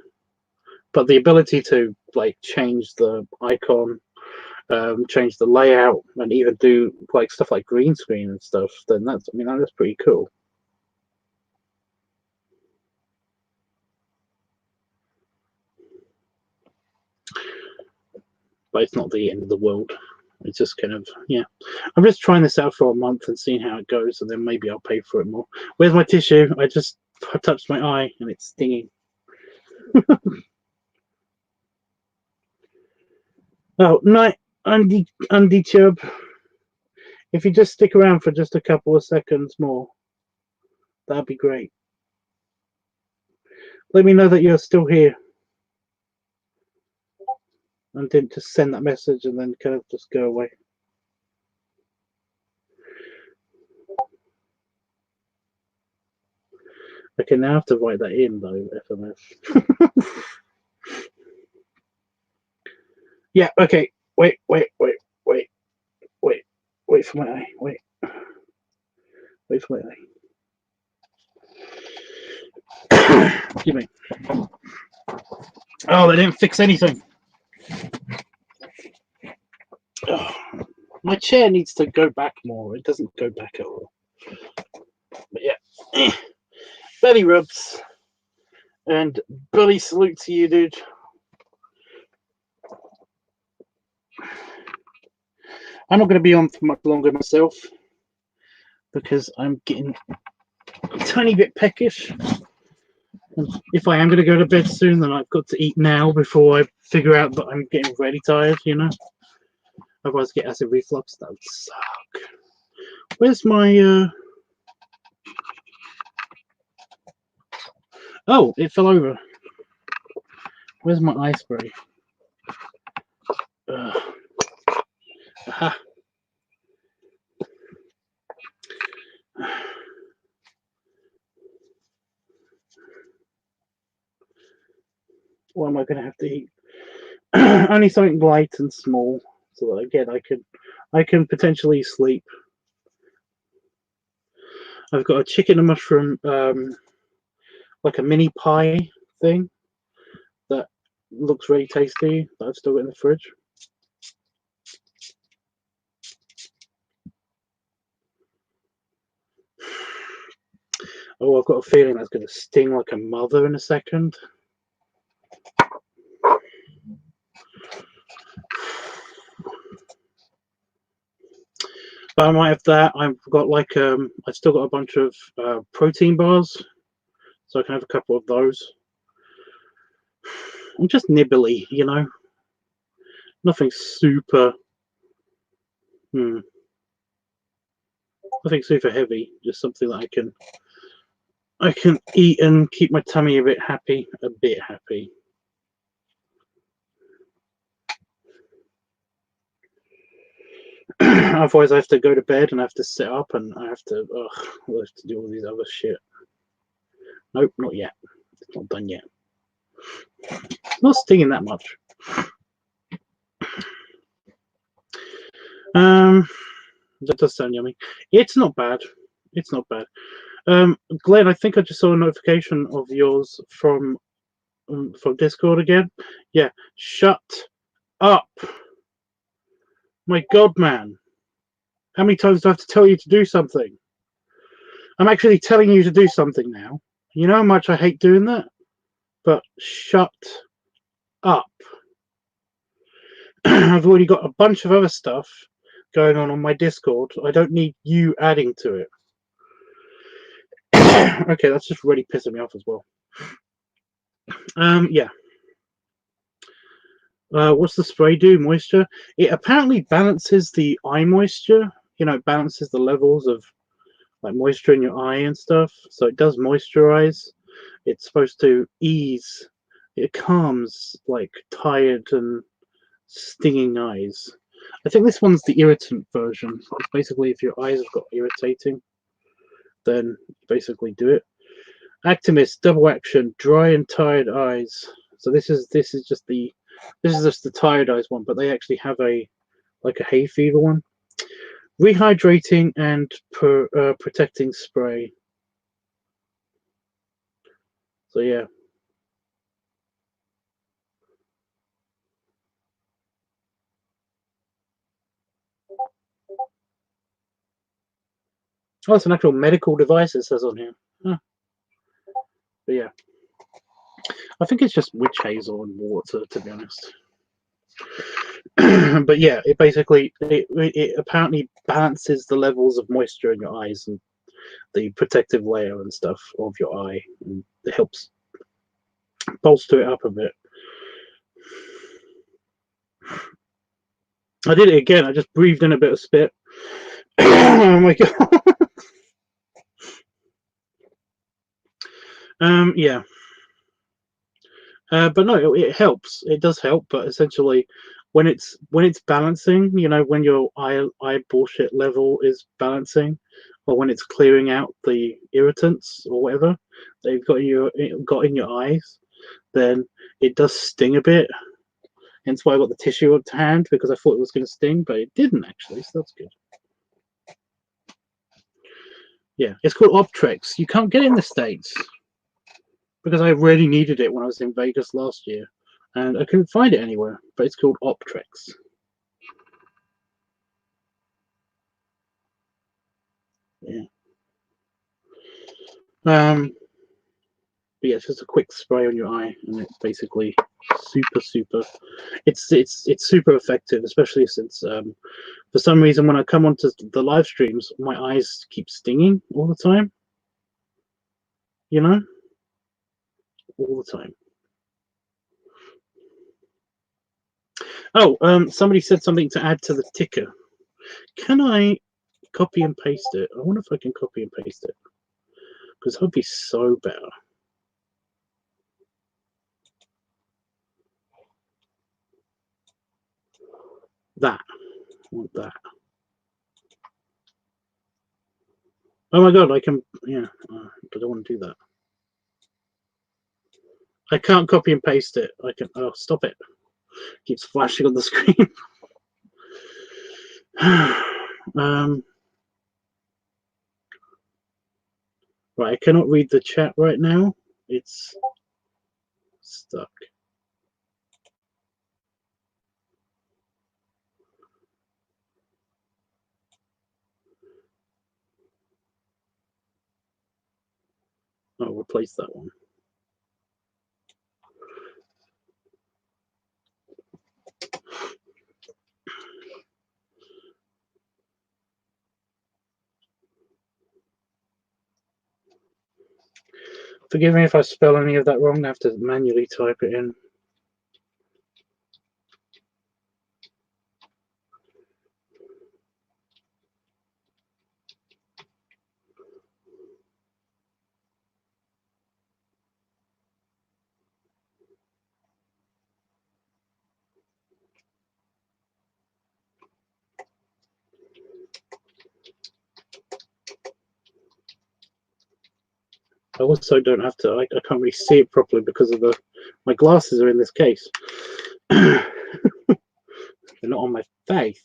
But the ability to like change the icon, change the layout, and even do like stuff like green screen and stuff, then that's pretty cool. But it's not the end of the world. It's just kind of, yeah. I'm just trying this out for a month and seeing how it goes, and then maybe I'll pay for it more. Where's my tissue? I just touched my eye and it's stinging. Oh, night, Andy Chubb. If you just stick around for just a couple of seconds more, that'd be great. Let me know that you're still here and didn't just send that message and then kind of just go away. Okay, now I have to write that in though, FMF. Yeah, okay. Wait for my eye. Wait for my eye. Excuse me. Oh, they didn't fix anything. Oh, my chair needs to go back more. It doesn't go back at all. But yeah. Belly rubs. And belly salute to you, dude. I'm not going to be on for much longer myself because I'm getting a tiny bit peckish. And if I am going to go to bed soon, then I've got to eat now before I figure out that I'm getting really tired, you know? Otherwise, I get acid reflux. That would suck. Where's my... Oh, it fell over. Where's my eye spray? Aha. What am I going to have to eat? Only something light and small, so that again I can potentially sleep. I've got a chicken and mushroom, like a mini pie thing that looks really tasty that I've still got in the fridge. Oh, I've got a feeling that's going to sting like a mother in a second. But I might have that. I've got like I've still got a bunch of protein bars, so I can have a couple of those. I'm just nibbly, you know. Nothing super. Nothing super heavy. Just something that I can eat and keep my tummy a bit happy. Otherwise, I have to go to bed and I have to sit up and I have to do all these other shit. Nope, not yet. It's not done yet. It's not stinging that much. That does sound yummy. It's not bad. It's not bad. Glenn, I think I just saw a notification of yours from Discord again. Yeah, shut up. My God, man. How many times do I have to tell you to do something? I'm actually telling you to do something now. You know how much I hate doing that? But shut up. I've already got a bunch of other stuff going on my Discord. I don't need you adding to it. Okay, that's just really pissing me off as well. Yeah. What's the spray do? Moisture? It apparently balances the eye moisture. You know, it balances the levels of like moisture in your eye and stuff. So it does moisturize. It's supposed to ease. It calms like tired and stinging eyes. I think this one's the irritant version. It's basically if your eyes have got irritating, then basically do it. Actimist double action, dry and tired eyes. So this is just the tired eyes one, but they actually have a like a hay fever one. Rehydrating and protecting spray. So yeah. Oh, it's an actual medical device, it says on here. Huh. But yeah. I think it's just witch hazel and water, to be honest. But yeah, it basically it apparently balances the levels of moisture in your eyes and the protective layer and stuff of your eye, and it helps bolster it up a bit. I did it again. I just breathed in a bit of spit, Oh my god. Yeah. But no, it helps. It does help, but essentially, when it's balancing, you know, when your eye bullshit level is balancing, or when it's clearing out the irritants or whatever they've got in your eyes, then it does sting a bit. Hence why I got the tissue to hand, because I thought it was going to sting, but it didn't actually. So that's good. Yeah, it's called Optrex. You can't get it in the States because I really needed it when I was in Vegas last year, and I couldn't find it anywhere. But it's called Optrex. Yeah. But yeah, it's just a quick spray on your eye, and it's basically super. It's super effective, especially since for some reason when I come onto the live streams, my eyes keep stinging all the time. You know, all the time. Oh, somebody said something to add to the ticker. Can I copy and paste it? I wonder if I can copy and paste it, because that'd be so better. That. I want that. Oh my god, I can. Yeah, but I don't want to do that. I can't copy and paste it. I can. Oh, stop it. Keeps flashing on the screen. Right, I cannot read the chat right now. It's stuck. I'll replace that one. Forgive me if I spell any of that wrong. I have to manually type it in. I also don't have to. I can't really see it properly because of my glasses are in this case. They're not on my face.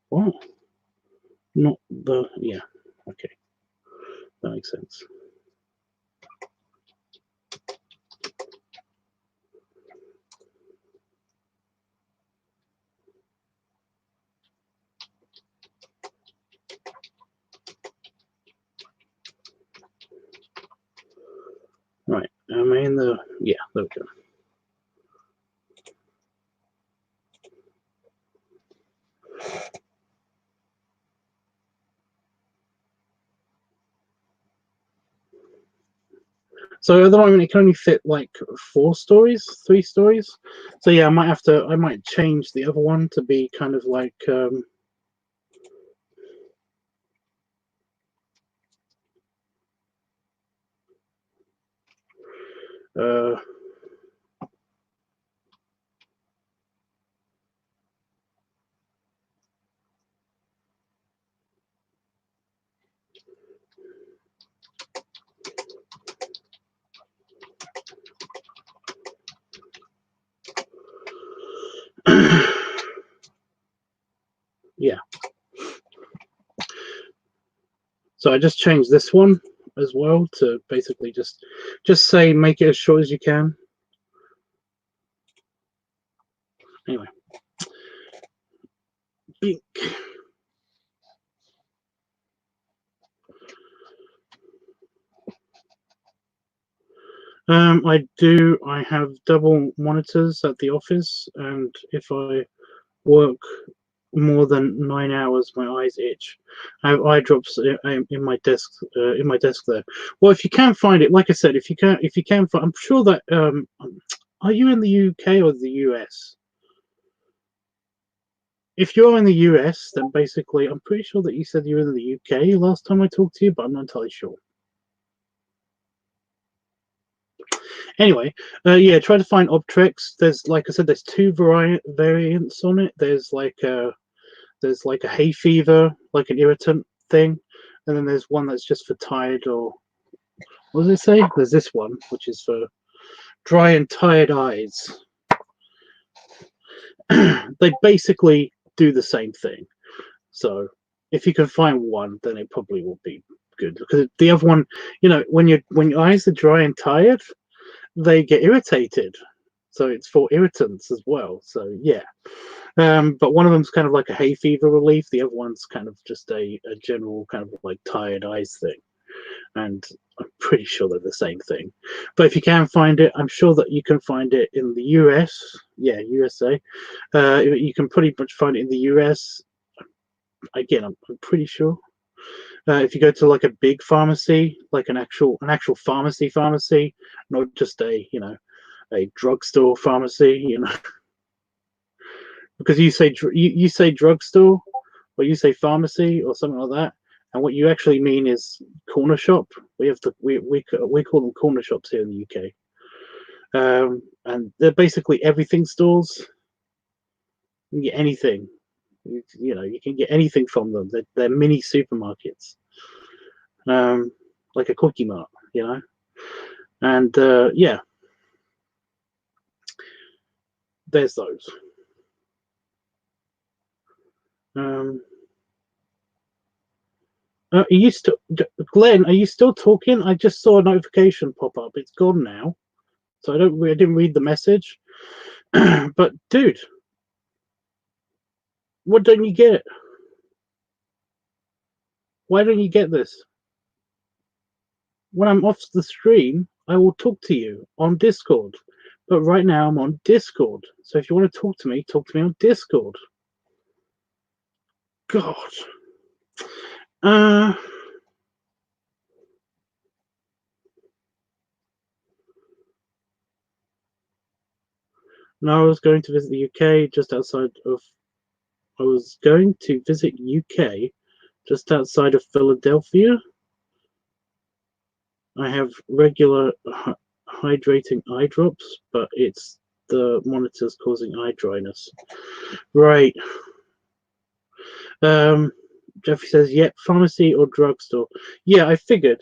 What? Not the. Yeah. Okay. That makes sense. Right. Am I in the? Yeah. There we go. So at the moment, it can only fit like 3 stories. So yeah, I might change the other one to be kind of like yeah. So I just changed this one as well to basically just say make it as short as you can. Anyway. Bink. I have double monitors at the office, and if I work more than 9 hours, my eyes itch. I have eye drops in my desk there. Well, if you can't find it, like I said, if you can find, I'm sure that Are you in the UK or the US? If you're in the US, then basically, I'm pretty sure that you said you were in the UK last time I talked to you, but I'm not entirely sure. Anyway, yeah, try to find Optrex. There's, like I said, there's two variants on it. There's like a hay fever, like an irritant thing, and then there's one that's just for tired, or what does it say? There's this one, which is for dry and tired eyes. They basically do the same thing. So if you can find one, then it probably will be good. Because the other one, when your eyes are dry and tired, they get irritated. So it's for irritants as well. So yeah. But one of them's kind of like a hay fever relief. The other one's kind of just a general kind of like tired eyes thing. And I'm pretty sure they're the same thing. But if you can find it, I'm sure that you can find it in the US. Yeah, USA. You can pretty much find it in the US. Again, I'm pretty sure. If you go to like a big pharmacy, like an actual pharmacy, not just a drugstore pharmacy, because you say drugstore, or you say pharmacy or something like that, and what you actually mean is corner shop. We call them corner shops here in the UK, and they're basically everything stores. You can get anything. You can get anything from them. They're mini supermarkets, like a Quickie Mart, and yeah, there's those. Are you still, Glenn? Are you still talking? I just saw a notification pop up. It's gone now, so I didn't read the message. But dude, what don't you get? Why don't you get this? When I'm off the stream, I will talk to you on Discord. But right now I'm on Discord. So if you want to talk to me on Discord. God. No, I was going to visit the UK just outside of. I was going to visit UK just outside of Philadelphia. I have regular hydrating eye drops, but it's the monitors causing eye dryness. Right. Jeffrey says, yep, pharmacy or drugstore. Yeah, I figured.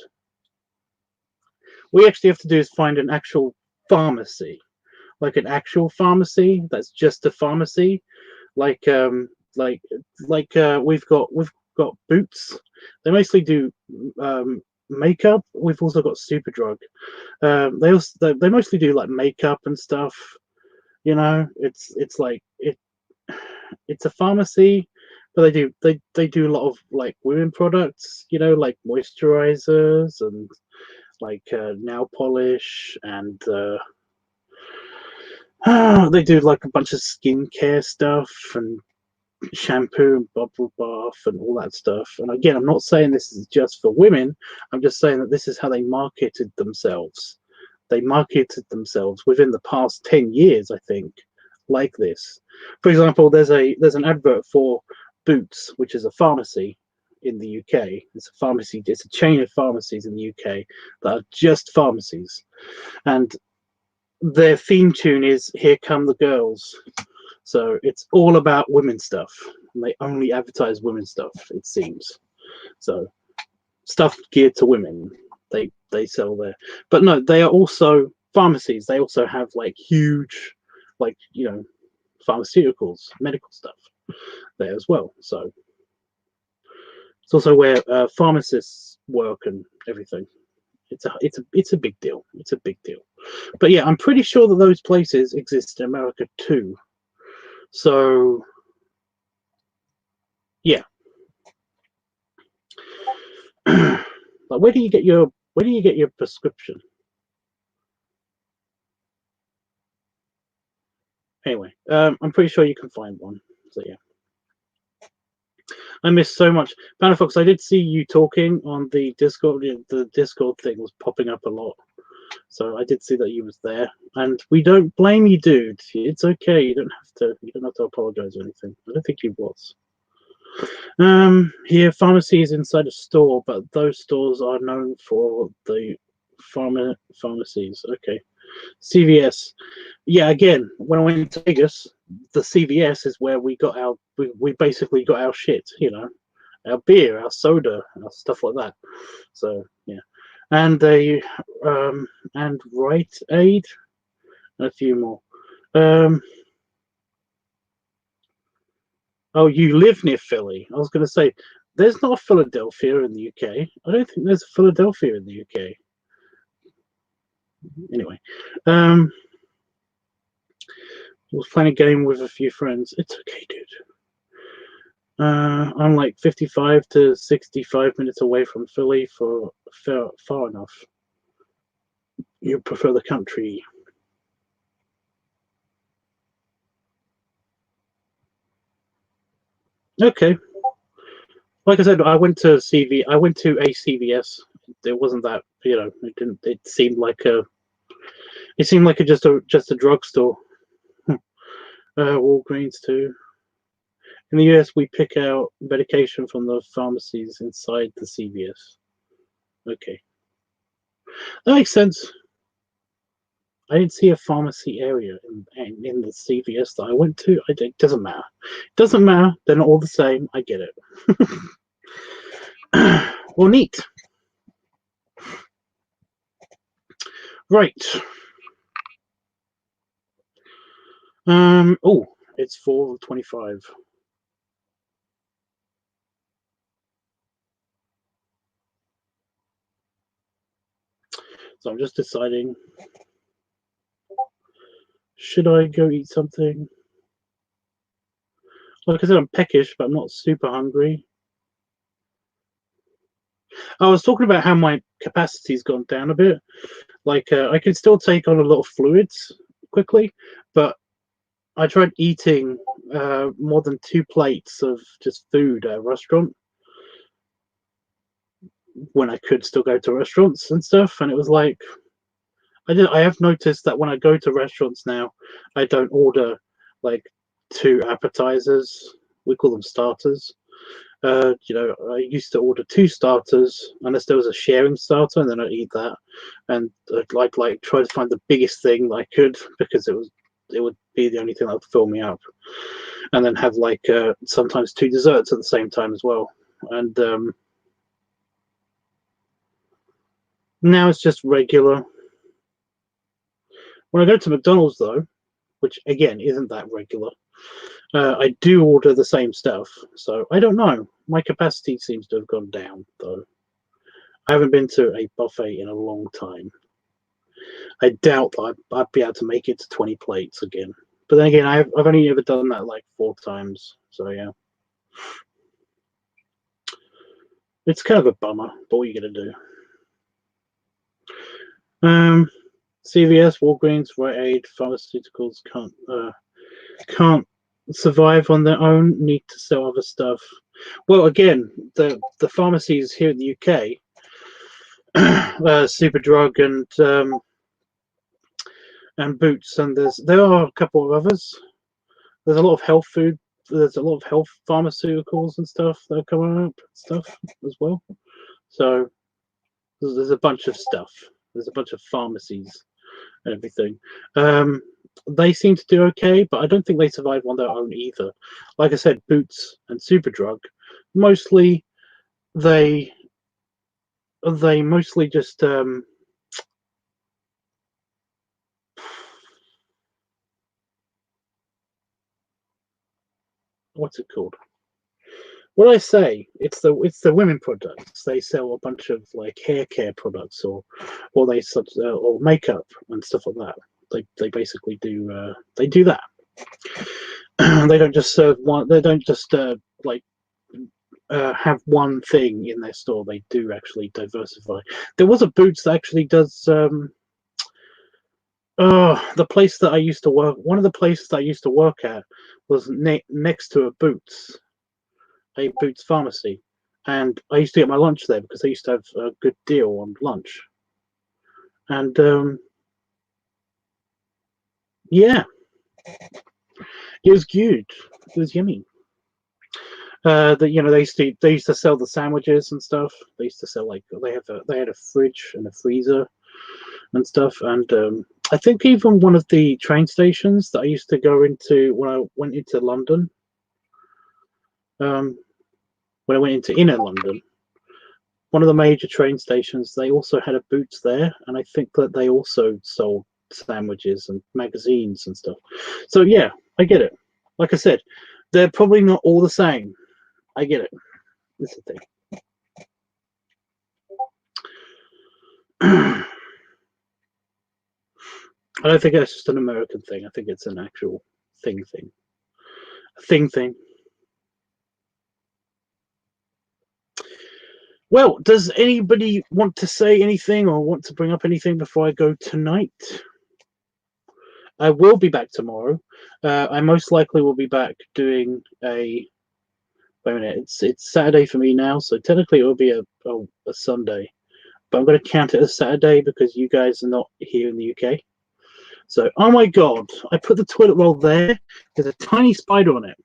What we actually have to do is find an actual pharmacy, like an actual pharmacy that's just a pharmacy, like we've got Boots. They mostly do makeup. We've also got Superdrug. They mostly do like makeup and stuff. It's like it's a pharmacy, but they do a lot of like women products. Like moisturizers and like nail polish, and they do like a bunch of skincare stuff and shampoo and bubble bath and all that stuff. And again, I'm not saying this is just for women. I'm just saying that this is how they marketed themselves. They marketed themselves within the past 10 years, I think, like this. For example, there's an advert for Boots, which is a pharmacy in the UK. It's a chain of pharmacies in the UK that are just pharmacies. And their theme tune is "Here Come the Girls." So it's all about women stuff. And they only advertise women stuff, it seems. So stuff geared to women, they sell there. But no, they are also pharmacies. They also have like huge, like pharmaceuticals, medical stuff there as well. So it's also where pharmacists work and everything. It's a big deal. It's a big deal. But yeah, I'm pretty sure that those places exist in America too. So yeah. Like where do you get your prescription? Anyway, I'm pretty sure you can find one. So yeah. I missed so much. Panafox, I did see you talking on the Discord. The Discord thing was popping up a lot. So I did see that you was there, and we don't blame you, dude. It's okay. You don't have to. You don't have to apologize or anything. I don't think he was. Here, pharmacy is inside a store, but those stores are known for the pharmacies. Okay. CVS. Yeah, again, when I went to Vegas, the CVS is where we got we basically got our shit, our beer, our soda, our stuff like that. So yeah, and they and Rite Aid, and a few more. Oh, you live near Philly. I was going to say, there's not a Philadelphia in the UK. I don't think there's a Philadelphia in the UK. Anyway, I was playing a game with a few friends. It's okay, dude. I'm like 55 to 65 minutes away from Philly for far enough. You prefer the country. Okay. Like I said, I went to a CVS. It wasn't that, it didn't. It seemed like just a drugstore. Walgreens too. In the US, we pick out medication from the pharmacies inside the CVS. Okay, that makes sense. I didn't see a pharmacy area in the CVS that I went to. It doesn't matter. It doesn't matter. They're not all the same. I get it. Well, neat. Right. Oh, it's 4:25. So I'm just deciding, should I go eat something? Like I said, I'm peckish, but I'm not super hungry. I was talking about how my capacity's gone down a bit. Like I can still take on a lot of fluids quickly, but I tried eating more than 2 plates of just food at a restaurant when I could still go to restaurants and stuff, and it was like I have noticed that when I go to restaurants now, I don't order like 2 appetizers. We call them starters. I used to order 2 starters unless there was a sharing starter, and then I'd eat that, and I'd like try to find the biggest thing that I could because it would be the only thing that would fill me up, and then have like sometimes 2 desserts at the same time as well. And now it's just regular. When I go to McDonald's though, which again isn't that regular, I do order the same stuff. So I don't know. My capacity seems to have gone down though. I haven't been to a buffet in a long time. I doubt I'd be able to make it to 20 plates again. But then again, I've only ever done that like 4 times. So yeah. It's kind of a bummer, but what are you going to do? CVS, Walgreens, Rite Aid, pharmaceuticals can't survive on their own. Need to sell other stuff. Well, again, the pharmacies here in the UK, Superdrug and Boots, and there are a couple of others. There's a lot of health food. There's a lot of health pharmaceuticals and stuff that are coming up, stuff as well. So there's a bunch of stuff. There's a bunch of pharmacies and everything. They seem to do okay, but I don't think they survive on their own either. Like I said, Boots and Superdrug, mostly they mostly just what's it called? What do I say? It's the women products. They sell a bunch of like hair care products or they or makeup and stuff like that. They basically do they do that. They don't just serve one. They don't just like have one thing in their store. They do actually diversify. There was a Boots that actually does. The place that I used to work. One of the places that I used to work at was next to a Boots pharmacy, and I used to get my lunch there because they used to have a good deal on lunch. And yeah, it was good. It was yummy. They used to sell the sandwiches and stuff. They used to sell like they had a fridge and a freezer and stuff. And I think even one of the train stations that I used to go into when I went into London, when I went into inner London, one of the major train stations, they also had a Boots there, and I think that they also sold sandwiches and magazines and stuff. So yeah, I get it. Like I said, they're probably not all the same. I get it. This is the thing. I don't think that's just an American thing. I think it's an actual thing. Thing. Well, does anybody want to say anything or want to bring up anything before I go tonight? I will be back tomorrow. I most likely will be back doing a. Wait a minute, it's Saturday for me now, so technically it will be a Sunday. But I'm going to count it as Saturday because you guys are not here in the UK. So, oh my god, I put the toilet roll there. There's a tiny spider on it.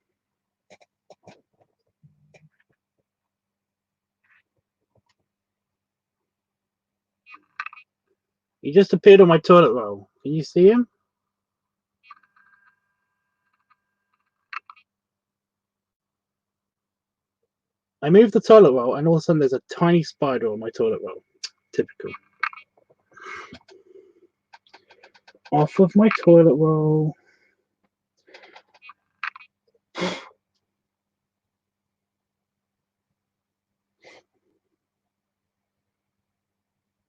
He just appeared on my toilet roll. Can you see him? I moved the toilet roll, and all of a sudden there's a tiny spider on my toilet roll. Typical. Off of my toilet roll.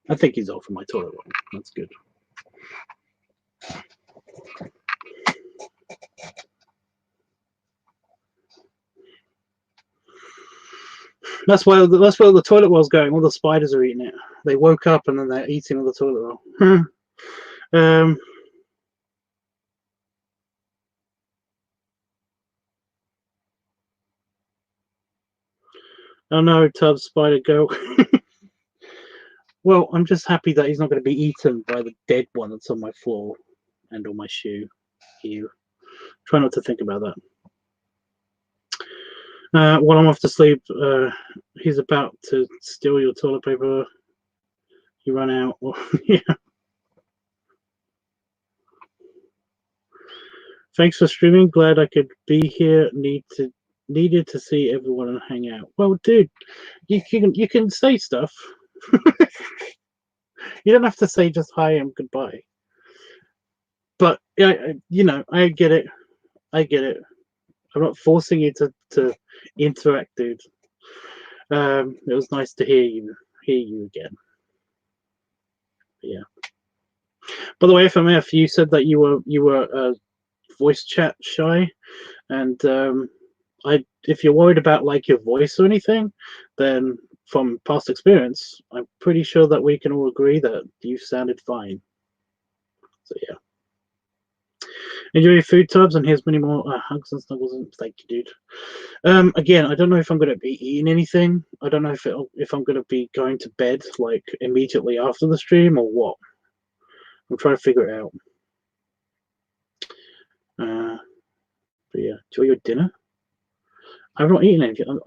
I think he's off of my toilet roll. That's good. That's where the toilet roll's going. All the spiders are eating it. They woke up and then they're eating all the toilet roll. Oh no, Tubbs, spider, go. Well, I'm just happy that he's not going to be eaten by the dead one that's on my floor and on my shoe. Ew. Try not to think about that. While I'm off to sleep, he's about to steal your toilet paper. You run out. Yeah. Thanks for streaming. Glad I could be here. Needed to see everyone and hang out. Well, dude, you can say stuff. You don't have to say just hi and goodbye. But yeah, I get it. I get it. I'm not forcing you to interact, dude. It was nice to hear you again. But yeah. By the way, FMF, you said that you were voice chat shy, and if you're worried about like your voice or anything, then from past experience, I'm pretty sure that we can all agree that you sounded fine. So yeah. Enjoy your food, Tubbs, and here's many more hugs and snuggles. And thank you, dude. Again, I don't know if I'm going to be eating anything. I don't know if I'm going to be going to bed like immediately after the stream or what. I'm trying to figure it out. But yeah, enjoy your dinner. I've not eaten anything.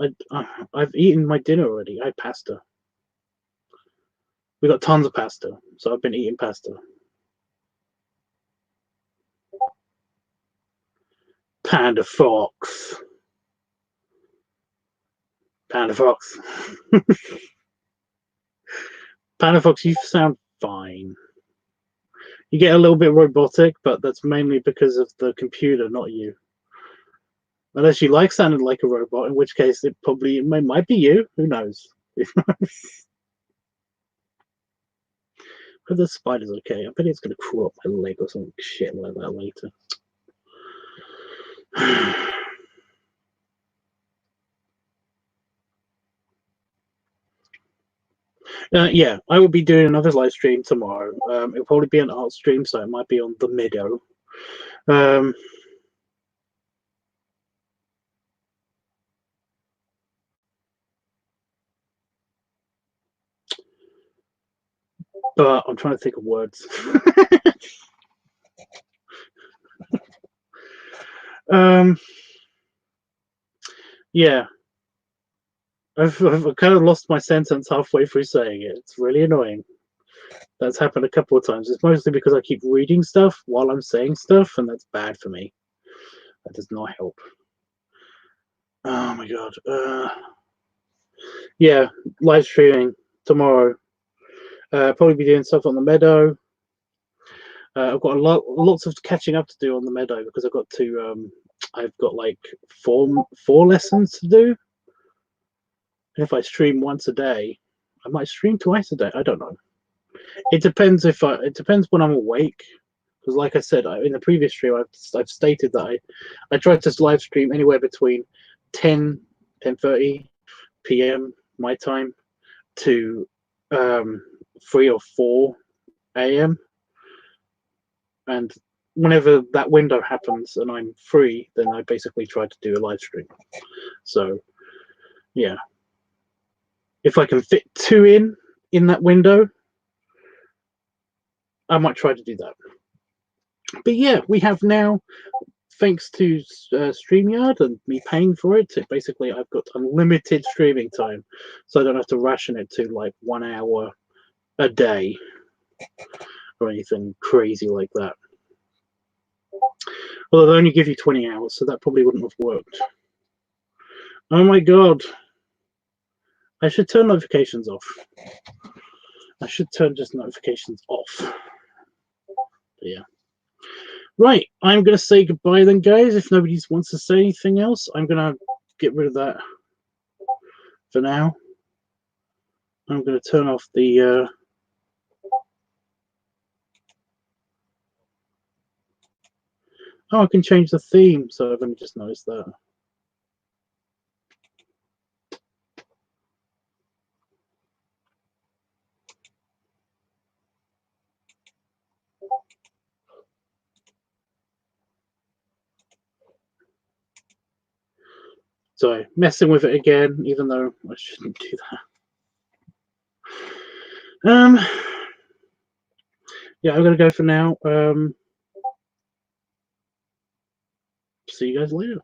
I've eaten my dinner already. I had pasta. We got tons of pasta, so I've been eating pasta. Panda Fox. Panda Fox. Panda Fox, you sound fine. You get a little bit robotic, but that's mainly because of the computer, not you. Unless you like sounding like a robot, in which case it might be you. Who knows? But the spider's okay. I bet it's going to crawl up my leg or some shit like that later. Yeah, I will be doing another live stream tomorrow. It'll probably be an art stream, so it might be on the Meadow. but I'm trying to think of words. Yeah, I've kind of lost my sentence halfway through saying it. It's really annoying. That's happened a couple of times. It's mostly because I keep reading stuff while I'm saying stuff, and that's bad for me. That does not help. Oh my god. Yeah, live streaming tomorrow. Probably be doing stuff on the meadow. I've got lots of catching up to do on the meadow because I've got to. I've got like four lessons to do. And if I stream once a day, I might stream twice a day. I don't know. It depends it depends when I'm awake. Because like I said, in the previous stream, I've stated that I tried to live stream anywhere between 10:30 p.m. my time to 3 or 4 a.m. And whenever that window happens and I'm free, then I basically try to do a live stream. So yeah, if I can fit 2 in that window, I might try to do that. But yeah, we have now, thanks to StreamYard and me paying for it, basically I've got unlimited streaming time, so I don't have to ration it to like 1 hour a day or anything crazy like that. Well, they only give you 20 hours, so that probably wouldn't have worked. Oh my god. I should turn notifications off. I should turn just notifications off. But yeah. Right, I'm going to say goodbye then, guys. If nobody wants to say anything else, I'm going to get rid of that for now. I'm going to turn off the... Oh, I can change the theme, so I've only just noticed that. So, messing with it again, even though I shouldn't do that. Yeah, I'm going to go for now. See you guys later.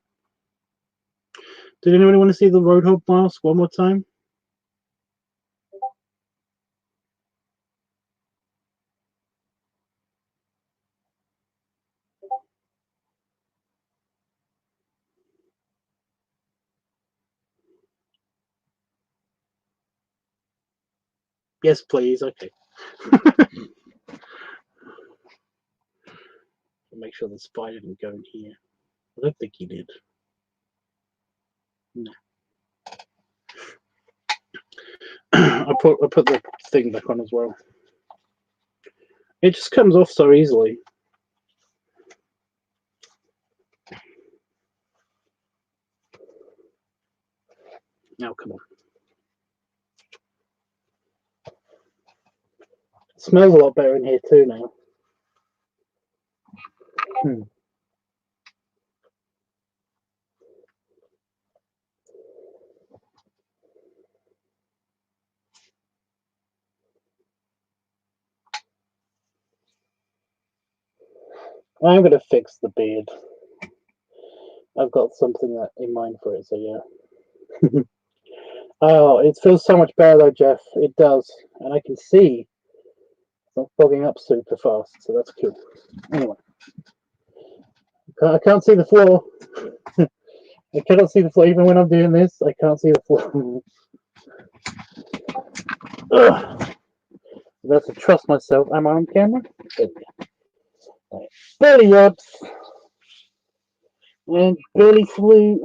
Did anyone want to see the Roadhog mask one more time? Yes, please. Okay. Make sure the spider didn't go in here. I don't think he did. No. I put the thing back on as well. It just comes off so easily. Now, come on. It smells a lot better in here too now. I'm going to fix the beard. I've got something in mind for it, so yeah. Oh, it feels so much better though, Jeff. It does. And I can see it's not fogging up super fast, so that's cool. Anyway. I can't see the floor. I cannot see the floor. Even when I'm doing this, I can't see the floor. I have to trust myself. Am I on camera? Right. Belly rubs and belly flu.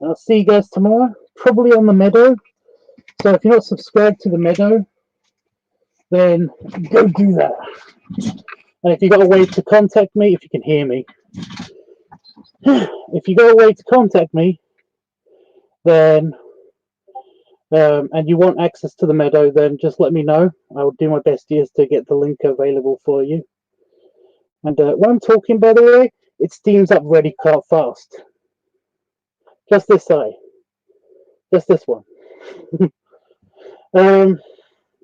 I'll see you guys tomorrow, probably on the meadow. So if you're not subscribed to the meadow, then go do that. And if you've got a way to contact me, if you can hear me, if you got a way to contact me, then and you want access to the meadow, then just let me know. I will do my best here to get the link available for you. And when I'm talking, by the way, it steams up really fast. Just this side. Just this one.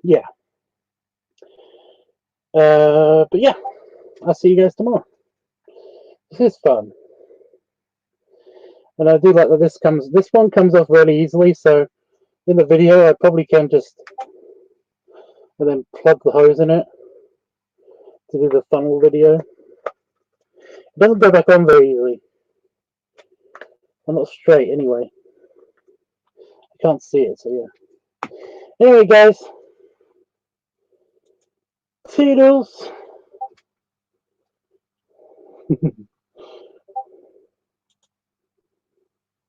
Yeah. But yeah, I'll see you guys tomorrow. This is fun. And I do like that this one comes off really easily, so in the video I probably can just and then plug the hose in it to do the funnel video. It doesn't go back on very easily. I'm not straight anyway. I can't see it, so yeah. Anyway guys, toodles.